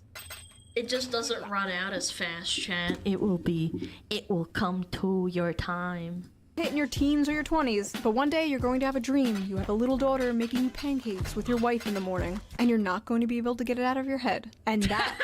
It just doesn't run out as fast, chat. It will come to your time. In your teens or your 20s, but one day you're going to have a dream. You have a little daughter making you pancakes with your wife in the morning, and you're not going to be able to get it out of your head. And that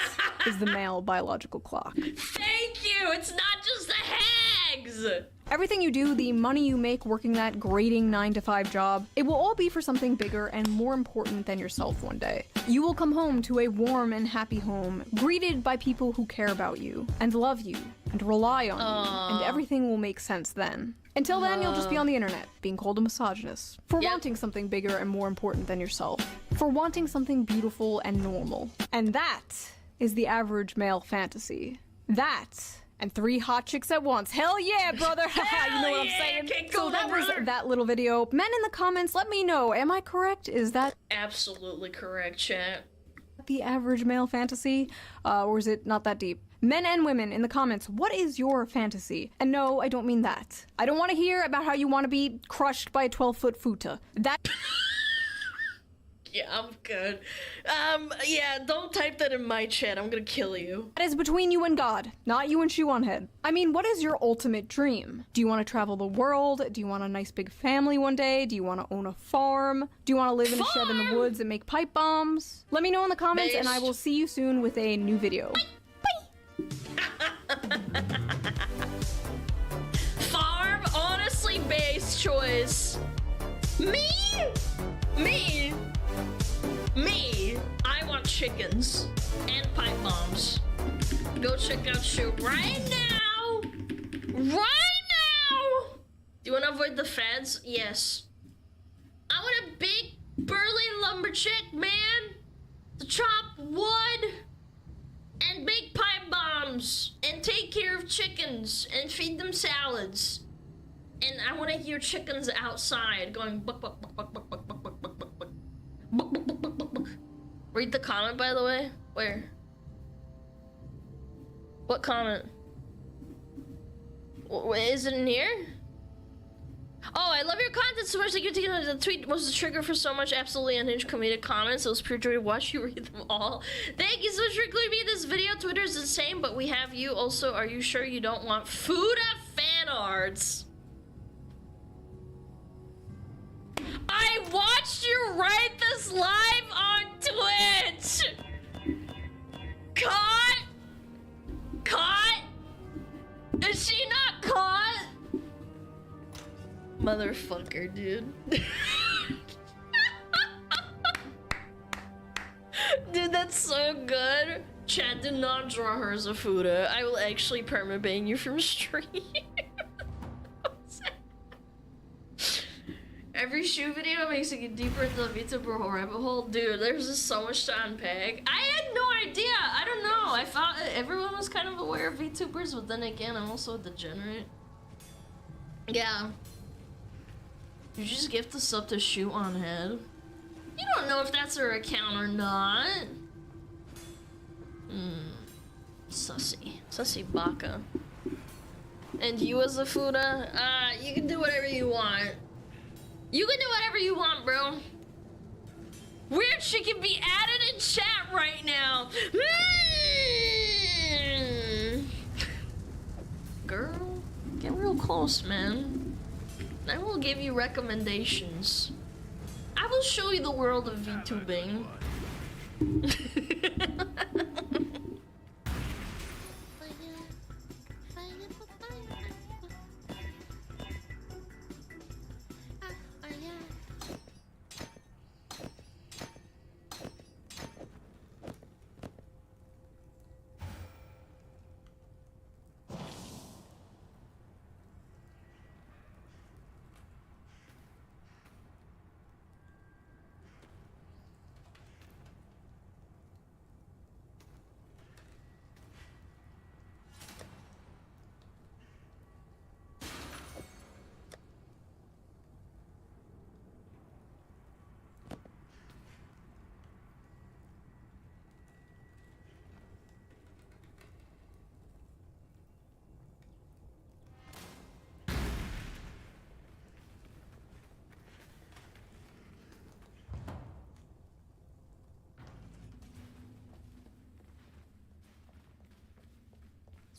is the male biological clock. Thank you! It's not just the hags! Everything you do, the money you make working that grating 9-to-5 job, it will all be for something bigger and more important than yourself one day. You will come home to a warm and happy home, greeted by people who care about you, and love you, and rely on you, and everything will make sense then. Until then, you'll just be on the internet, being called a misogynist, for wanting something bigger and more important than yourself, for wanting something beautiful and normal. And that is the average male fantasy. That, and 3 hot chicks at once. Hell yeah, brother! You know what I'm saying? So that was that little video. Men in the comments, let me know. Am I correct? Is that Absolutely correct, chat. the average male fantasy? Or is it not that deep? Men and women in the comments, what is your fantasy? And no, I don't mean that. I don't want to hear about how you want to be crushed by a 12-foot futa. That Yeah, I'm good. Yeah, don't type that in my chat. I'm gonna kill you. is between you and God, not you and Shoe-on-Head. I mean, what is your ultimate dream? Do you want to travel the world? Do you want a nice big family one day? Do you want to own a farm? Do you want to live in a shed in the woods and make pipe bombs? Let me know in the comments, and I will see you soon with a new video. Farm, honestly, base choice. Me? I want chickens and pipe bombs. Go check out Shoe right now. Right now. Do you want to avoid the feds? Yes. I want a big burly lumberjack man to chop wood and and bake pipe bombs and take care of chickens and feed them salads. And I want to hear chickens outside going buck buck buck buck buck buck buck buck buck buck buck buck buck buck buck buck. Read the comment, by the way. Where? What comment? Is it in here? Oh, I love your content so much that you're taking the tweet was the trigger for so much absolutely unhinged comedic comments. It was pure joy to watch you read them all. Thank you so much for including me in this video. Twitter's the same, but we have you also. Are you sure you don't want food at fan arts? I watched you write this live on Twitch! Caught? Caught? Is she not caught? Motherfucker, dude. Dude, that's so good. Chat, do not draw her as a Fuda. I will actually permaban you from stream. Every shoe video makes it get deeper into the VTuber rabbit hole. Dude, there's just so much to unpack. I had no idea. I don't know. I thought everyone was kind of aware of VTubers, but then again, I'm also a degenerate. Yeah. You just gift the sub to Shoot on Head. You don't know if that's her account or not. Sussy. Sussy baka. And you as a Fuda, you can do whatever you want. You can do whatever you want, bro. Weird shit can be added in chat right now. Girl, get real close, man. I will give you recommendations. I will show you the world of VTubing.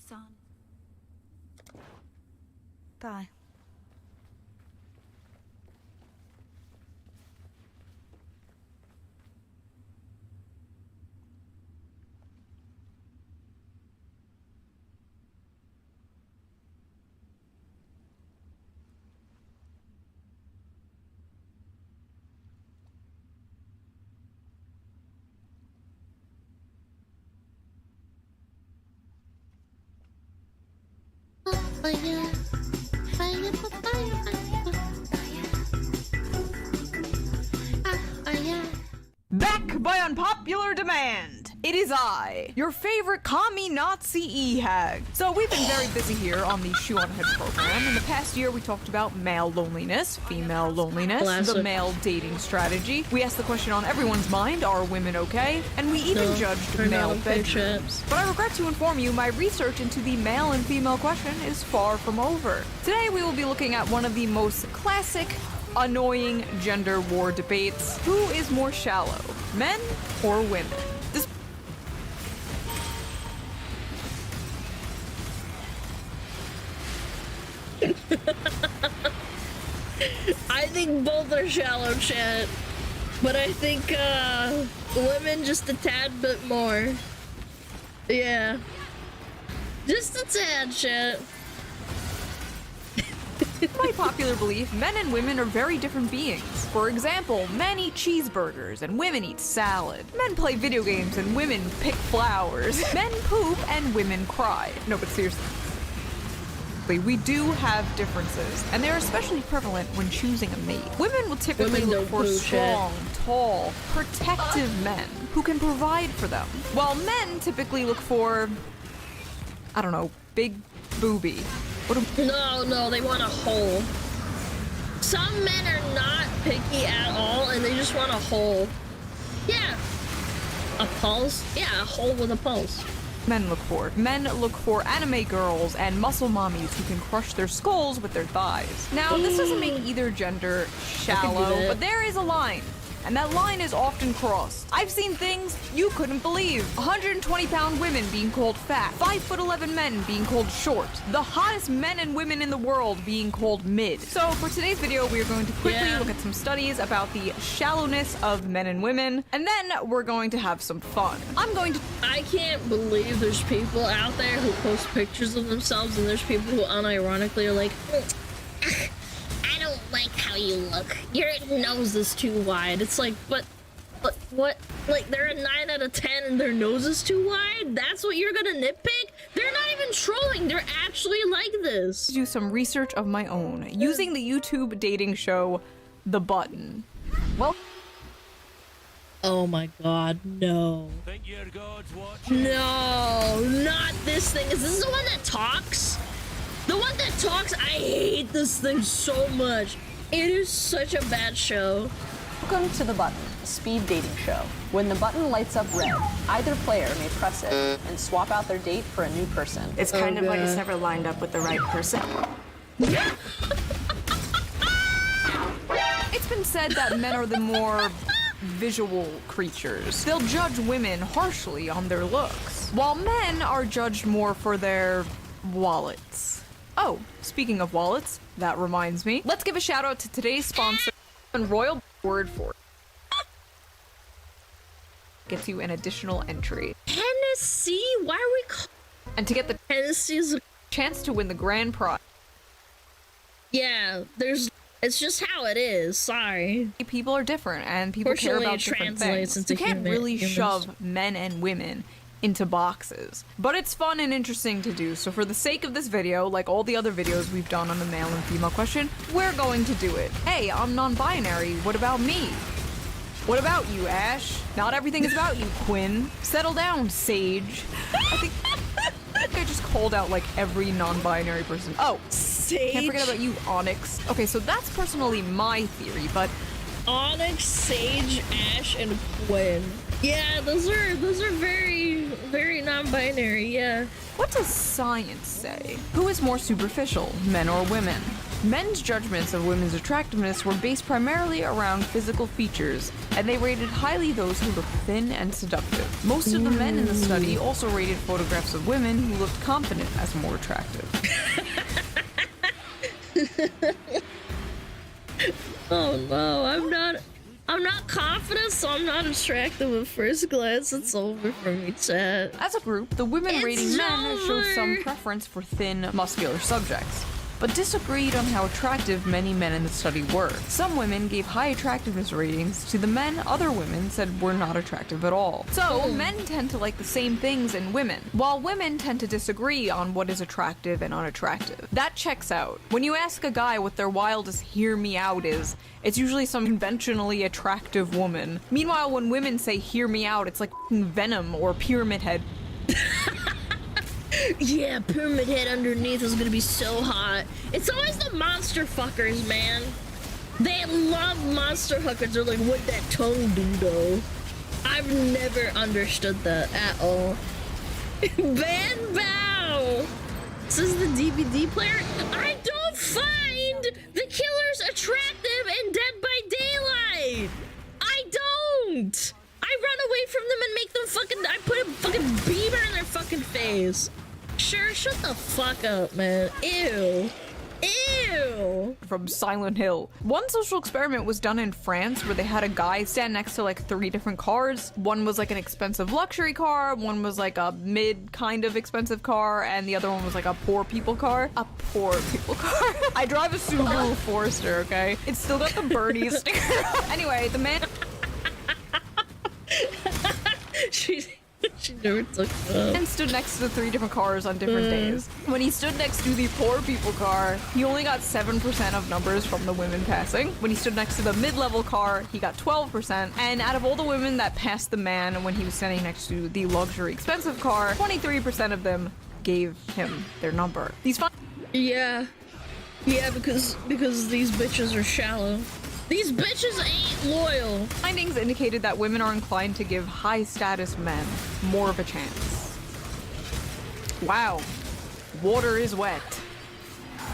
Son. Die. Back by unpopular demand, it is I, your favorite commie Nazi e-hag. So we've been very busy here on the Shoe on Head program. In the past year, we talked about male loneliness, female loneliness, Classic. the male dating strategy. We asked the question on everyone's mind, are women okay? And we even judged male bedrooms. But I regret to inform you, my research into the male and female question is far from over. Today, we will be looking at one of the most classic, annoying gender war debates. Who is more shallow, men or women? This I think both are shallow, chat. But I think women just a tad bit more. Yeah. Just a tad, chat. by popular belief, men and women are very different beings. For example, men eat cheeseburgers and women eat salad. Men play video games and women pick flowers. Men poop and women cry. No, but seriously. We do have differences, and they're especially prevalent when choosing a mate. Women will typically look for strong, tall, protective men who can provide for them. While men typically look for, I don't know, big booby. No, they want a hole. Some men are not picky at all, and they just want a hole. Yeah. A pulse? Yeah, a hole with a pulse. Men look for. Men look for anime girls and muscle mommies who can crush their skulls with their thighs. Now, this doesn't make either gender shallow, but there is a line. And that line is often crossed. I've seen things you couldn't believe. 120-pound women being called fat. 5'11" men being called short. The hottest men and women in the world being called mid. So for today's video, we are going to quickly look at some studies about the shallowness of men and women, and then we're going to have some fun. I can't believe there's people out there who post pictures of themselves, and there's people who unironically are like, I don't like how you look. Your nose is too wide. It's like, but what? Like, they're a 9 out of 10 and their nose is too wide? That's what you're gonna nitpick? They're not even trolling. They're actually like this. Do some research of my own using the YouTube dating show The Button. Well, oh my god, no. Think your God's watching? No, not this thing. Is this the one that talks? The one that talks? I hate this thing so much. It is such a bad show. Welcome to The Button, a speed dating show. When the button lights up red, either player may press it and swap out their date for a new person. It's kind of like it's never lined up with the right person. it's been said that men are the more visual creatures. They'll judge women harshly on their looks, while men are judged more for their wallets. Oh, speaking of wallets, that reminds me. Let's give a shout out to today's sponsor, and Royal Word for it. Gets you an additional entry. Tennessee? Why are we calling And to get the Tennessee's? chance to win the grand prize. Yeah, it's just how it is. Sorry. People are different and people care Fortunately, about it different translates things. into You can't really humans. shove men and women into boxes, but it's fun and interesting to do. So for the sake of this video, like all the other videos we've done on the male and female question, we're going to do it. Hey, I'm non-binary. What about me? What about you, Ash? Not everything is about you, Quinn. Settle down, Sage. I think I just called out like every non-binary person. Oh, Sage. can't forget about you, Onyx. Okay, so that's personally my theory, but Onyx, Sage, Ash, and Quinn. Yeah, those are very, very non-binary, yeah. what does science say? Who is more superficial, men or women? Men's judgments of women's attractiveness were based primarily around physical features, and they rated highly those who looked thin and seductive. Most of the men in the study also rated photographs of women who looked confident as more attractive. Oh no, I'm not confident, so I'm not attractive at first glance. It's over for me, chat. As a group, the women rating men showed some over. preference for thin, muscular subjects, but disagreed on how attractive many men in the study were. Some women gave high attractiveness ratings to the men other women said were not attractive at all. So, men tend to like the same things in women, while women tend to disagree on what is attractive and unattractive. That checks out. When you ask a guy what their wildest hear me out is, it's usually some conventionally attractive woman. Meanwhile, when women say hear me out, it's like Venom or Pyramid Head. Yeah, Pyramid Head underneath is gonna be so hot. It's always the monster fuckers, man. They love monster hookers. They're like, what that tongue do, though? I've never understood that at all. Van Bow! This is the DVD player? I don't find the killers attractive in Dead by Daylight! I don't! I run away from them and make them I put a fucking beaver in their fucking face. Sure, shut the fuck up, man. Ew. Ew. From Silent Hill. One social experiment was done in France where they had a guy stand next to like 3 different cars. One was like an expensive luxury car, one was like a mid kind of expensive car, and the other one was like a poor people car. A poor people car. I drive a Subaru Forester, okay? It's still got the Bernie sticker. Anyway, the man... She never took them. And stood next to 3 different cars on different days. When he stood next to the poor people car, he only got 7% of numbers from the women passing. When he stood next to the mid-level car, he got 12%. And out of all the women that passed the man when he was standing next to the luxury expensive car, 23% of them gave him their number. These Yeah. Yeah, because these bitches are shallow. These bitches ain't loyal. findings indicated that women are inclined to give high-status men more of a chance. Wow. Water is wet.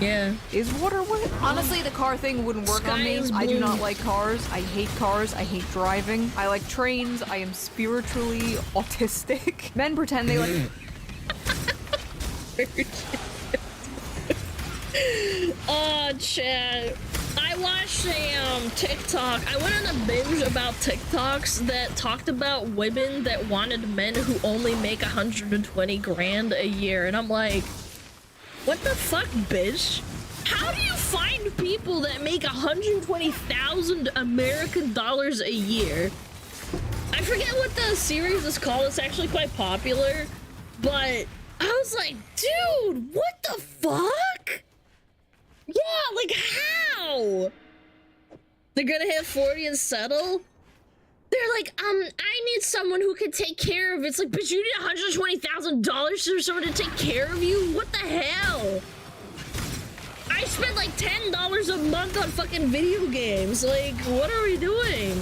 Yeah. Is water wet? Honestly, the car thing wouldn't work on Sky me. is I do blue. not like cars. I hate cars. I hate driving. I like trains. I am spiritually autistic. Men pretend they like... Oh, Chad. I watched a TikTok. I went on a binge about TikToks that talked about women that wanted men who only make 120 grand a year, and I'm like, what the fuck, bitch? How do you find people that make 120,000 American dollars a year? I forget what the series is called. It's actually quite popular, but I was like, dude, what the fuck? Yeah, like how? They're gonna hit 40 and settle? They're like, I need someone who can take care of it. It's like, but you need $120,000 for someone to take care of you? What the hell? I spend like $10 a month on fucking video games. Like, what are we doing?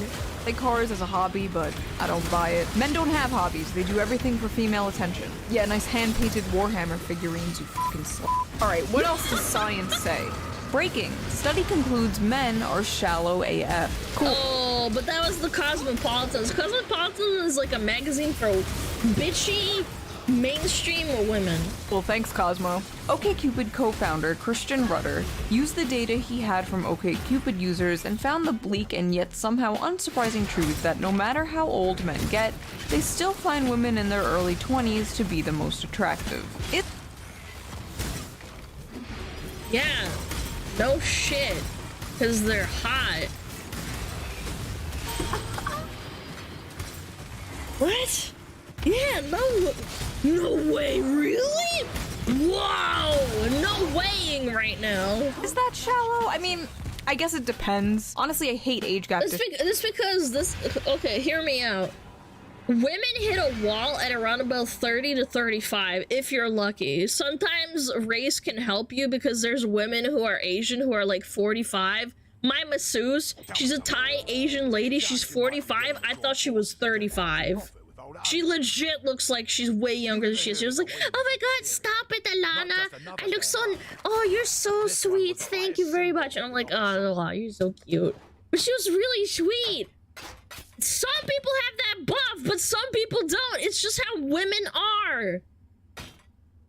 like cars as a hobby, but I don't buy it. Men don't have hobbies. They do everything for female attention. Yeah, nice hand-painted Warhammer figurines, you fucking slut. Alright, what else does science say? Breaking. Study concludes men are shallow AF. Cool. Oh, but that was the Cosmopolitans. Cosmopolitan is like a magazine for bitchy, mainstream women. Well, thanks, Cosmo. OkCupid co-founder Christian Rudder used the data he had from OkCupid users and found the bleak and yet somehow unsurprising truth that no matter how old men get, they still find women in their early 20s to be the most attractive. Yeah, no shit, because they're hot. What? Yeah, no way, really? Wow, no weighing right now. Is that shallow? I mean, I guess it depends. Honestly, I hate age gap. Okay, hear me out. Women hit a wall at around about 30 to 35, if you're lucky. Sometimes race can help you because there's women who are Asian who are like 45. My masseuse, she's a Thai Asian lady, she's 45. I thought she was 35. She legit looks like she's way younger than she is. She was like, oh my god, stop it, Alana. I look so... Oh, you're so sweet. Thank you very much. And I'm like, oh, wow, you're so cute. But she was really sweet. Some people have that buff, but some people don't. It's just how women are.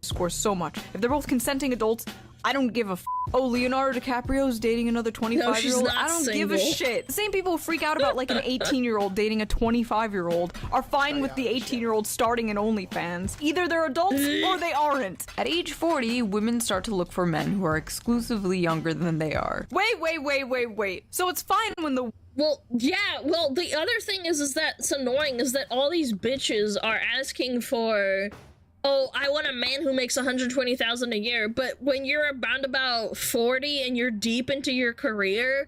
Scores so much. If they're both consenting adults, I don't give a f. Oh, Leonardo DiCaprio's dating another 25-year-old? I don't give a shit. The same people who freak out about like an 18-year-old dating a 25-year-old are fine with the 18-year-old starting an OnlyFans. Either they're adults or they aren't. At age 40, women start to look for men who are exclusively younger than they are. Wait. So it's fine when the... Well, yeah, well, the other thing is that it's annoying is that all these bitches are asking for... Oh, I want a man who makes 120,000 a year, but when you're around about 40 and you're deep into your career,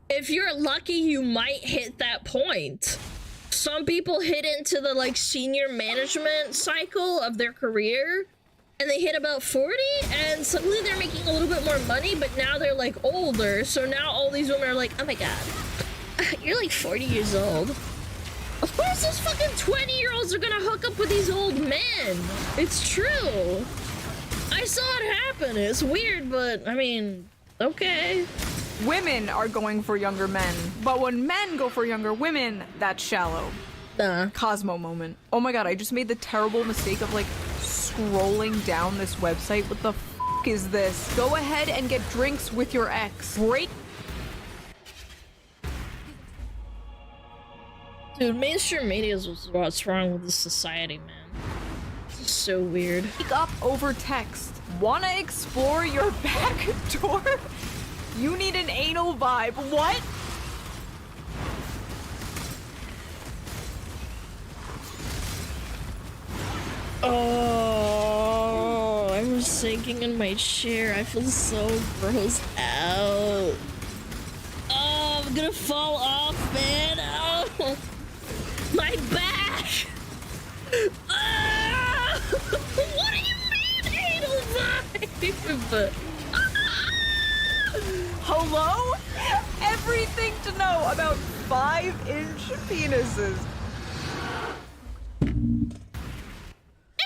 if you're lucky, you might hit that point. Some people hit into the, like, senior management cycle of their career, and they hit about 40, and suddenly they're making a little bit more money, but now they're, like, older, so now all these women are like, oh my god, you're, like, 40 years old. Of course those fucking 20-year-olds are gonna hook up with these old men. It's true. I saw it happen. It's weird, but, I mean, okay. Women are going for younger men, but when men go for younger women, that's shallow. Nah. Cosmo moment. Oh my god, I just made the terrible mistake of, like, scrolling down this website. What the f*** is this? Go ahead and get drinks with your ex. Break. Dude, mainstream media is what's wrong with this society, man. It's so weird. Speak up over text. Wanna explore your back door? You need an anal vibe. What? Oh, I'm sinking in my chair. I feel so grossed out. Oh, I'm gonna fall off, man. Oh, my back. Ah! What do you mean, anal vibe? Hello? Everything to know about 5-inch penises.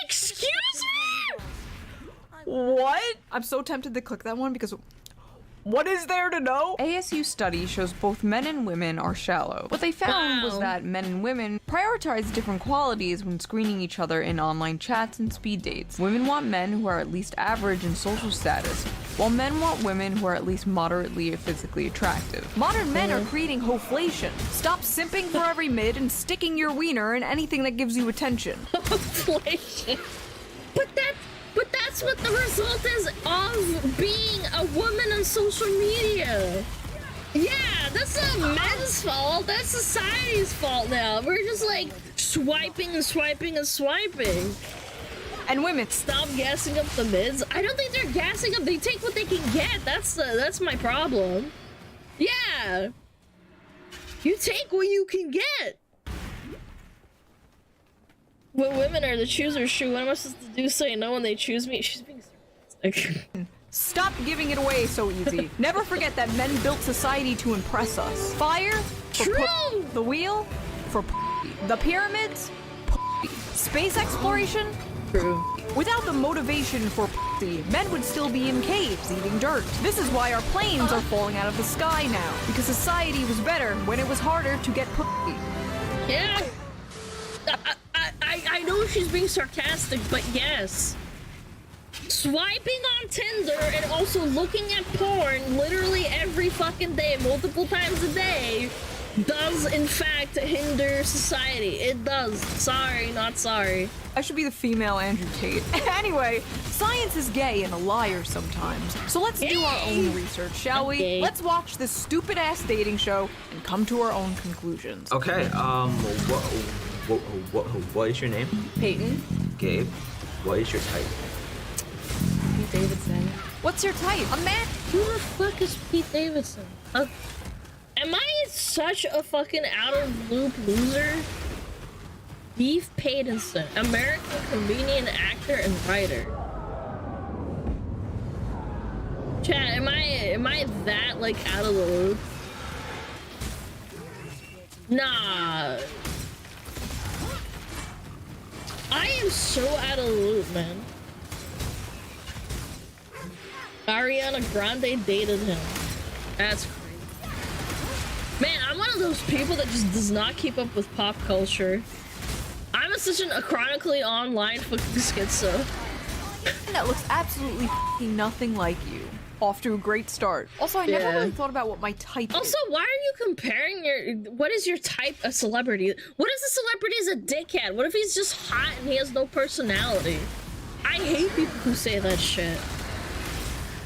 Excuse me? What? I'm so tempted to click that one because what is there to know? ASU study shows both men and women are shallow. What they found was Wow. that men and women prioritize different qualities when screening each other in online chats and speed dates. Women want men who are at least average in social status, while men want women who are at least moderately physically attractive. Modern men are creating hoflation. Stop simping for every mid and sticking your wiener in anything that gives you attention. Inflation. But that's what the result is of being a woman on social media. Yeah, that's not men's fault. That's society's fault now. We're just like swiping and swiping and swiping. And women, Stop gassing up the mids. I don't think they're gassing up. They take what they can get. That's my problem. Yeah. You take what you can get. When women are the choosers, shoot, what am I supposed to do? Say no when they choose me? She's being sarcastic. stop giving it away so easy. Never forget that men built society to impress us. Fire for True. the wheel for the pyramids, space exploration. True. Without the motivation for men would still be in caves eating dirt. This is why our planes are falling out of the sky now, because society was better when it was harder to get Yeah. I know she's being sarcastic, but yes. Swiping on Tinder and also looking at porn literally every fucking day, multiple times a day, does in fact hinder society. It does. Sorry, not sorry. I should be the female Andrew Tate. Anyway, science is gay and a liar sometimes. So let's do our own research, shall we? Okay. Let's watch this stupid ass dating show and come to our own conclusions. Okay, what is your name? Peyton. Gabe. What is your type? Pete Davidson. What's your type? A man? Who the fuck is Pete Davidson? Am I such a fucking out of loop loser? Beef Pattinson, American comedian, actor, and writer. Chat, am I that like out of the loop? Nah. I am so out of the loop, man. Ariana Grande dated him. That's crazy. Man, I'm one of those people that just does not keep up with pop culture. I'm such a chronically online fucking schizo. That looks absolutely f***ing nothing like you. Off to a great start. Also, I never really thought about what my type Also, is. why are you comparing what is your type of celebrity? What if the celebrity is a dickhead? What if he's just hot and he has no personality? I hate people who say that shit.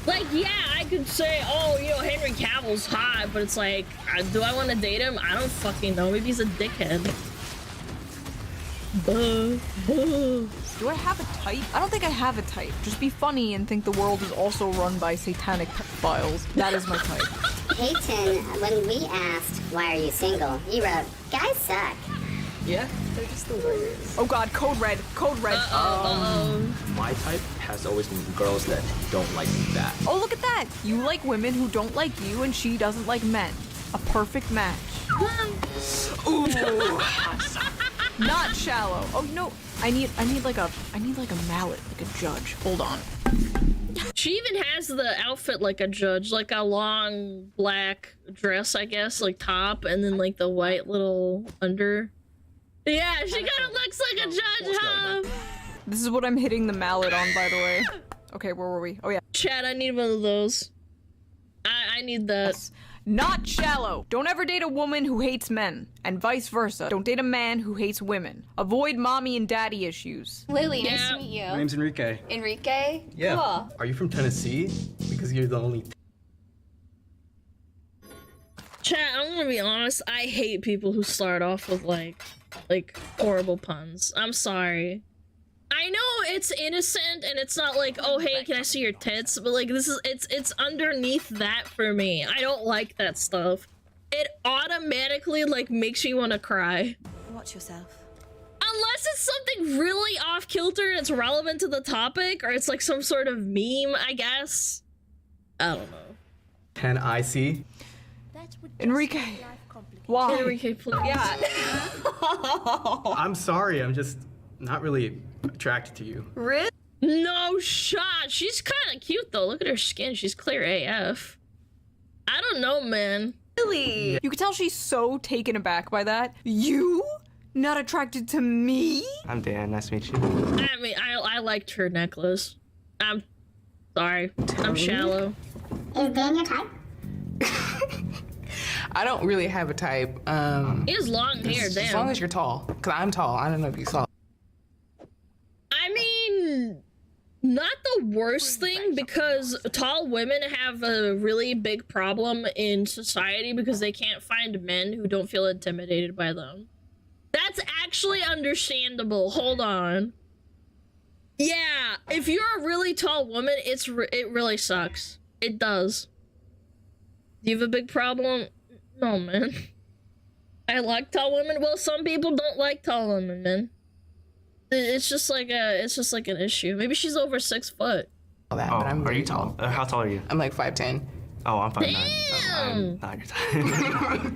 Like, yeah, I could say, oh, you know, Henry Cavill's hot, but it's like, do I want to date him? I don't fucking know. Maybe he's a dickhead. Do I have a type? I don't think I have a type. Just be funny and think the world is also run by satanic pedophiles. That is my type. Peyton, when we asked, why are you single, you wrote, guys suck. Yeah, they're just the worst. Oh god, code red, code red. My type has always been girls that don't like me back. Oh, look at that. You like women who don't like you and she doesn't like men. A perfect match. Ooh. Not shallow. Oh, you know, I need like a mallet, like a judge. Hold on. She even has the outfit like a judge, like a long black dress, I guess, like top, and then like the white little under. Yeah, she kind of looks like a judge, huh? This is what I'm hitting the mallet on, by the way. Okay, where were we? Oh yeah. Chad, I need one of those. I need that. Yes. Not shallow. Don't ever date a woman who hates men, and vice versa. Don't date a man who hates women. Avoid mommy and daddy issues. Lily, Yeah. nice to meet you. My name's Enrique. Enrique? Yeah. Cool. Are you from Tennessee? Because you're the only. Chad, I'm gonna be honest. I hate people who start off with like horrible puns. I'm sorry. I know it's innocent and it's not like, oh hey, can I see your tits? But like this is it's underneath that for me. I don't like that stuff. It automatically like makes me want to cry. Watch yourself. Unless it's something really off kilter and it's relevant to the topic, or it's like some sort of meme, I guess. I don't know. Can I see? Enrique, why? Enrique, please. Yeah. I'm sorry, I'm just not really attracted to you. Really? No shot. She's kind of cute though. Look at her skin. She's clear AF. I don't know, man. Really? You can tell she's so taken aback by that. You? Not attracted to me? I'm Dan. Nice to meet you. I mean, I liked her necklace. I'm sorry. I'm shallow. Is Dan your type? I don't really have a type. He has long hair, damn. As long as you're tall. Because I'm tall. I don't know if you saw. I mean, not the worst thing, because tall women have a really big problem in society because they can't find men who don't feel intimidated by them. That's actually understandable. Hold on. Yeah, if you're a really tall woman, it really sucks. It does. Do you have a big problem? No, man. I like tall women. Well, some people don't like tall women, man. It's just like an issue. Maybe she's over 6 foot. All that, but I'm are you tall? How tall are you? I'm like 5'10". Oh, I'm 5'9". Damn! I'm not your type.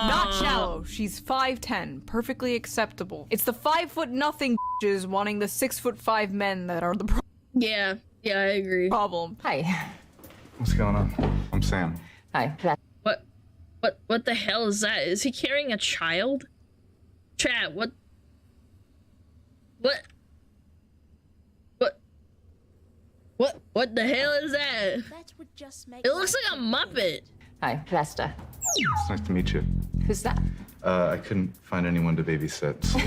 Not shallow. She's 5'10", perfectly acceptable. It's the 5'0" bitches wanting the 6'5" men that are the Yeah, I agree. problem. Hi. What's going on? I'm Sam. Hi. What the hell is that? Is he carrying a child? Chat, what the hell is that? It looks like a Muppet. Hi, Vesta. It's nice to meet you. Who's that? I couldn't find anyone to babysit, so...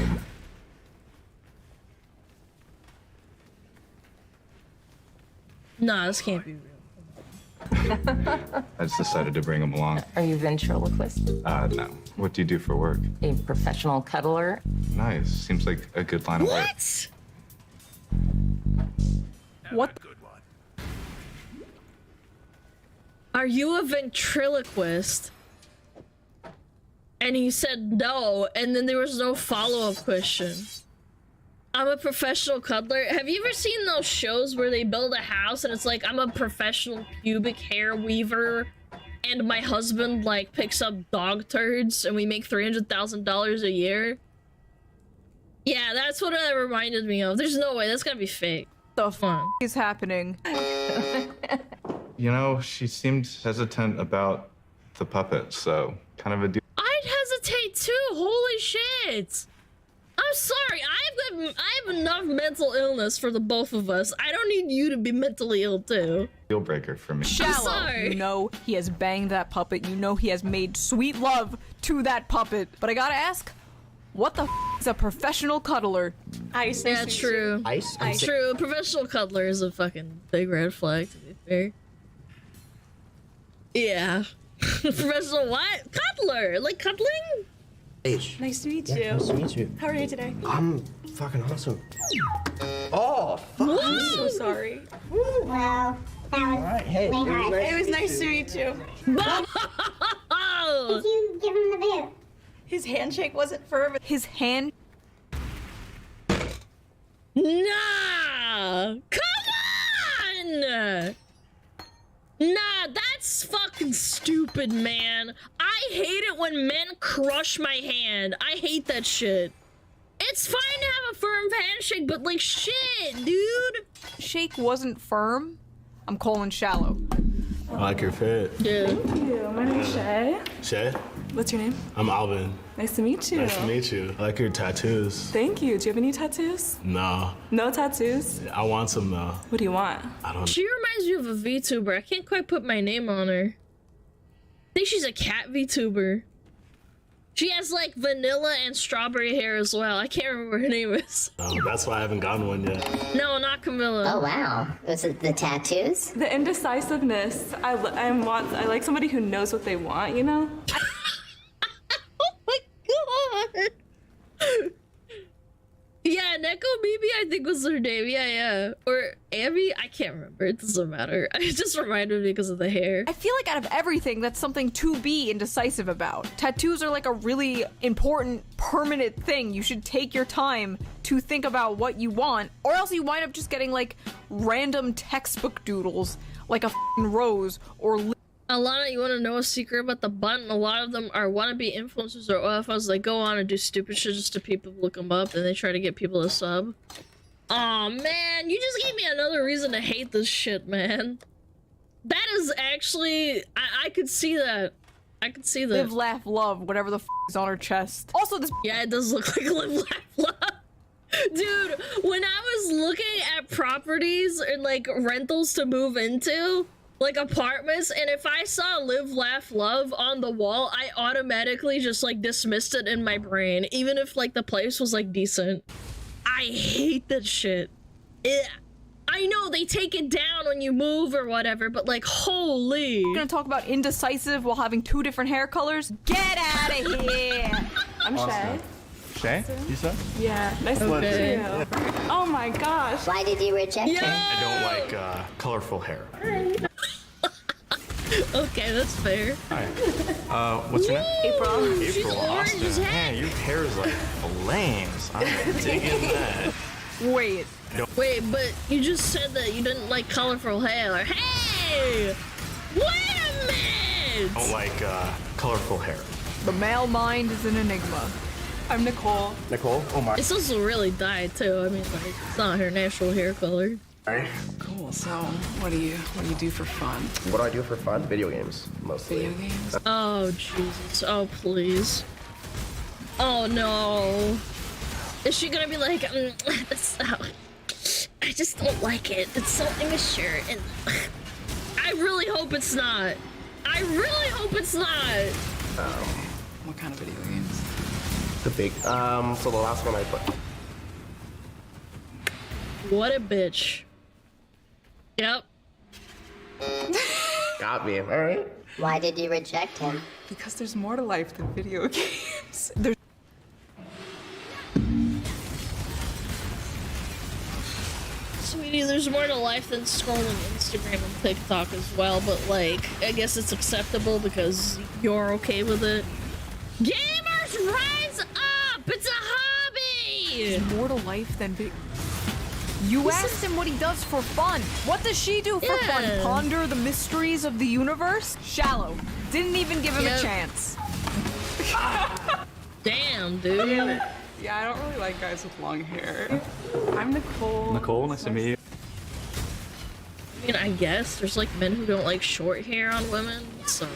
Nah, this can't be real. I just decided to bring him along. Are you a ventriloquist? No. What do you do for work? A professional cuddler? Nice. Seems like a good line of work. What? Are you a ventriloquist? And he said no, and then there was no follow-up question. I'm a professional cuddler. Have you ever seen those shows where they build a house and it's like, I'm a professional pubic hair weaver and my husband like picks up dog turds and we make $300,000 a year? Yeah, that's what it reminded me of. There's no way, that's gotta be fake. The fuck is happening? You know, she seemed hesitant about the puppet, so kind of a deal. I'd hesitate too, holy shit! I'm sorry, I have enough mental illness for the both of us. I don't need you to be mentally ill too. Deal breaker for me. Shallow. I'm sorry. You know he has banged that puppet. You know he has made sweet love to that puppet. But I gotta ask, what the is a professional cuddler? Ice. Yeah, true. Ice? True. Professional cuddler is a fucking big red flag, to be fair. Yeah. Professional what? Cuddler. Like cuddling? Nice to meet you. Nice to meet you. How are you today? I'm fucking awesome. Oh, fuck. I'm so sorry. Well, that was Alright, hey. It was nice to meet you. Did you give him the boot? His handshake wasn't firm. His hand. Nah! Come on! Nah, that's fucking stupid, man. I hate it when men crush my hand. I hate that shit. It's fine to have a firm handshake, but like, shit, dude. Shake wasn't firm. I'm calling shallow. I like your fit. Yeah. Thank you. My name's Shay. Shay? What's your name? I'm Alvin. Nice to meet you. Nice to meet you. I like your tattoos. Thank you. Do you have any tattoos? No. No tattoos? I want some though. What do you want? I don't know. She reminds me of a VTuber. I can't quite put my name on her. I think she's a cat VTuber. She has like vanilla and strawberry hair as well. I can't remember what her name is. That's why I haven't gotten one yet. No, not Camilla. Oh wow. Was it the tattoos? The indecisiveness. I like somebody who knows what they want, you know? Oh my god! Yeah, Yeah, Neko Bibi, I think was her name. Yeah. Or Abby? I can't remember. It doesn't matter. It just reminded me because of the hair. I feel like out of everything, that's something to be indecisive about. Tattoos are like a really important, permanent thing. You should take your time to think about what you want, or else you wind up just getting like random textbook doodles, like a f***ing rose or. Alana, you want to know a secret about the button? A lot of them are wannabe influencers or OFOs. They go on and do stupid shit just to people look them up, and they try to get people to sub. Aw, man, you just gave me another reason to hate this shit, man. That is actually... I could see that. I could see that. Live, laugh, love, whatever the f is on her chest. Also, this... Yeah, it does look like live, laugh, love. Dude, when I was looking at properties and, like, rentals to move into... like apartments, and if I saw live, laugh, love on the wall, I automatically just like dismissed it in my brain, even if like the place was like decent. I hate that shit. I know they take it down when you move or whatever, but like, holy. We're gonna talk about indecisive while having 2 different hair colors. Get out of here. I'm Shay. Shay, you said? Yeah, nice to meet you. Oh my gosh. Why did you reject him? I don't like colorful hair. Okay, that's fair. Hi. What's your name? April. She's April orange Austin. as heck. Man, your hair is like flames. I'm digging that. Wait. Wait, but you just said that you didn't like colorful hair. Hey! Wait a minute! I don't like colorful hair. The male mind is an enigma. I'm Nicole. Nicole? Oh It's also really dyed too. I mean, like, it's not her natural hair color. Cool. So, what do you do for fun? What do I do for fun? Video games, mostly. Video games? Oh, Jesus. Oh, please. Oh, no. Is she gonna be like, that's, I just don't like it. It's so immature, and I really hope it's not. I really hope it's not. What kind of video games? The big, so the last one I put. What a bitch. Yep. Got me, all right. Why did you reject him? Because there's more to life than video games. Sweetie, there's more to life than scrolling Instagram and TikTok as well, but like, I guess it's acceptable because you're okay with it. Gamers, rise up! It's a hobby! There's more to life than big... You asked him what he does for fun. What does she do for fun? Ponder the mysteries of the universe? Shallow. Didn't even give him a chance. Damn, dude. Yeah, I don't really like guys with long hair. I'm Nicole. Nicole, nice to meet you. I mean, I guess there's like men who don't like short hair on women, so...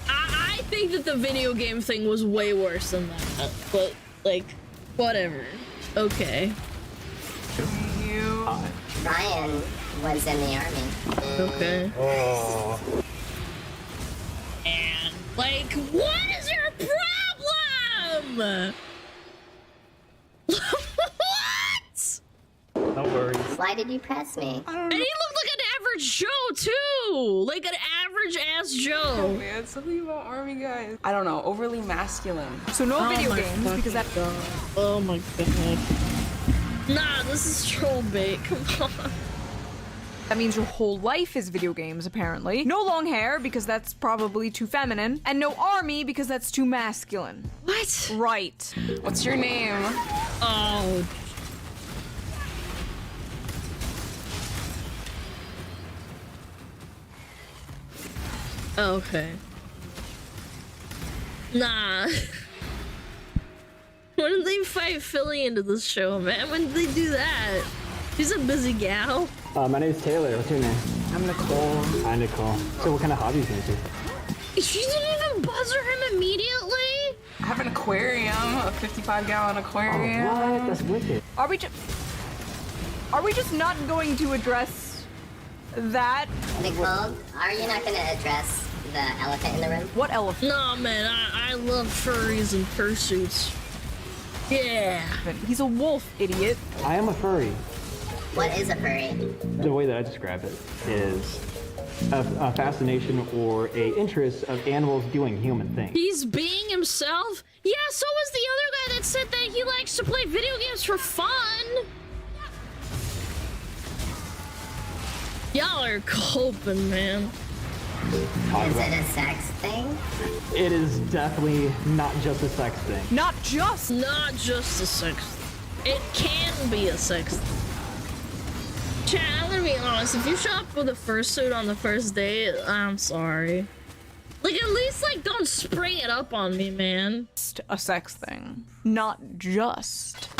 I think that the video game thing was way worse than that, but like, whatever. Okay. You. Ryan was in the army. Okay. Oh. And like, what is your problem? What? No worries. Why did you press me? And he looked like an average Joe too, like an average ass Joe. Oh man, something about army guys. I don't know, overly masculine. So no video games because that. God. Oh my god. Nah, this is troll bait. Come on. That means your whole life is video games, apparently. No long hair, because that's probably too feminine. And no army, because that's too masculine. What? Right. What's your name? Oh. Okay. Nah. When did they fight Philly into this show, man? When did they do that? She's a busy gal. My name's Taylor. What's your name? I'm Nicole. Hi, Nicole. So what kind of hobbies do you do? She didn't even buzzer him immediately? I have an aquarium, a 55-gallon aquarium. Oh, what? That's wicked. Are we just not going to address that? Nicole, are you not going to address the elephant in the room? What elephant? Nah, man, I love furries and fursuits. Yeah. He's a wolf, idiot. I am a furry. What is a furry? The way that I describe it is a fascination or a interest of animals doing human things. He's being himself? Yeah, so was the other guy that said that he likes to play video games for fun. Y'all are coping, man. Is it a sex thing? It is definitely not just a sex thing. Not just a sex thing. It can be a sex thing. Chat, I'm gonna be honest, if you show up with a fursuit on the first date, I'm sorry. Like, at least, like, don't spring it up on me, man. Just a sex thing. Not just.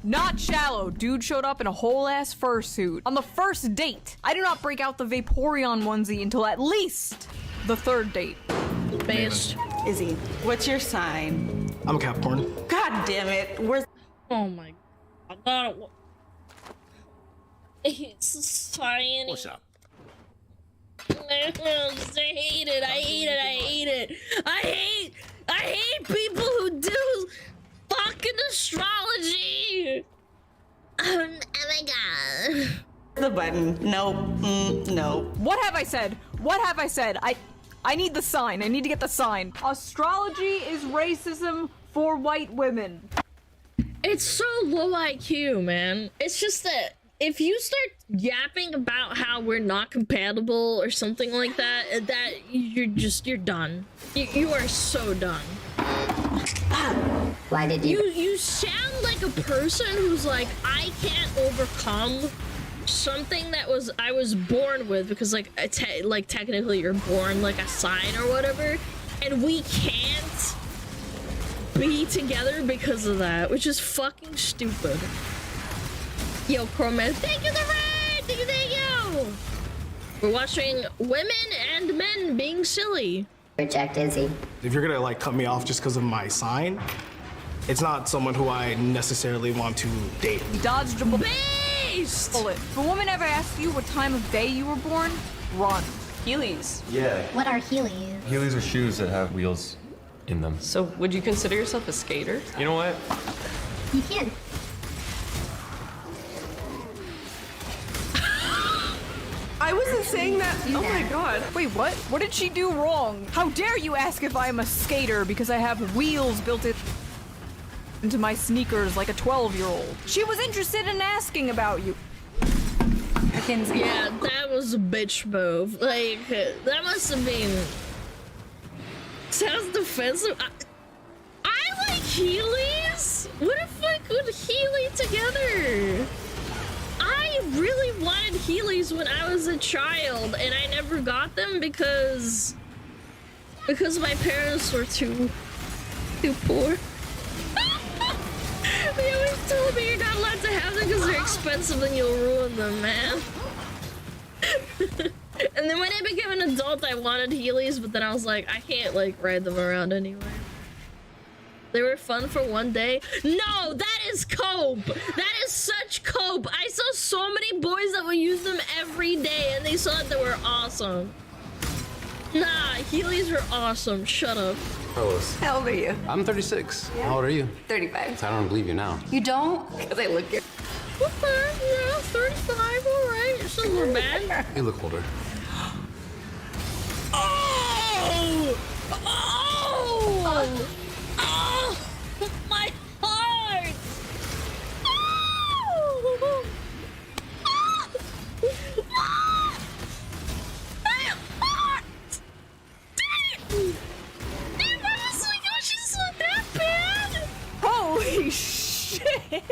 Not shallow. Dude showed up in a whole-ass fursuit on the first date. I do not break out the Vaporeon onesie until at least the third date. Based. Izzy, what's your sign? I'm a Capricorn. God damn it. Where's... Oh my god. It's fine. What's up? I hate it. I hate it. I hate people who do fucking astrology. Oh my god. the button? Nope. No. What have I said? What have I said? I need the sign. I need to get the sign. Astrology is racism for white women. It's so low IQ, man. It's just that if you start yapping about how we're not compatible or something like that, you're done. You are so done. Why did you? You sound like a person who's like, I can't overcome something that I was born with, because like technically you're born like a sign or whatever, and we can't be together because of that, which is fucking stupid. Yo, Croman, thank you, the raid! Thank you! We're watching women and men being silly. Reject Izzy. If you're gonna like cut me off just because of my sign, it's not someone who I necessarily want to date. Dodged a bullet. If a woman ever asks you what time of day you were born, run. Heelys. Yeah. What are Heelys? Heelys are shoes that have wheels in them. So would you consider yourself a skater? You know what? You can. I wasn't saying that. Oh my god. Wait, what? What did she do wrong? How dare you ask if I'm a skater because I have wheels built into my sneakers like a 12-year-old. She was interested in asking about you. Yeah, that was a bitch move. Like, that must have been... Sounds defensive. I like Heelys? What if I could Heely together? I really wanted Heelys when I was a child, and I never got them because my parents were too poor. They always told me you're not allowed to have them because they're expensive and you'll ruin them, man. And then when I became an adult, I wanted Heelys, but then I was like, I can't like ride them around anyway. They were fun for one day. No, that is cope. That is such cope. I saw so many boys that would use them every day, and they thought they were awesome. Nah, Heelys are awesome. Shut up. Carlos. How old are you? I'm 36. Yeah. How old are you? 35. I don't believe you now. You don't? Because I look good. Okay, yeah, 35, alright. It's not more bad. You look older. Oh! Oh! Oh! My heart! Oh! Oh! Oh! My heart! Damn! Damn, I was like, oh, she's not that bad! Holy shit!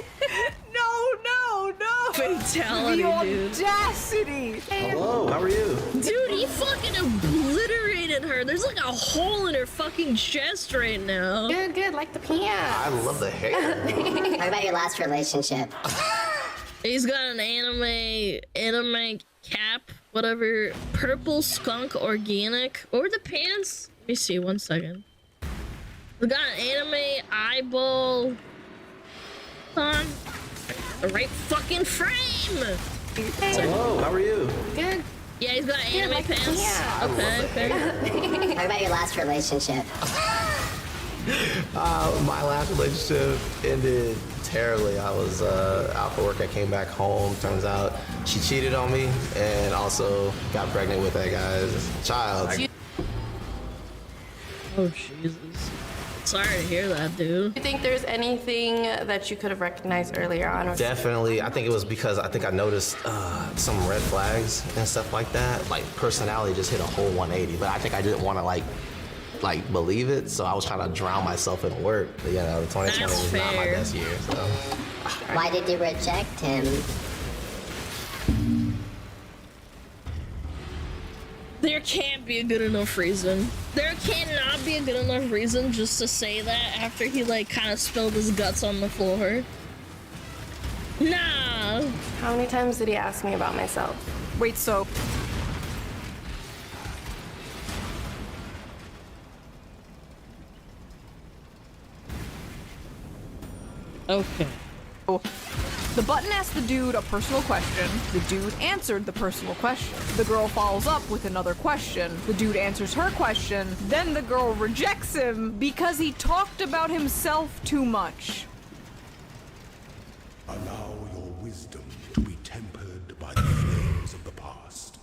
No! Fatality, the audacity! Hello, how are you? Dude, he fucking obliterated her. There's like a hole in her fucking chest right now. Good, like the pants. I love the hair. Talk about your last relationship. He's got an anime cap, whatever. Purple skunk organic. What were the pants? Let me see, 1 second. We got an anime eyeball on. The right fucking frame! Hello, how are you? Good. Yeah, he's got anime pants. Okay. Talk about your last relationship. My last relationship ended terribly. I was out for work. I came back home. Turns out she cheated on me and also got pregnant with that guy's child. Oh, Jesus. Sorry to hear that, dude. Do you think there's anything that you could have recognized earlier on? Or Definitely. I think it was because I noticed some red flags and stuff like that. Like personality just hit a whole 180, but I think I didn't want to like believe it, so I was trying to drown myself in work. But, you know, 2020 was not my best year. So. Why did you reject him? There can't be a good enough reason. There cannot be a good enough reason just to say that after he like kind of spilled his guts on the floor. Nah. How many times did he ask me about myself? Wait, so okay. The button asked the dude a personal question. The dude answered the personal question. The girl follows up with another question. The dude answers her question. Then the girl rejects him because he talked about himself too much. Allow your wisdom to be tempered by the flames of the past.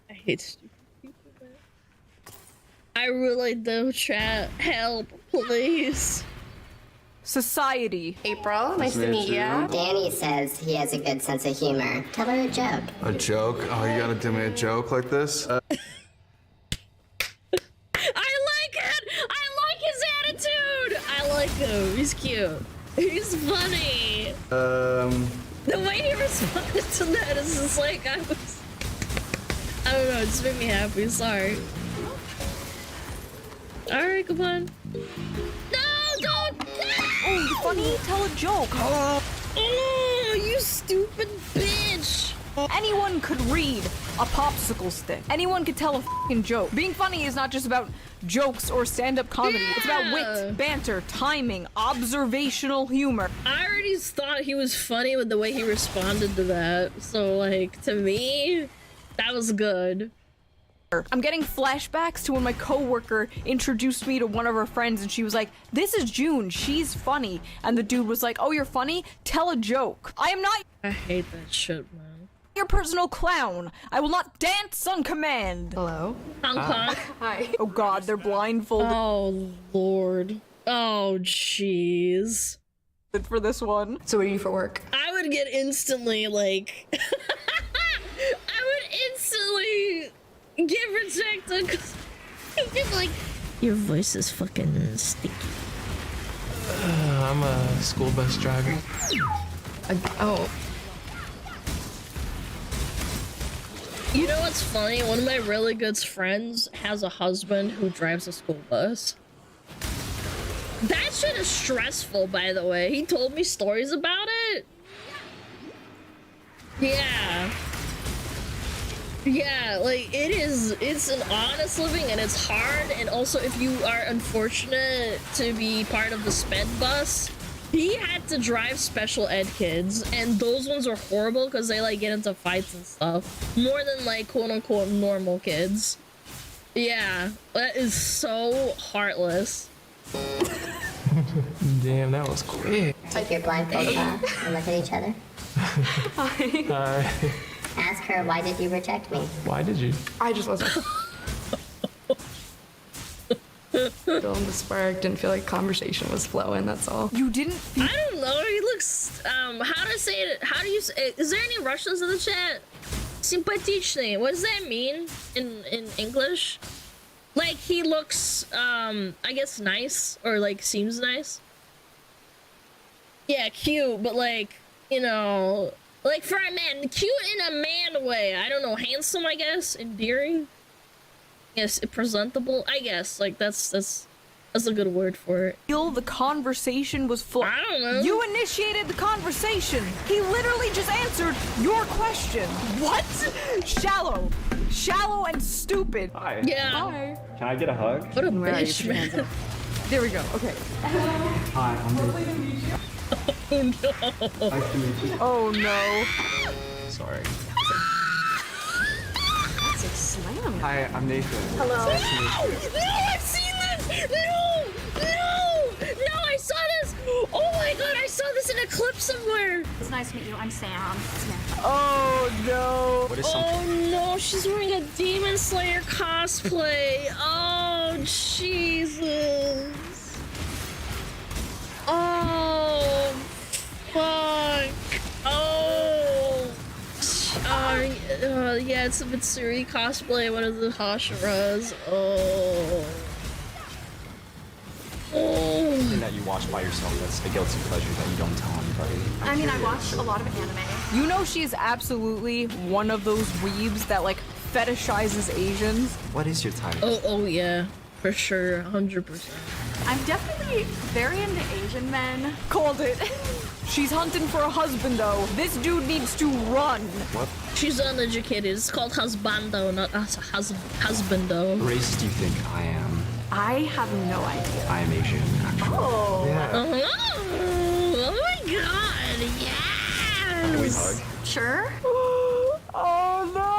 I hate stupid people, man. I really do, chat. Help, please. Society. April, nice to meet you. Danny says he has a good sense of humor. Tell her a joke. A joke? Oh, you gotta do me a joke like this? I like it! I like his attitude! I like him. He's cute. He's funny. The way he responded to that is just like, I don't know, it just made me happy. Sorry. Alright, come on. No, don't! Oh, funny? Tell a joke. Oh, you stupid bitch! Anyone could read a popsicle stick. Anyone could tell a f***ing joke. Being funny is not just about jokes or stand-up comedy. Yeah. It's about wit, banter, timing, observational humor. I already thought he was funny with the way he responded to that. So, like, to me, that was good. I'm getting flashbacks to when my coworker introduced me to one of her friends and she was like, "This is June, she's funny." And the dude was like, "Oh, you're funny? Tell a joke." I am not— I hate that shit, man. Your personal clown. I will not dance on command. Hello? Hong Kong. Hi. Oh god, they're blindfolded. Oh, Lord. Oh, jeez. For this one. So what do you do for work? I would get instantly, like... I would instantly... get rejected because people like, your voice is fucking sticky. I'm a school bus driver. Oh. You know what's funny? One of my really good friends has a husband who drives a school bus. That shit is stressful, by the way. He told me stories about it. Yeah. Yeah, like, it's an honest living and it's hard, and also if you are unfortunate to be part of the sped bus, he had to drive special ed kids, and those ones are horrible because they, like, get into fights and stuff. More than, like, quote-unquote normal kids. Yeah, that is so heartless. Damn, that was quick. Take your blindfold off and look at each other. Hi. Ask her, why did you reject me? Why did you? I just wasn't feeling the spark, didn't feel like conversation was flowing, that's all. You didn't feel— I don't know, he looks, how to say it, how do you say, is there any Russians in the chat? Sympatичный, what does that mean in English? Like, he looks, I guess nice, or like seems nice. Yeah, cute, but like, you know, like for a man, cute in a man way. I don't know, handsome, I guess, endearing. Yes, presentable, I guess. Like that's a good word for it. Feel the conversation was full. I don't know. You initiated the conversation. He literally just answered your question. What? Shallow and stupid. Hi. Yeah. Hi. Can I get a hug? What a bitch, man. There we go. Okay. Hi, I'm Nathan. Oh no. Nice to meet you. Oh no. Sorry. That's a slam. Hi, I'm Nathan. Hello. No, I've seen this. No! No! No, I saw this! Oh my god, I saw this in a clip somewhere! It's nice to meet you. I'm Sam. Smith. Oh no! What is Oh no, she's wearing a Demon Slayer cosplay! Oh, Jesus! Oh, fuck! Oh! Yeah, it's a Mitsuri cosplay, one of the Hashiras. Oh. Oh. Something that you watch by yourself that's a guilty pleasure that you don't tell anybody. I mean, I watch a lot of anime. You know she is absolutely one of those weebs that like fetishizes Asians. What is your type? Oh yeah, for sure, 100%. I'm definitely very into Asian men. Called it. She's hunting for a husband though. This dude needs to run. What She's uneducated. It's called husbando, not husbando. race do you think I am? I have no idea. I am Asian, actually. Oh. Yeah. Oh my god, yes! Can we hug? Sure. Oh no!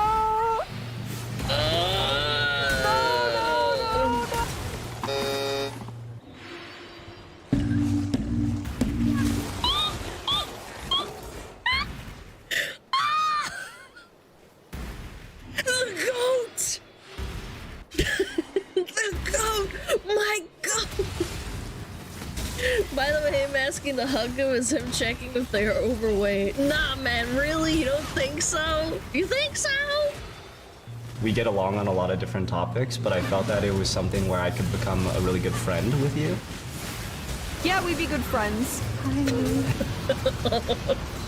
The goat! The goat! My goat! By the way, him asking to hug him is him checking if they're overweight. Nah, man, really? You don't think so? You think so? We get along on a lot of different topics, but I felt that it was something where I could become a really good friend with you. Yeah, we'd be good friends.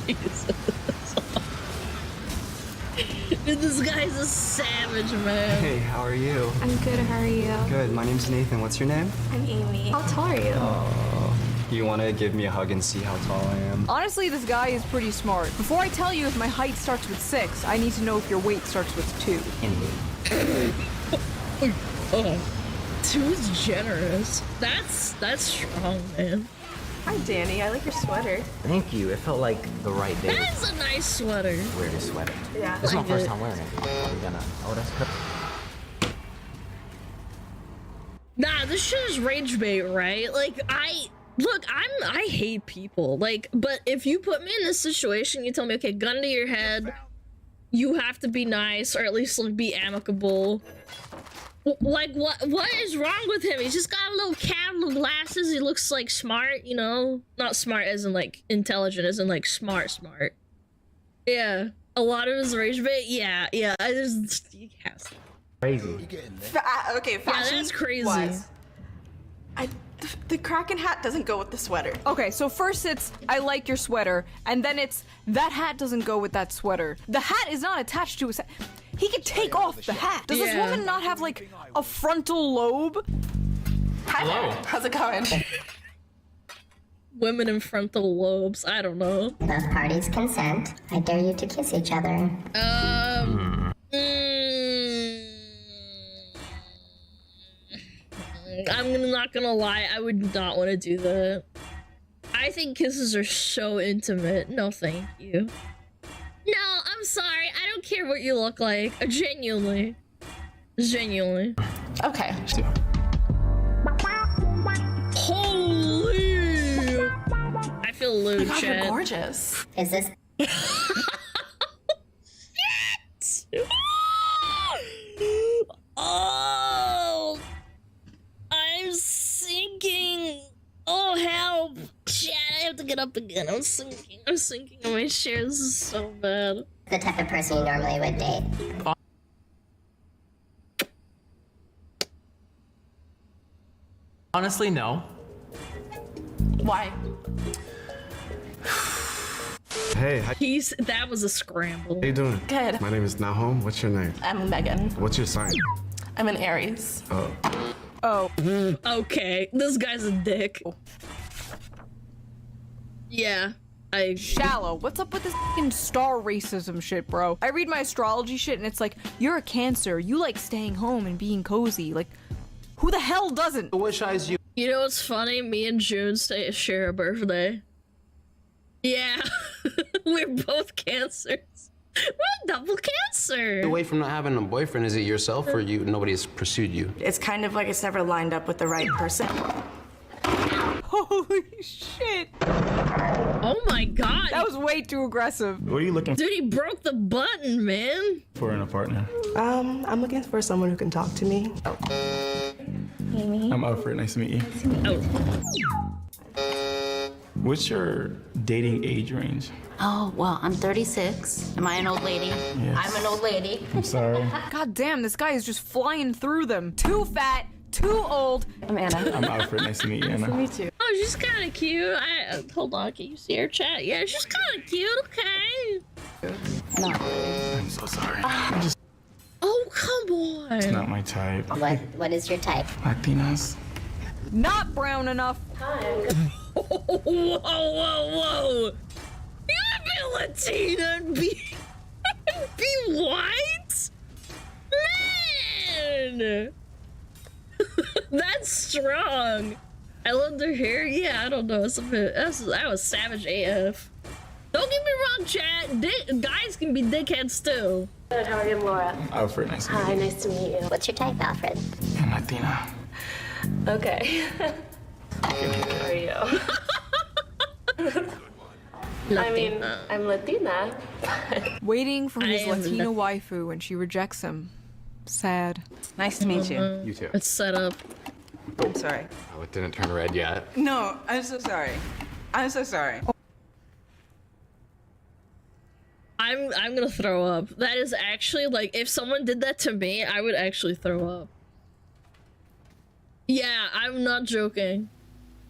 Jesus. Dude, this guy's a savage, man. Hey, how are you? I'm good, how are you? Good. My name's Nathan. What's your name? I'm Amy. How tall are you? You want to give me a hug and see how tall I am? Honestly, this guy is pretty smart. Before I tell you if my height starts with 6, I need to know if your weight starts with 2. Oh, 2 is generous. That's strong, man. Hi, Danny. I like your sweater. Thank you. It felt like the right day. That's a nice sweater. Wear this sweater. Yeah. This is my I first get time wearing it. Are we gonna? Oh, that's good. Nah, this shit is rage bait, right? Like, I hate people. Like, but if you put me in this situation, you tell me, okay, gun to your head, you have to be nice, or at least like be amicable. Like, what is wrong with him? He's just got a little cat, little glasses. He looks like smart, you know? Not smart as in like intelligent, as in like smart. Yeah. A lot of his rage bait, yeah. I just, you can't. Crazy. Okay, fashion. Yeah, that's crazy. Wise. The Kraken hat doesn't go with the sweater. Okay, so first it's, I like your sweater, and then it's, that hat doesn't go with that sweater. The hat is not attached to his hat. He can take off the hat. Does this woman not have, like, a frontal lobe? Hi there. How's it going? Women in frontal lobes, I don't know. Both parties consent. I dare you to kiss each other. I'm not gonna lie, I would not want to do that. I think kisses are so intimate. No, thank you. No, I'm sorry. I don't care what you look like. Genuinely. Okay. Holy! I feel lewd, God, Chad. you're gorgeous. Is this? Shit! Oh! I'm sinking. Oh, help. Chad, I have to get up again. I'm sinking on my chair. This is so bad. The type of person you normally would date. Honestly, no. Why? Hey, how That was a scramble. you doing? Good. My name is Nahom. What's your name? I'm Megan. What's your sign? I'm an Aries. Oh. Okay, this guy's a dick. Yeah, Shallow. What's up with this fucking star racism shit, bro? I read my astrology shit and it's like, you're a Cancer. You like staying home and being cozy. Like, who the hell doesn't? Wish eyes you. You know what's funny? Me and June share a birthday. Yeah, we're both Cancers. What? Double cancer. Away from not having a boyfriend, is it yourself or nobody's pursued you? It's kind of like it's never lined up with the right person. Holy shit. Oh my god. That was way too aggressive. What are you looking Dude, he broke the button, man. for in a partner? I'm looking for someone who can talk to me. I'm Alfred. Nice to meet you. What's your dating age range? Oh, well, I'm 36. Am I an old lady? Yes. I'm an old lady. I'm sorry. God damn, this guy is just flying through them. Too fat, too old. I'm Anna. I'm Alfred. Nice to meet you, Anna. Nice to meet you. Oh, she's kind of cute. Hold on, can you see her chat? Yeah, she's kind of cute. Okay. No. I'm so sorry. Oh, come on. It's not my type. What is your type? Latinas. Not brown enough. Whoa, whoa, whoa. You gotta be a Latina and be white? Man! That's strong. I loved her hair. Yeah, I don't know. That was savage AF. Don't get me wrong, chat. Guys can be dickheads too. Good, how are you, Laura? Alfred. Nice to meet you. Nice to meet you. What's your type, Alfred? I'm Latina. Okay. How are you? I mean, I'm Latina. Waiting for his I am Latina waifu and she rejects him. Sad. Nice to meet you. You too. It's set up. I'm sorry. Oh, it didn't turn red yet. No, I'm so sorry. I'm so sorry. I'm gonna throw up. That is actually like, if someone did that to me, I would actually throw up. Yeah, I'm not joking.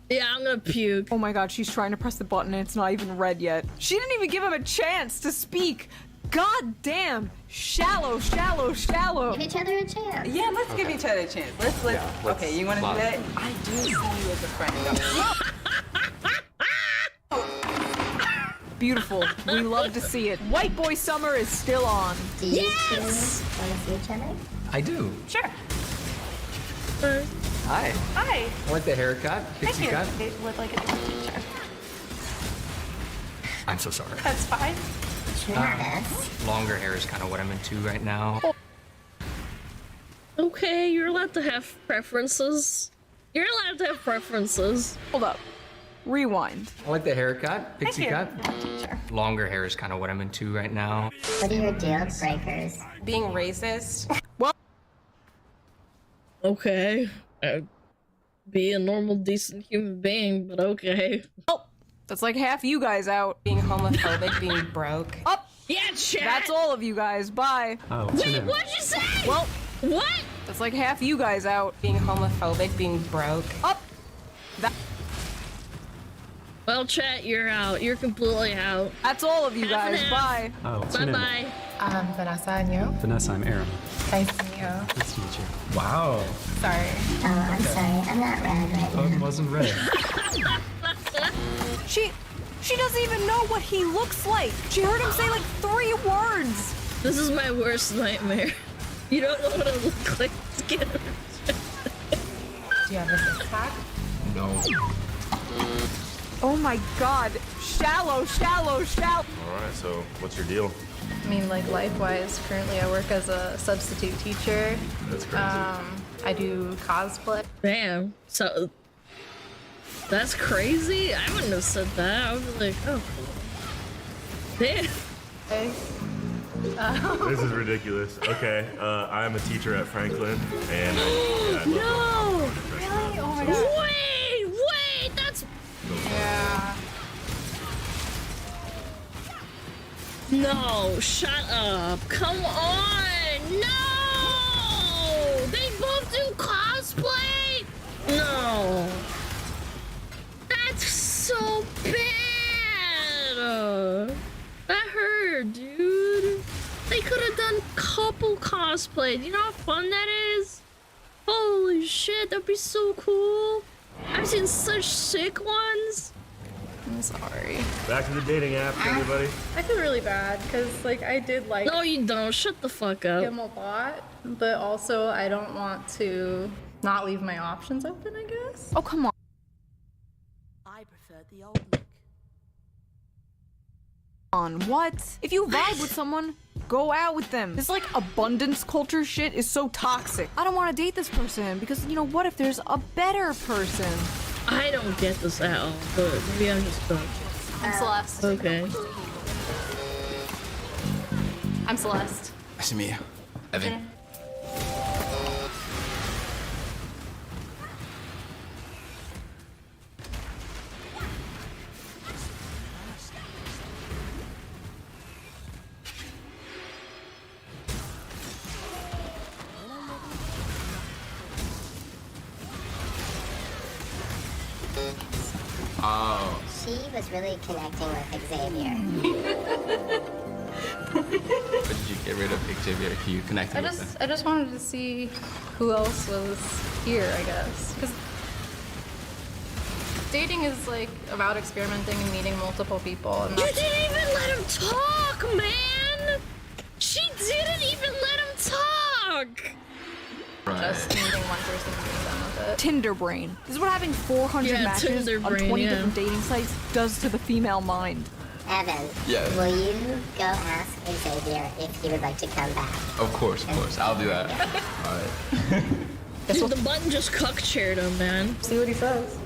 Yeah, I'm gonna puke. Oh my god, she's trying to press the button and it's not even red yet. She didn't even give him a chance to speak. God damn. Shallow. Give each other a chance. Yeah, let's give each other a chance. Let's okay, you want to do that? I do see you as a friend. Beautiful. We love to see it. White boy summer is still on. Do you two want to see each other? I do. Sure. Hi. Hi. I like the haircut. Pixie cut. It looked like a teacher. I'm so sorry. That's fine. Longer hair is kind of what I'm into right now. Okay, you're allowed to have preferences. You're allowed to have preferences. Hold up. Rewind. I like the haircut. Pixie cut. Teacher. Longer hair is kind of what I'm into right now. What are your deal breakers? Being racist. Okay. Be a normal, decent human being, but okay. Oh, that's like half you guys out. Being homophobic, being broke. Up. Yeah, chat. That's all of you guys. Bye. Oh, Wait, what'd you say? Well, what? that's like half you guys out. Being homophobic, being broke. Up. Well, chat, you're out. You're completely out. That's all of you Half and guys. half. Bye. Oh, what's your name? Bye-bye. Vanessa and you? Vanessa, I'm Aaron. Nice to meet you. Nice to meet you. Wow. Sorry. Oh, I'm sorry. I'm not red right Oh, now. it wasn't red. She doesn't even know what he looks like. She heard him say like 3 words. This is my worst nightmare. You don't know what I look like. Do you have a six-pack? No. Oh my god. Shallow. All right, so what's your deal? I mean, like life-wise, currently I work as a substitute teacher. That's crazy. I do cosplay. Damn. So that's crazy. I wouldn't have said that. I would be like, oh, cool. Damn. This is ridiculous. Okay, I am a teacher at Franklin, and I love No. Really? Oh my god. Wait. That's Yeah. no. Shut up. Come on. No. They both do cosplay. No. That's so bad. That hurt, dude. They could have done couple cosplay. You know how fun that is? Holy shit, that'd be so cool. I've seen such sick ones. I'm sorry. Back to the dating app, everybody. I feel really bad because, like, I did like No, you don't. Shut the fuck up. him a lot, but also I don't want to not leave my options open, I guess. Oh, come on. I prefer the old look. on. What? If you vibe with someone, go out with them. This like abundance culture shit is so toxic. I don't want to date this person because, you know, what if there's a better person? I don't get this at all, but maybe I'm just dumb. I'm Celeste. Okay. I'm Celeste. Nice to meet you. Evan. Oh. She was really connecting with Xavier. What did you get rid of Xavier? You connected with him? I just wanted to see who else was here, I guess. Because dating is like about experimenting and meeting multiple people. And You didn't even let him talk, man! She didn't even let him talk! just meeting one person and being done with it. Tinder brain. This is what having 400 matches Tinder on brain, 20 yeah. different dating sites does to the female mind. Evan, Yeah. will you go ask Xavier if he would like to come back? Of course. I'll do that. All right. Dude, the button just cuck chaired him, man. See what he says.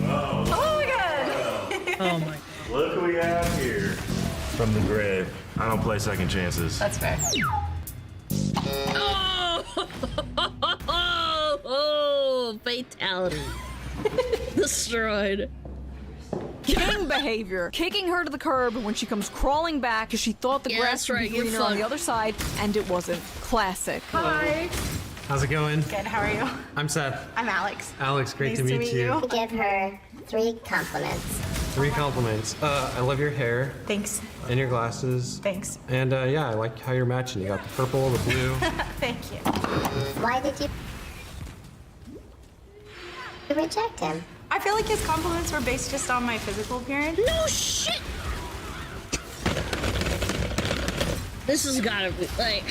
Oh my god! Oh my. Look who we have here. From the grave. I don't play second chances. That's fair. Oh, fatality. Destroyed. King behavior. Kicking her to the curb when she comes crawling back because she thought the Yeah, grass that's would right, be get greener on the fucked. other side, and it wasn't. Classic. Hi. How's it going? Good, how are you? I'm Seth. I'm Alex. Alex, great Nice to meet you. Give her 3 compliments. 3 compliments. I love your hair Thanks. and your glasses. Thanks. And yeah, I like how you're matching. You got the purple, the blue. Thank you. Why did you reject him? I feel like his compliments were based just on my physical appearance. No shit! This has gotta be, like...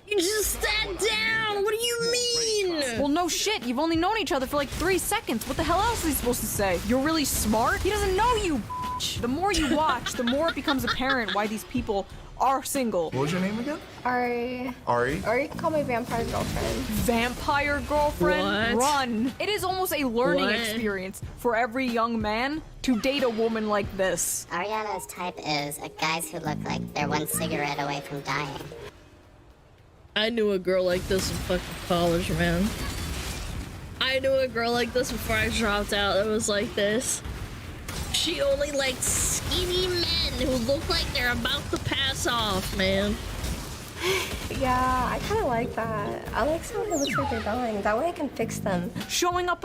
you just sat down! What do you mean? Well, no shit. You've only known each other for like 3 seconds. What the hell else is he supposed to say? You're really smart? He doesn't know you, bitch. The more you watch, the more it becomes apparent why these people are single. What was your name again? Ari. Ari? Or you can call me vampire girlfriend. Vampire girlfriend? What? Run. It is almost a learning What? experience for every young man to date a woman like this. Ariana's type is guys who look like they're 1 cigarette away from dying. I knew a girl like this in fucking college, man. I knew a girl like this before I dropped out that was like this. She only liked skinny men who look like they're about to pass off, man. Yeah, I kind of like that. I like someone who looks like they're dying. That way I can fix them. Showing up.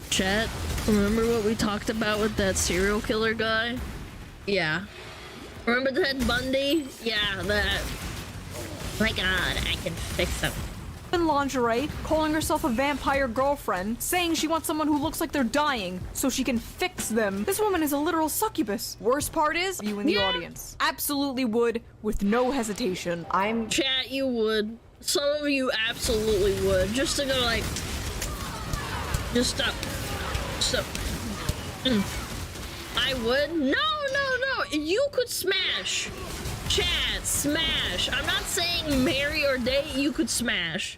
Chat, remember what we talked about with that serial killer guy? Yeah. Remember Ted Bundy? Yeah, that. My god, I can fix him. In lingerie, calling herself a vampire girlfriend, saying she wants someone who looks like they're dying so she can fix them. This woman is a literal succubus. Worst part is, you in the audience absolutely would with no hesitation. Chat, you would. Some of you absolutely would. Just to go like, just stop. Stop. I would. No. You could smash. Chat, smash. I'm not saying marry or date. You could smash.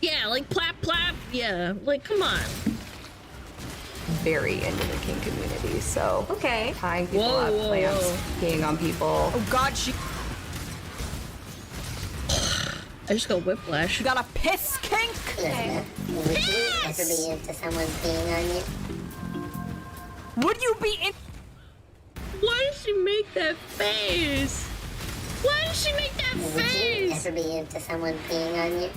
Yeah, like plap plap. Yeah, like come on. Very into the kink community, so Okay. tying people Whoa, up, whoa, plants, whoa. peeing on people. Oh god, she I just got whiplash. got a piss kink. Elizabeth, would you ever be into someone peeing on you? Would you be in? Why did she make that face? Why did she make that Would you face? ever be into someone peeing on you?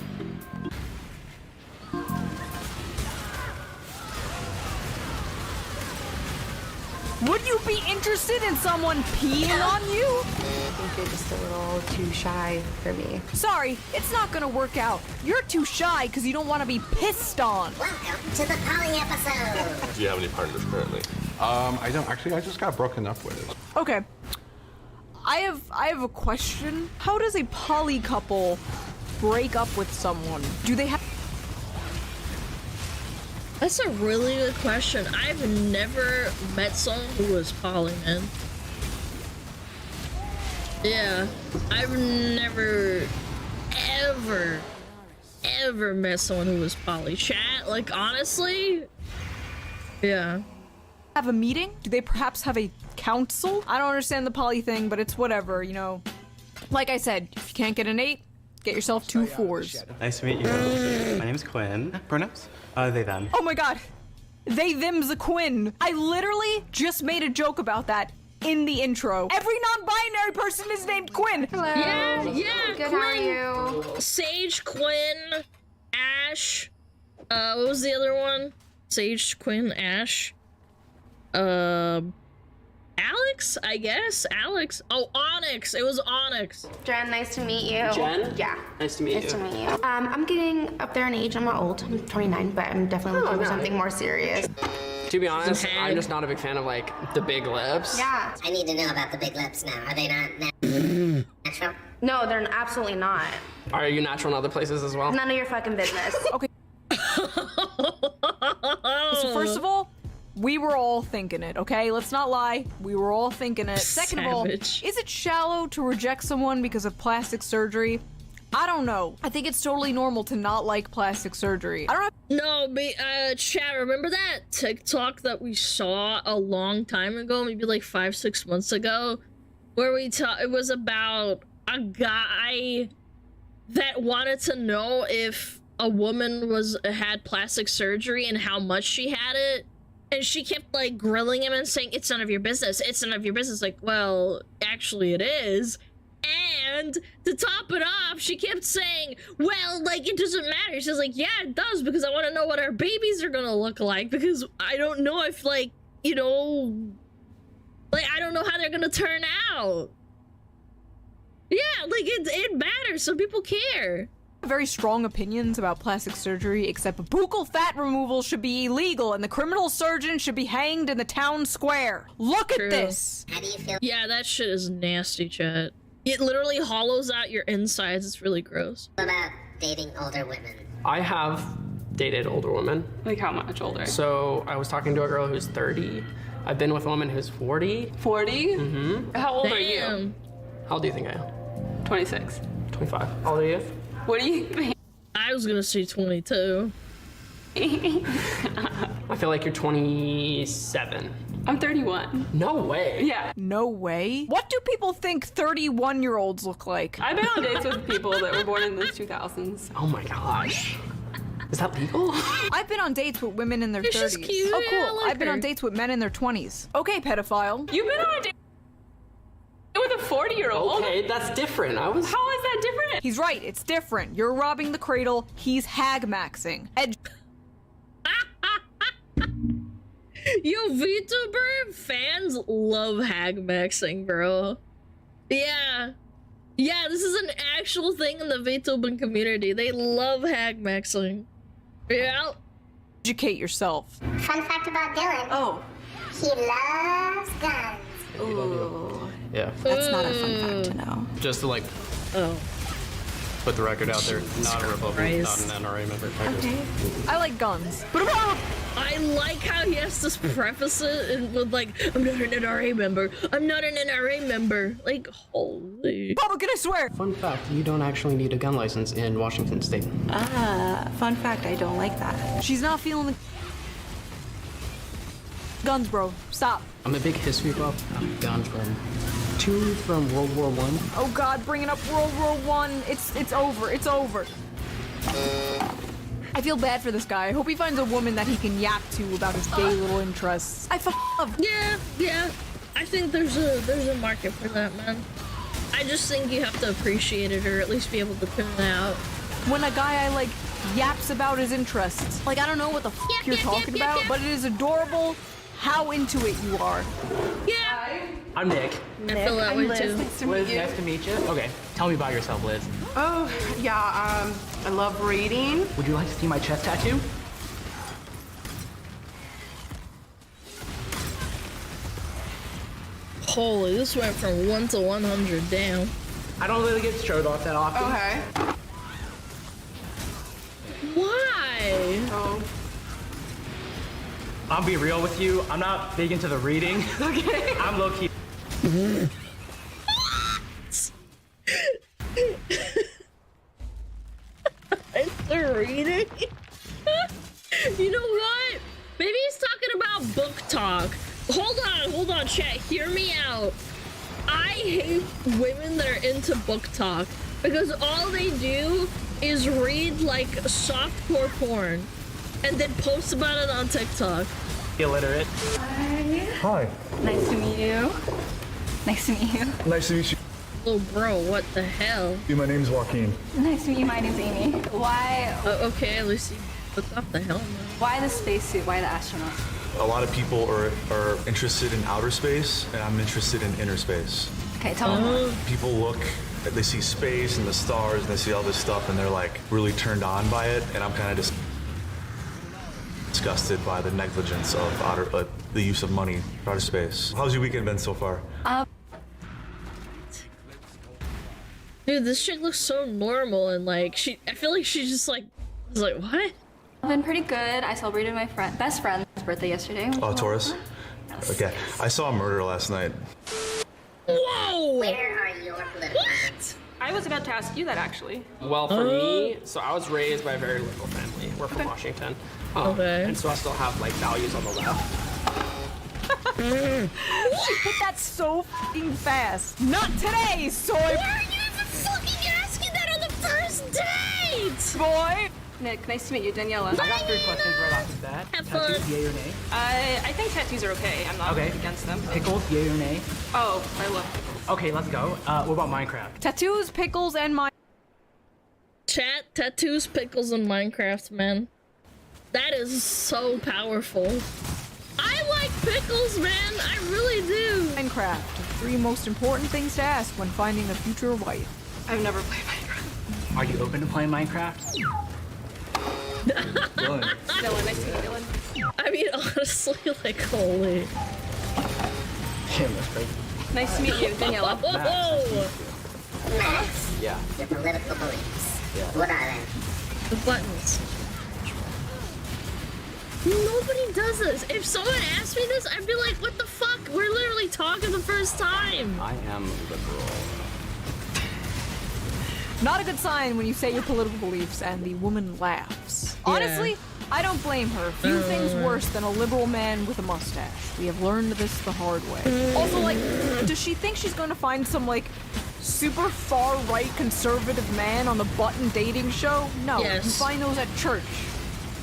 Would you be interested in someone peeing on you? I think you're just a little too shy for me. Sorry, it's not gonna work out. You're too shy because you don't want to be pissed on. Welcome to the Poly episode! Do you have any partners currently? I don't. Actually, I just got broken up with. Okay. I have a question. How does a poly couple break up with someone? Do they have That's a really good question. I've never met someone who was poly, man. Yeah, I've never, ever met someone who was poly. Chat, like, honestly, yeah. Have a meeting? Do they perhaps have a council? I don't understand the poly thing, but it's whatever, you know. Like I said, if you can't get an 8, get yourself 2 4s. Nice to meet you. My name's Quinn. Pronouns? They, them. Oh my god. They, them's a Quinn. I literally just made a joke about that in the intro. Every non-binary person is named Quinn. Hello. Yeah, Good, Quinn. how are you? Sage, Quinn, Ash. What was the other one? Sage, Quinn, Ash. Alex, I guess. Alex. Oh, Onyx. It was Onyx. Jen, nice to meet you. Jen? Yeah. Nice to meet you. Nice to meet you. I'm getting up there in age. I'm not old. I'm 29, but I'm definitely looking for something more serious. To be honest, I'm just not a big fan of like the big lips. Yeah. I need to know about the big lips now. Are they not natural? No, they're absolutely not. Are you natural in other places as well? None of your fucking business. Okay. So first of all, we were all thinking it, okay? Let's not lie. We were all thinking it. Second of all, is it shallow to reject someone because of plastic surgery? I don't know. I think it's totally normal to not like plastic surgery. I don't have— No, but, chat, remember that TikTok that we saw a long time ago, maybe like 5-6 months ago, where it was about a guy that wanted to know if a woman had plastic surgery and how much she had it? And she kept, like, grilling him and saying, it's none of your business. It's none of your business. Like, well, actually it is. And to top it off, she kept saying, well, like, it doesn't matter. She's like, yeah, it does, because I want to know what our babies are going to look like, because I don't know if, like, you know, like, I don't know how they're going to turn out. Yeah, like, it matters, so people care. Very strong opinions about plastic surgery, except buccal fat removal should be illegal and the criminal surgeon should be hanged in the town square. Look at this! How do you feel? Yeah, that shit is nasty, chat. It literally hollows out your insides. It's really gross. What about dating older women? I have dated older women. Like how much older? So I was talking to a girl who's 30. I've been with a woman who's 40. 40? Mm-hmm. How old are you? How old do you think I am? 26. 25. How old are you? What do you think? I was gonna say 22. I feel like you're 27. I'm 31. No way. Yeah. No way? What do people think 31-year-olds look like? I've been on dates with people that were born in the 2000s. Oh my gosh. Is that legal? I've been on dates with women in their 30s. She's cute. Oh, cool. Yeah, I like I've been her. on dates with men in their 20s. Okay, pedophile. You've been on a date with a 40-year-old? Okay, that's different. How is that different? He's right, it's different. You're robbing the cradle, he's hag-maxing. Yo, VTuber fans love hag-maxing, bro. Yeah. Yeah, this is an actual thing in the VTuber community. They love hag-maxing. Yeah. Educate yourself. Fun fact about Dylan. Oh. He loves guns. Ooh. Yeah. That's not a fun fact to know. Just to like put the record out there, not a Republican, not an NRA member. Okay. I like guns. But I like how he has to preface it with like, I'm not an NRA member. I'm not an NRA member. Like, holy. Republican, I swear. Fun fact, you don't actually need a gun license in Washington State. Fun fact, I don't like that. She's not feeling the guns, bro. Stop. I'm a big history buff. I've gone from 2 from World War I. Oh God, bringing up World War I. It's over. It's over. I feel bad for this guy. I hope he finds a woman that he can yap to about his gay little interests. I love. Yeah. I think there's a market for that, man. I just think you have to appreciate it, or at least be able to tune it out. When a guy I like yaps about his interests. Like, I don't know what the you're talking about, but it is adorable how into it you are. Yeah. I'm Nick. I feel that way too. Nice to Liz, meet you. nice to meet you. Okay, tell me about yourself, Liz. Oh, yeah, I love reading. Would you like to see my chest tattoo? Holy, this went from 1 to 100 down. I don't really get showed off that often. Okay. Why? Oh. I'll be real with you. I'm not big into the reading. Okay. I'm low key. It's the reading. You know what? Maybe he's talking about book talk. Hold on, chat. Hear me out. I hate women that are into book talk because all they do is read like softcore porn and then post about it on TikTok. Illiterate. Hi. Hi. Nice to meet you. Nice to meet you. Nice to meet you. Oh, bro, what the hell? My name's Joaquin. Nice to meet you. My name's Amy. Why? Okay, at least you took off the helmet. Why the spacesuit? Why the astronaut? A lot of people are interested in outer space, and I'm interested in inner space. Okay, tell me more. People look, they see space and the stars, and they see all this stuff, and they're like really turned on by it, and I'm kind of just disgusted by the negligence of the use of money for outer space. How's your weekend been so far? Dude, this chick looks so normal and like I feel like she just like was like, what? I've been pretty good. I celebrated my best friend's birthday yesterday. Oh, Taurus? Yes. Okay. I saw a murder last night. Whoa! Where are your political What? I was about to ask you that actually. Well, for me, so I was raised by a very liberal family. We're from Washington. Okay. And so I still have like values on the left. She hit that so f***ing fast. Not today, soy. Why are you even fucking asking that on the first date? Boy. Nick, nice to meet you, Daniela. I got 3 questions right off the bat. Have fun. Tattoos, yay or nay? I think tattoos are okay. I'm not against them. Pickles, yay or nay? Oh, I love pickles. Okay, let's go. What about Minecraft? Tattoos, pickles, and my. Chat, tattoos, pickles, and Minecraft, man. That is so powerful. I like pickles, man. I really do. Minecraft. 3 most important things to ask when finding a future wife. I've never played Minecraft. Are you open to playing Minecraft? Dylan, nice to meet you, Dylan. I mean, honestly, like, holy. Yeah, that's great. Nice to meet you, Daniela. Whoa! Max, Yeah. your political beliefs. Yeah. What are they? The buttons. Nobody does this. If someone asked me this, I'd be like, what the fuck? We're literally talking the first time. I am liberal. Not a good sign when you say your political beliefs and the woman laughs. Yeah. Honestly, I don't blame her. Few things worse than a liberal man with a mustache. We have learned this the hard way. Also, like, does she think she's going to find some, like, super far-right conservative man on the button dating show? No, Yes. you find those at church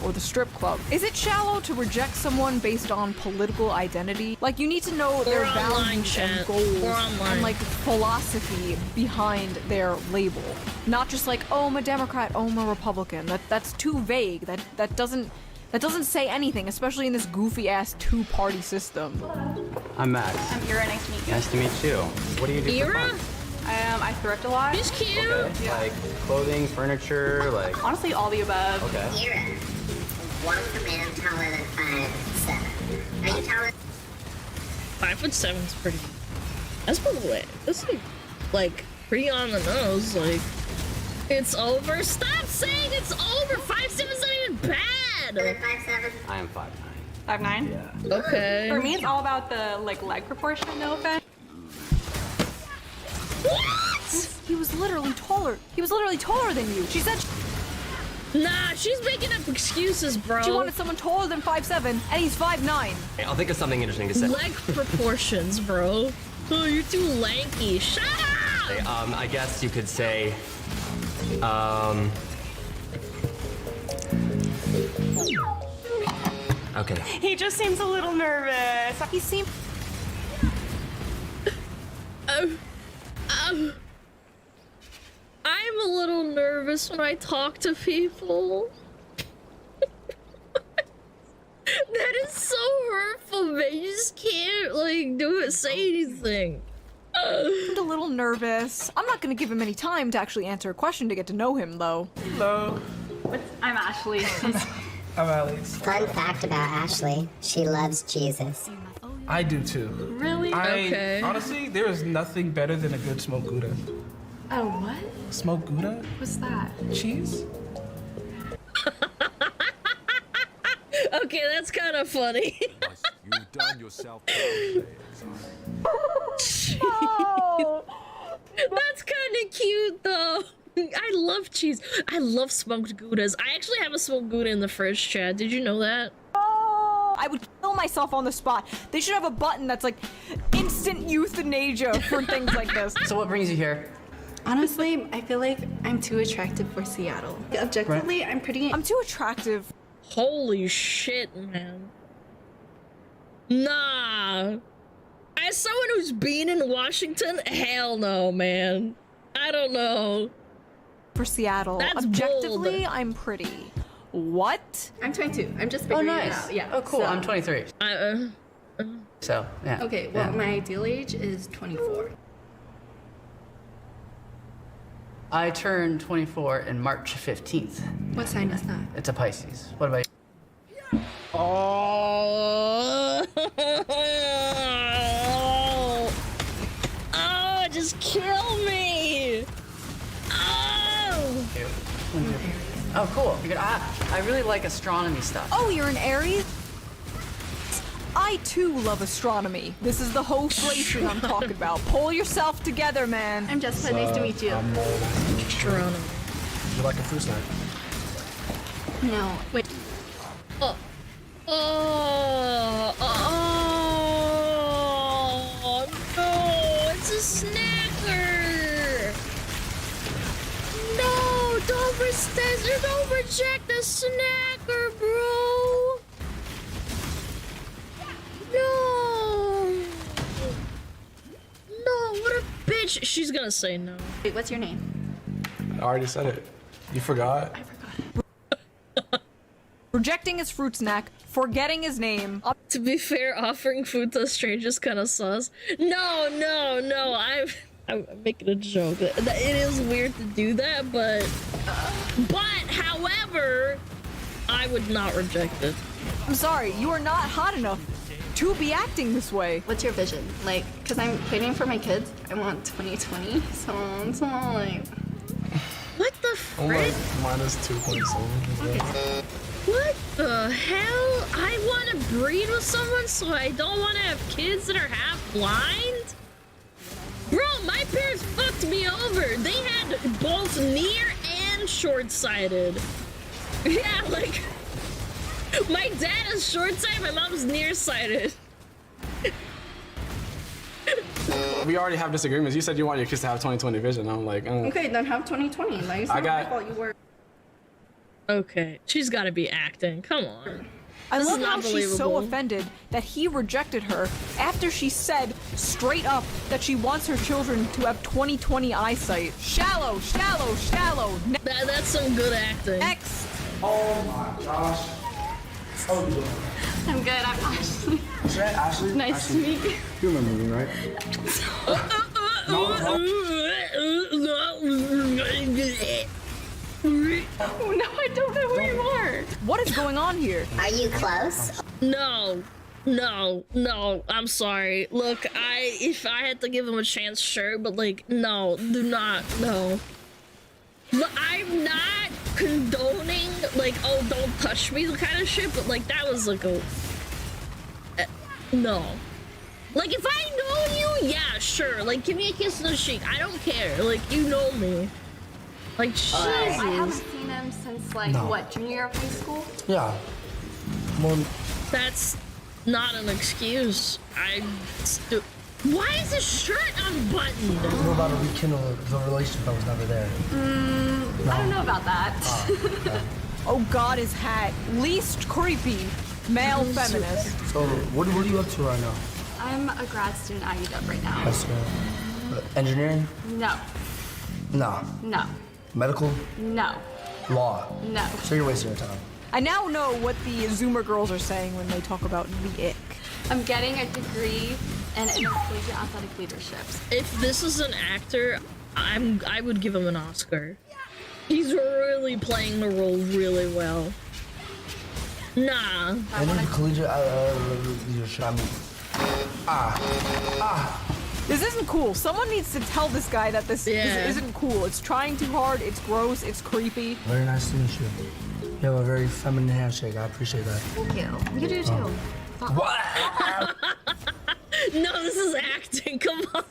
or the strip club. Is it shallow to reject someone based on political identity? Like, you need to know their online, values chat. and goals Or online. and, like, philosophy behind their label. Not just like, oh, I'm a Democrat, oh, I'm a Republican. That's too vague. That doesn't say anything, especially in this goofy-ass 2-party system. I'm Max. I'm Ira. Nice to meet you. Nice to meet you. What do you do for Ira? fun? I thrift a lot. She's cute. Okay. Like clothing, furniture, like. Honestly, all the above. Okay. Ira, what's a man taller than 5'7"? Are you taller? 5'7" is pretty. That's by the way. That's like pretty on the nose. Like, it's over. Stop saying it's over. 5'7" is not even bad. 5'7"? I am 5'9". 5'9". Yeah. Okay. For me, it's all about the like leg proportion. No offense. What? He was literally taller. He was literally taller than you. She said Nah, she's making up excuses, bro. she wanted someone taller than 5'7", and he's 5'9". I'll think of something interesting to say. Leg proportions, bro. Oh, you're too lanky. Shut up! I guess you could say, okay. He just seems a little nervous. He seemed. I'm a little nervous when I talk to people. That is so hurtful, man. You just can't, like, say anything. A little nervous. I'm not gonna give him any time to actually answer a question to get to know him, though. Hello. I'm Ashley. I'm Alex. Fun fact about Ashley, she loves Jesus. I do too. Really? Okay. Honestly, there is nothing better than a good smoked Gouda. Oh, what? Smoked Gouda? What's that? Cheese? Okay, Okay, that's kind of funny. You've done yourself proud. No. That's kind of cute, though. I love cheese. I love smoked Goudas. I actually have a smoked Gouda in the fridge, Chad. Did you know that? Oh, I would kill myself on the spot. They should have a button that's like instant euthanasia for things like this. So what brings you here? Honestly, I feel like I'm too attractive for Seattle. Objectively, I'm too attractive. Holy shit, man. Nah. As someone who's been in Washington, hell no, man. I don't know. For Seattle. That's Objectively, bold. I'm pretty. What? I'm 22. I'm just Oh, figuring nice. it out. Yeah. Oh, cool. so- I'm 23. So, yeah. Okay, well, Yeah. my ideal age is 24. I turned 24 in March 15th. What sign is that? It's a Pisces. What about you? Oh. Oh, just kill me. Oh. Oh, cool. I really like astronomy stuff. Oh, you're an Aries? I too love astronomy. This is the whole relation I'm talking about. Pull yourself together, man. I'm Jessica. Nice to meet you. Astronomy. Would you like a fruit snack? No. Wait. Oh. Oh. Oh. No. It's a snacker. No. Don't reject the snacker, bro. No. No. What a bitch. She's gonna say no. Wait, what's your name? I already said it. You forgot? Rejecting his fruit snack, forgetting his name. To be fair, offering food to strangers kind of sus. No. I'm making a joke. It is weird to do that, but however, I would not reject it. I'm sorry, you are not hot enough to be acting this way. What's your vision? Like, because I'm planning for my kids. I want 2020, so it's all like... What the frick? Minus 2 points. What the hell? I want to breed with someone, so I don't want to have kids that are half blind? Bro, my parents fucked me over. They had both near and short-sighted. Yeah, like... My dad is short-sighted, my mom's nearsighted. We already have disagreements. You said you want your kids to have 20/20 vision. I'm like, Okay, then have 2020. Like, it's I not got- my fault you were... Okay, she's gotta be acting. Come on. I This love is how not she's so believable. offended that he rejected her after she said straight up that she wants her children to have 20/20 eyesight. Shallow. That's some good acting. Next. Oh my gosh. How are you doing? I'm good. I'm Ashley. Is that Ashley? Nice Ashley. to meet you. You remember me, right? Oh, no, I don't know who you are. What is going on here? Are you close? No, I'm sorry. Look, if I had to give him a chance, sure, but like, no, do not, no. But I'm not condoning, like, oh, don't touch me kind of shit, but like, that was like a... no. Like, if I know you, yeah, sure. Like, give me a kiss on the cheek. I don't care. Like, you know me. Like, Jesus. I haven't seen him since, like, what, junior year of high school? Yeah. That's not an excuse. Why is his shirt unbuttoned? We're about to rekindle the relationship that was never there. I don't know about that. Oh God, his hat. Least creepy. Male feminist. So, what are you up to right now? I'm a grad student at UW right now. That's good. Engineering? No. No. No. Medical? No. Law? No. So you're wasting your time. I now know what the Zoomer girls are saying when they talk about the ick. I'm getting a degree in intercollegiate athletic leaderships. If this is an actor, I would give him an Oscar. He's really playing the role really well. Nah. Intercollegiate leadership. I mean, This isn't cool. Someone needs to tell this guy that this isn't cool. It's trying too hard. It's gross. It's creepy. Very nice to meet you. You have a very feminine handshake. I appreciate that. Thank you. You do too. What? No, this is acting. Come on.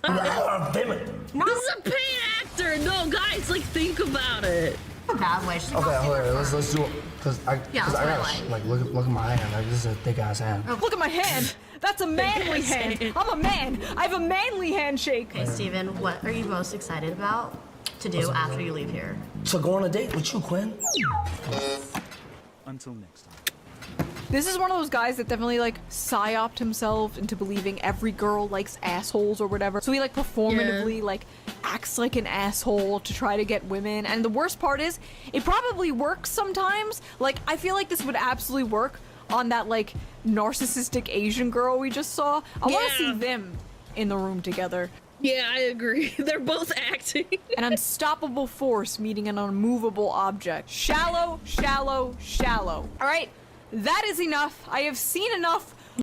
Damn it. This is a paid actor. No, guys, like think about it. A bad way. She's like, Okay, "Oh, hold on. Let's do it. Cause I Yeah, let's got play like look at my hand. Like this is a thick ass hand. Look at my hand. That's a manly hand. I'm a man. I have a manly handshake. Okay, Steven, what are you most excited about to do after you leave here? So go on a date with you, Quinn. Until next time. This is one of those guys that definitely like psyoped himself into believing every girl likes assholes or whatever. So he like performatively like acts like an asshole to try to get women. And the worst part is it probably works sometimes. Like I feel like this would absolutely work on that like narcissistic Asian girl we just saw. I want to see them in the room together. Yeah, I agree. They're both acting. An unstoppable force meeting an unmovable object. Shallow, shallow, shallow. All right, that is enough. I have seen enough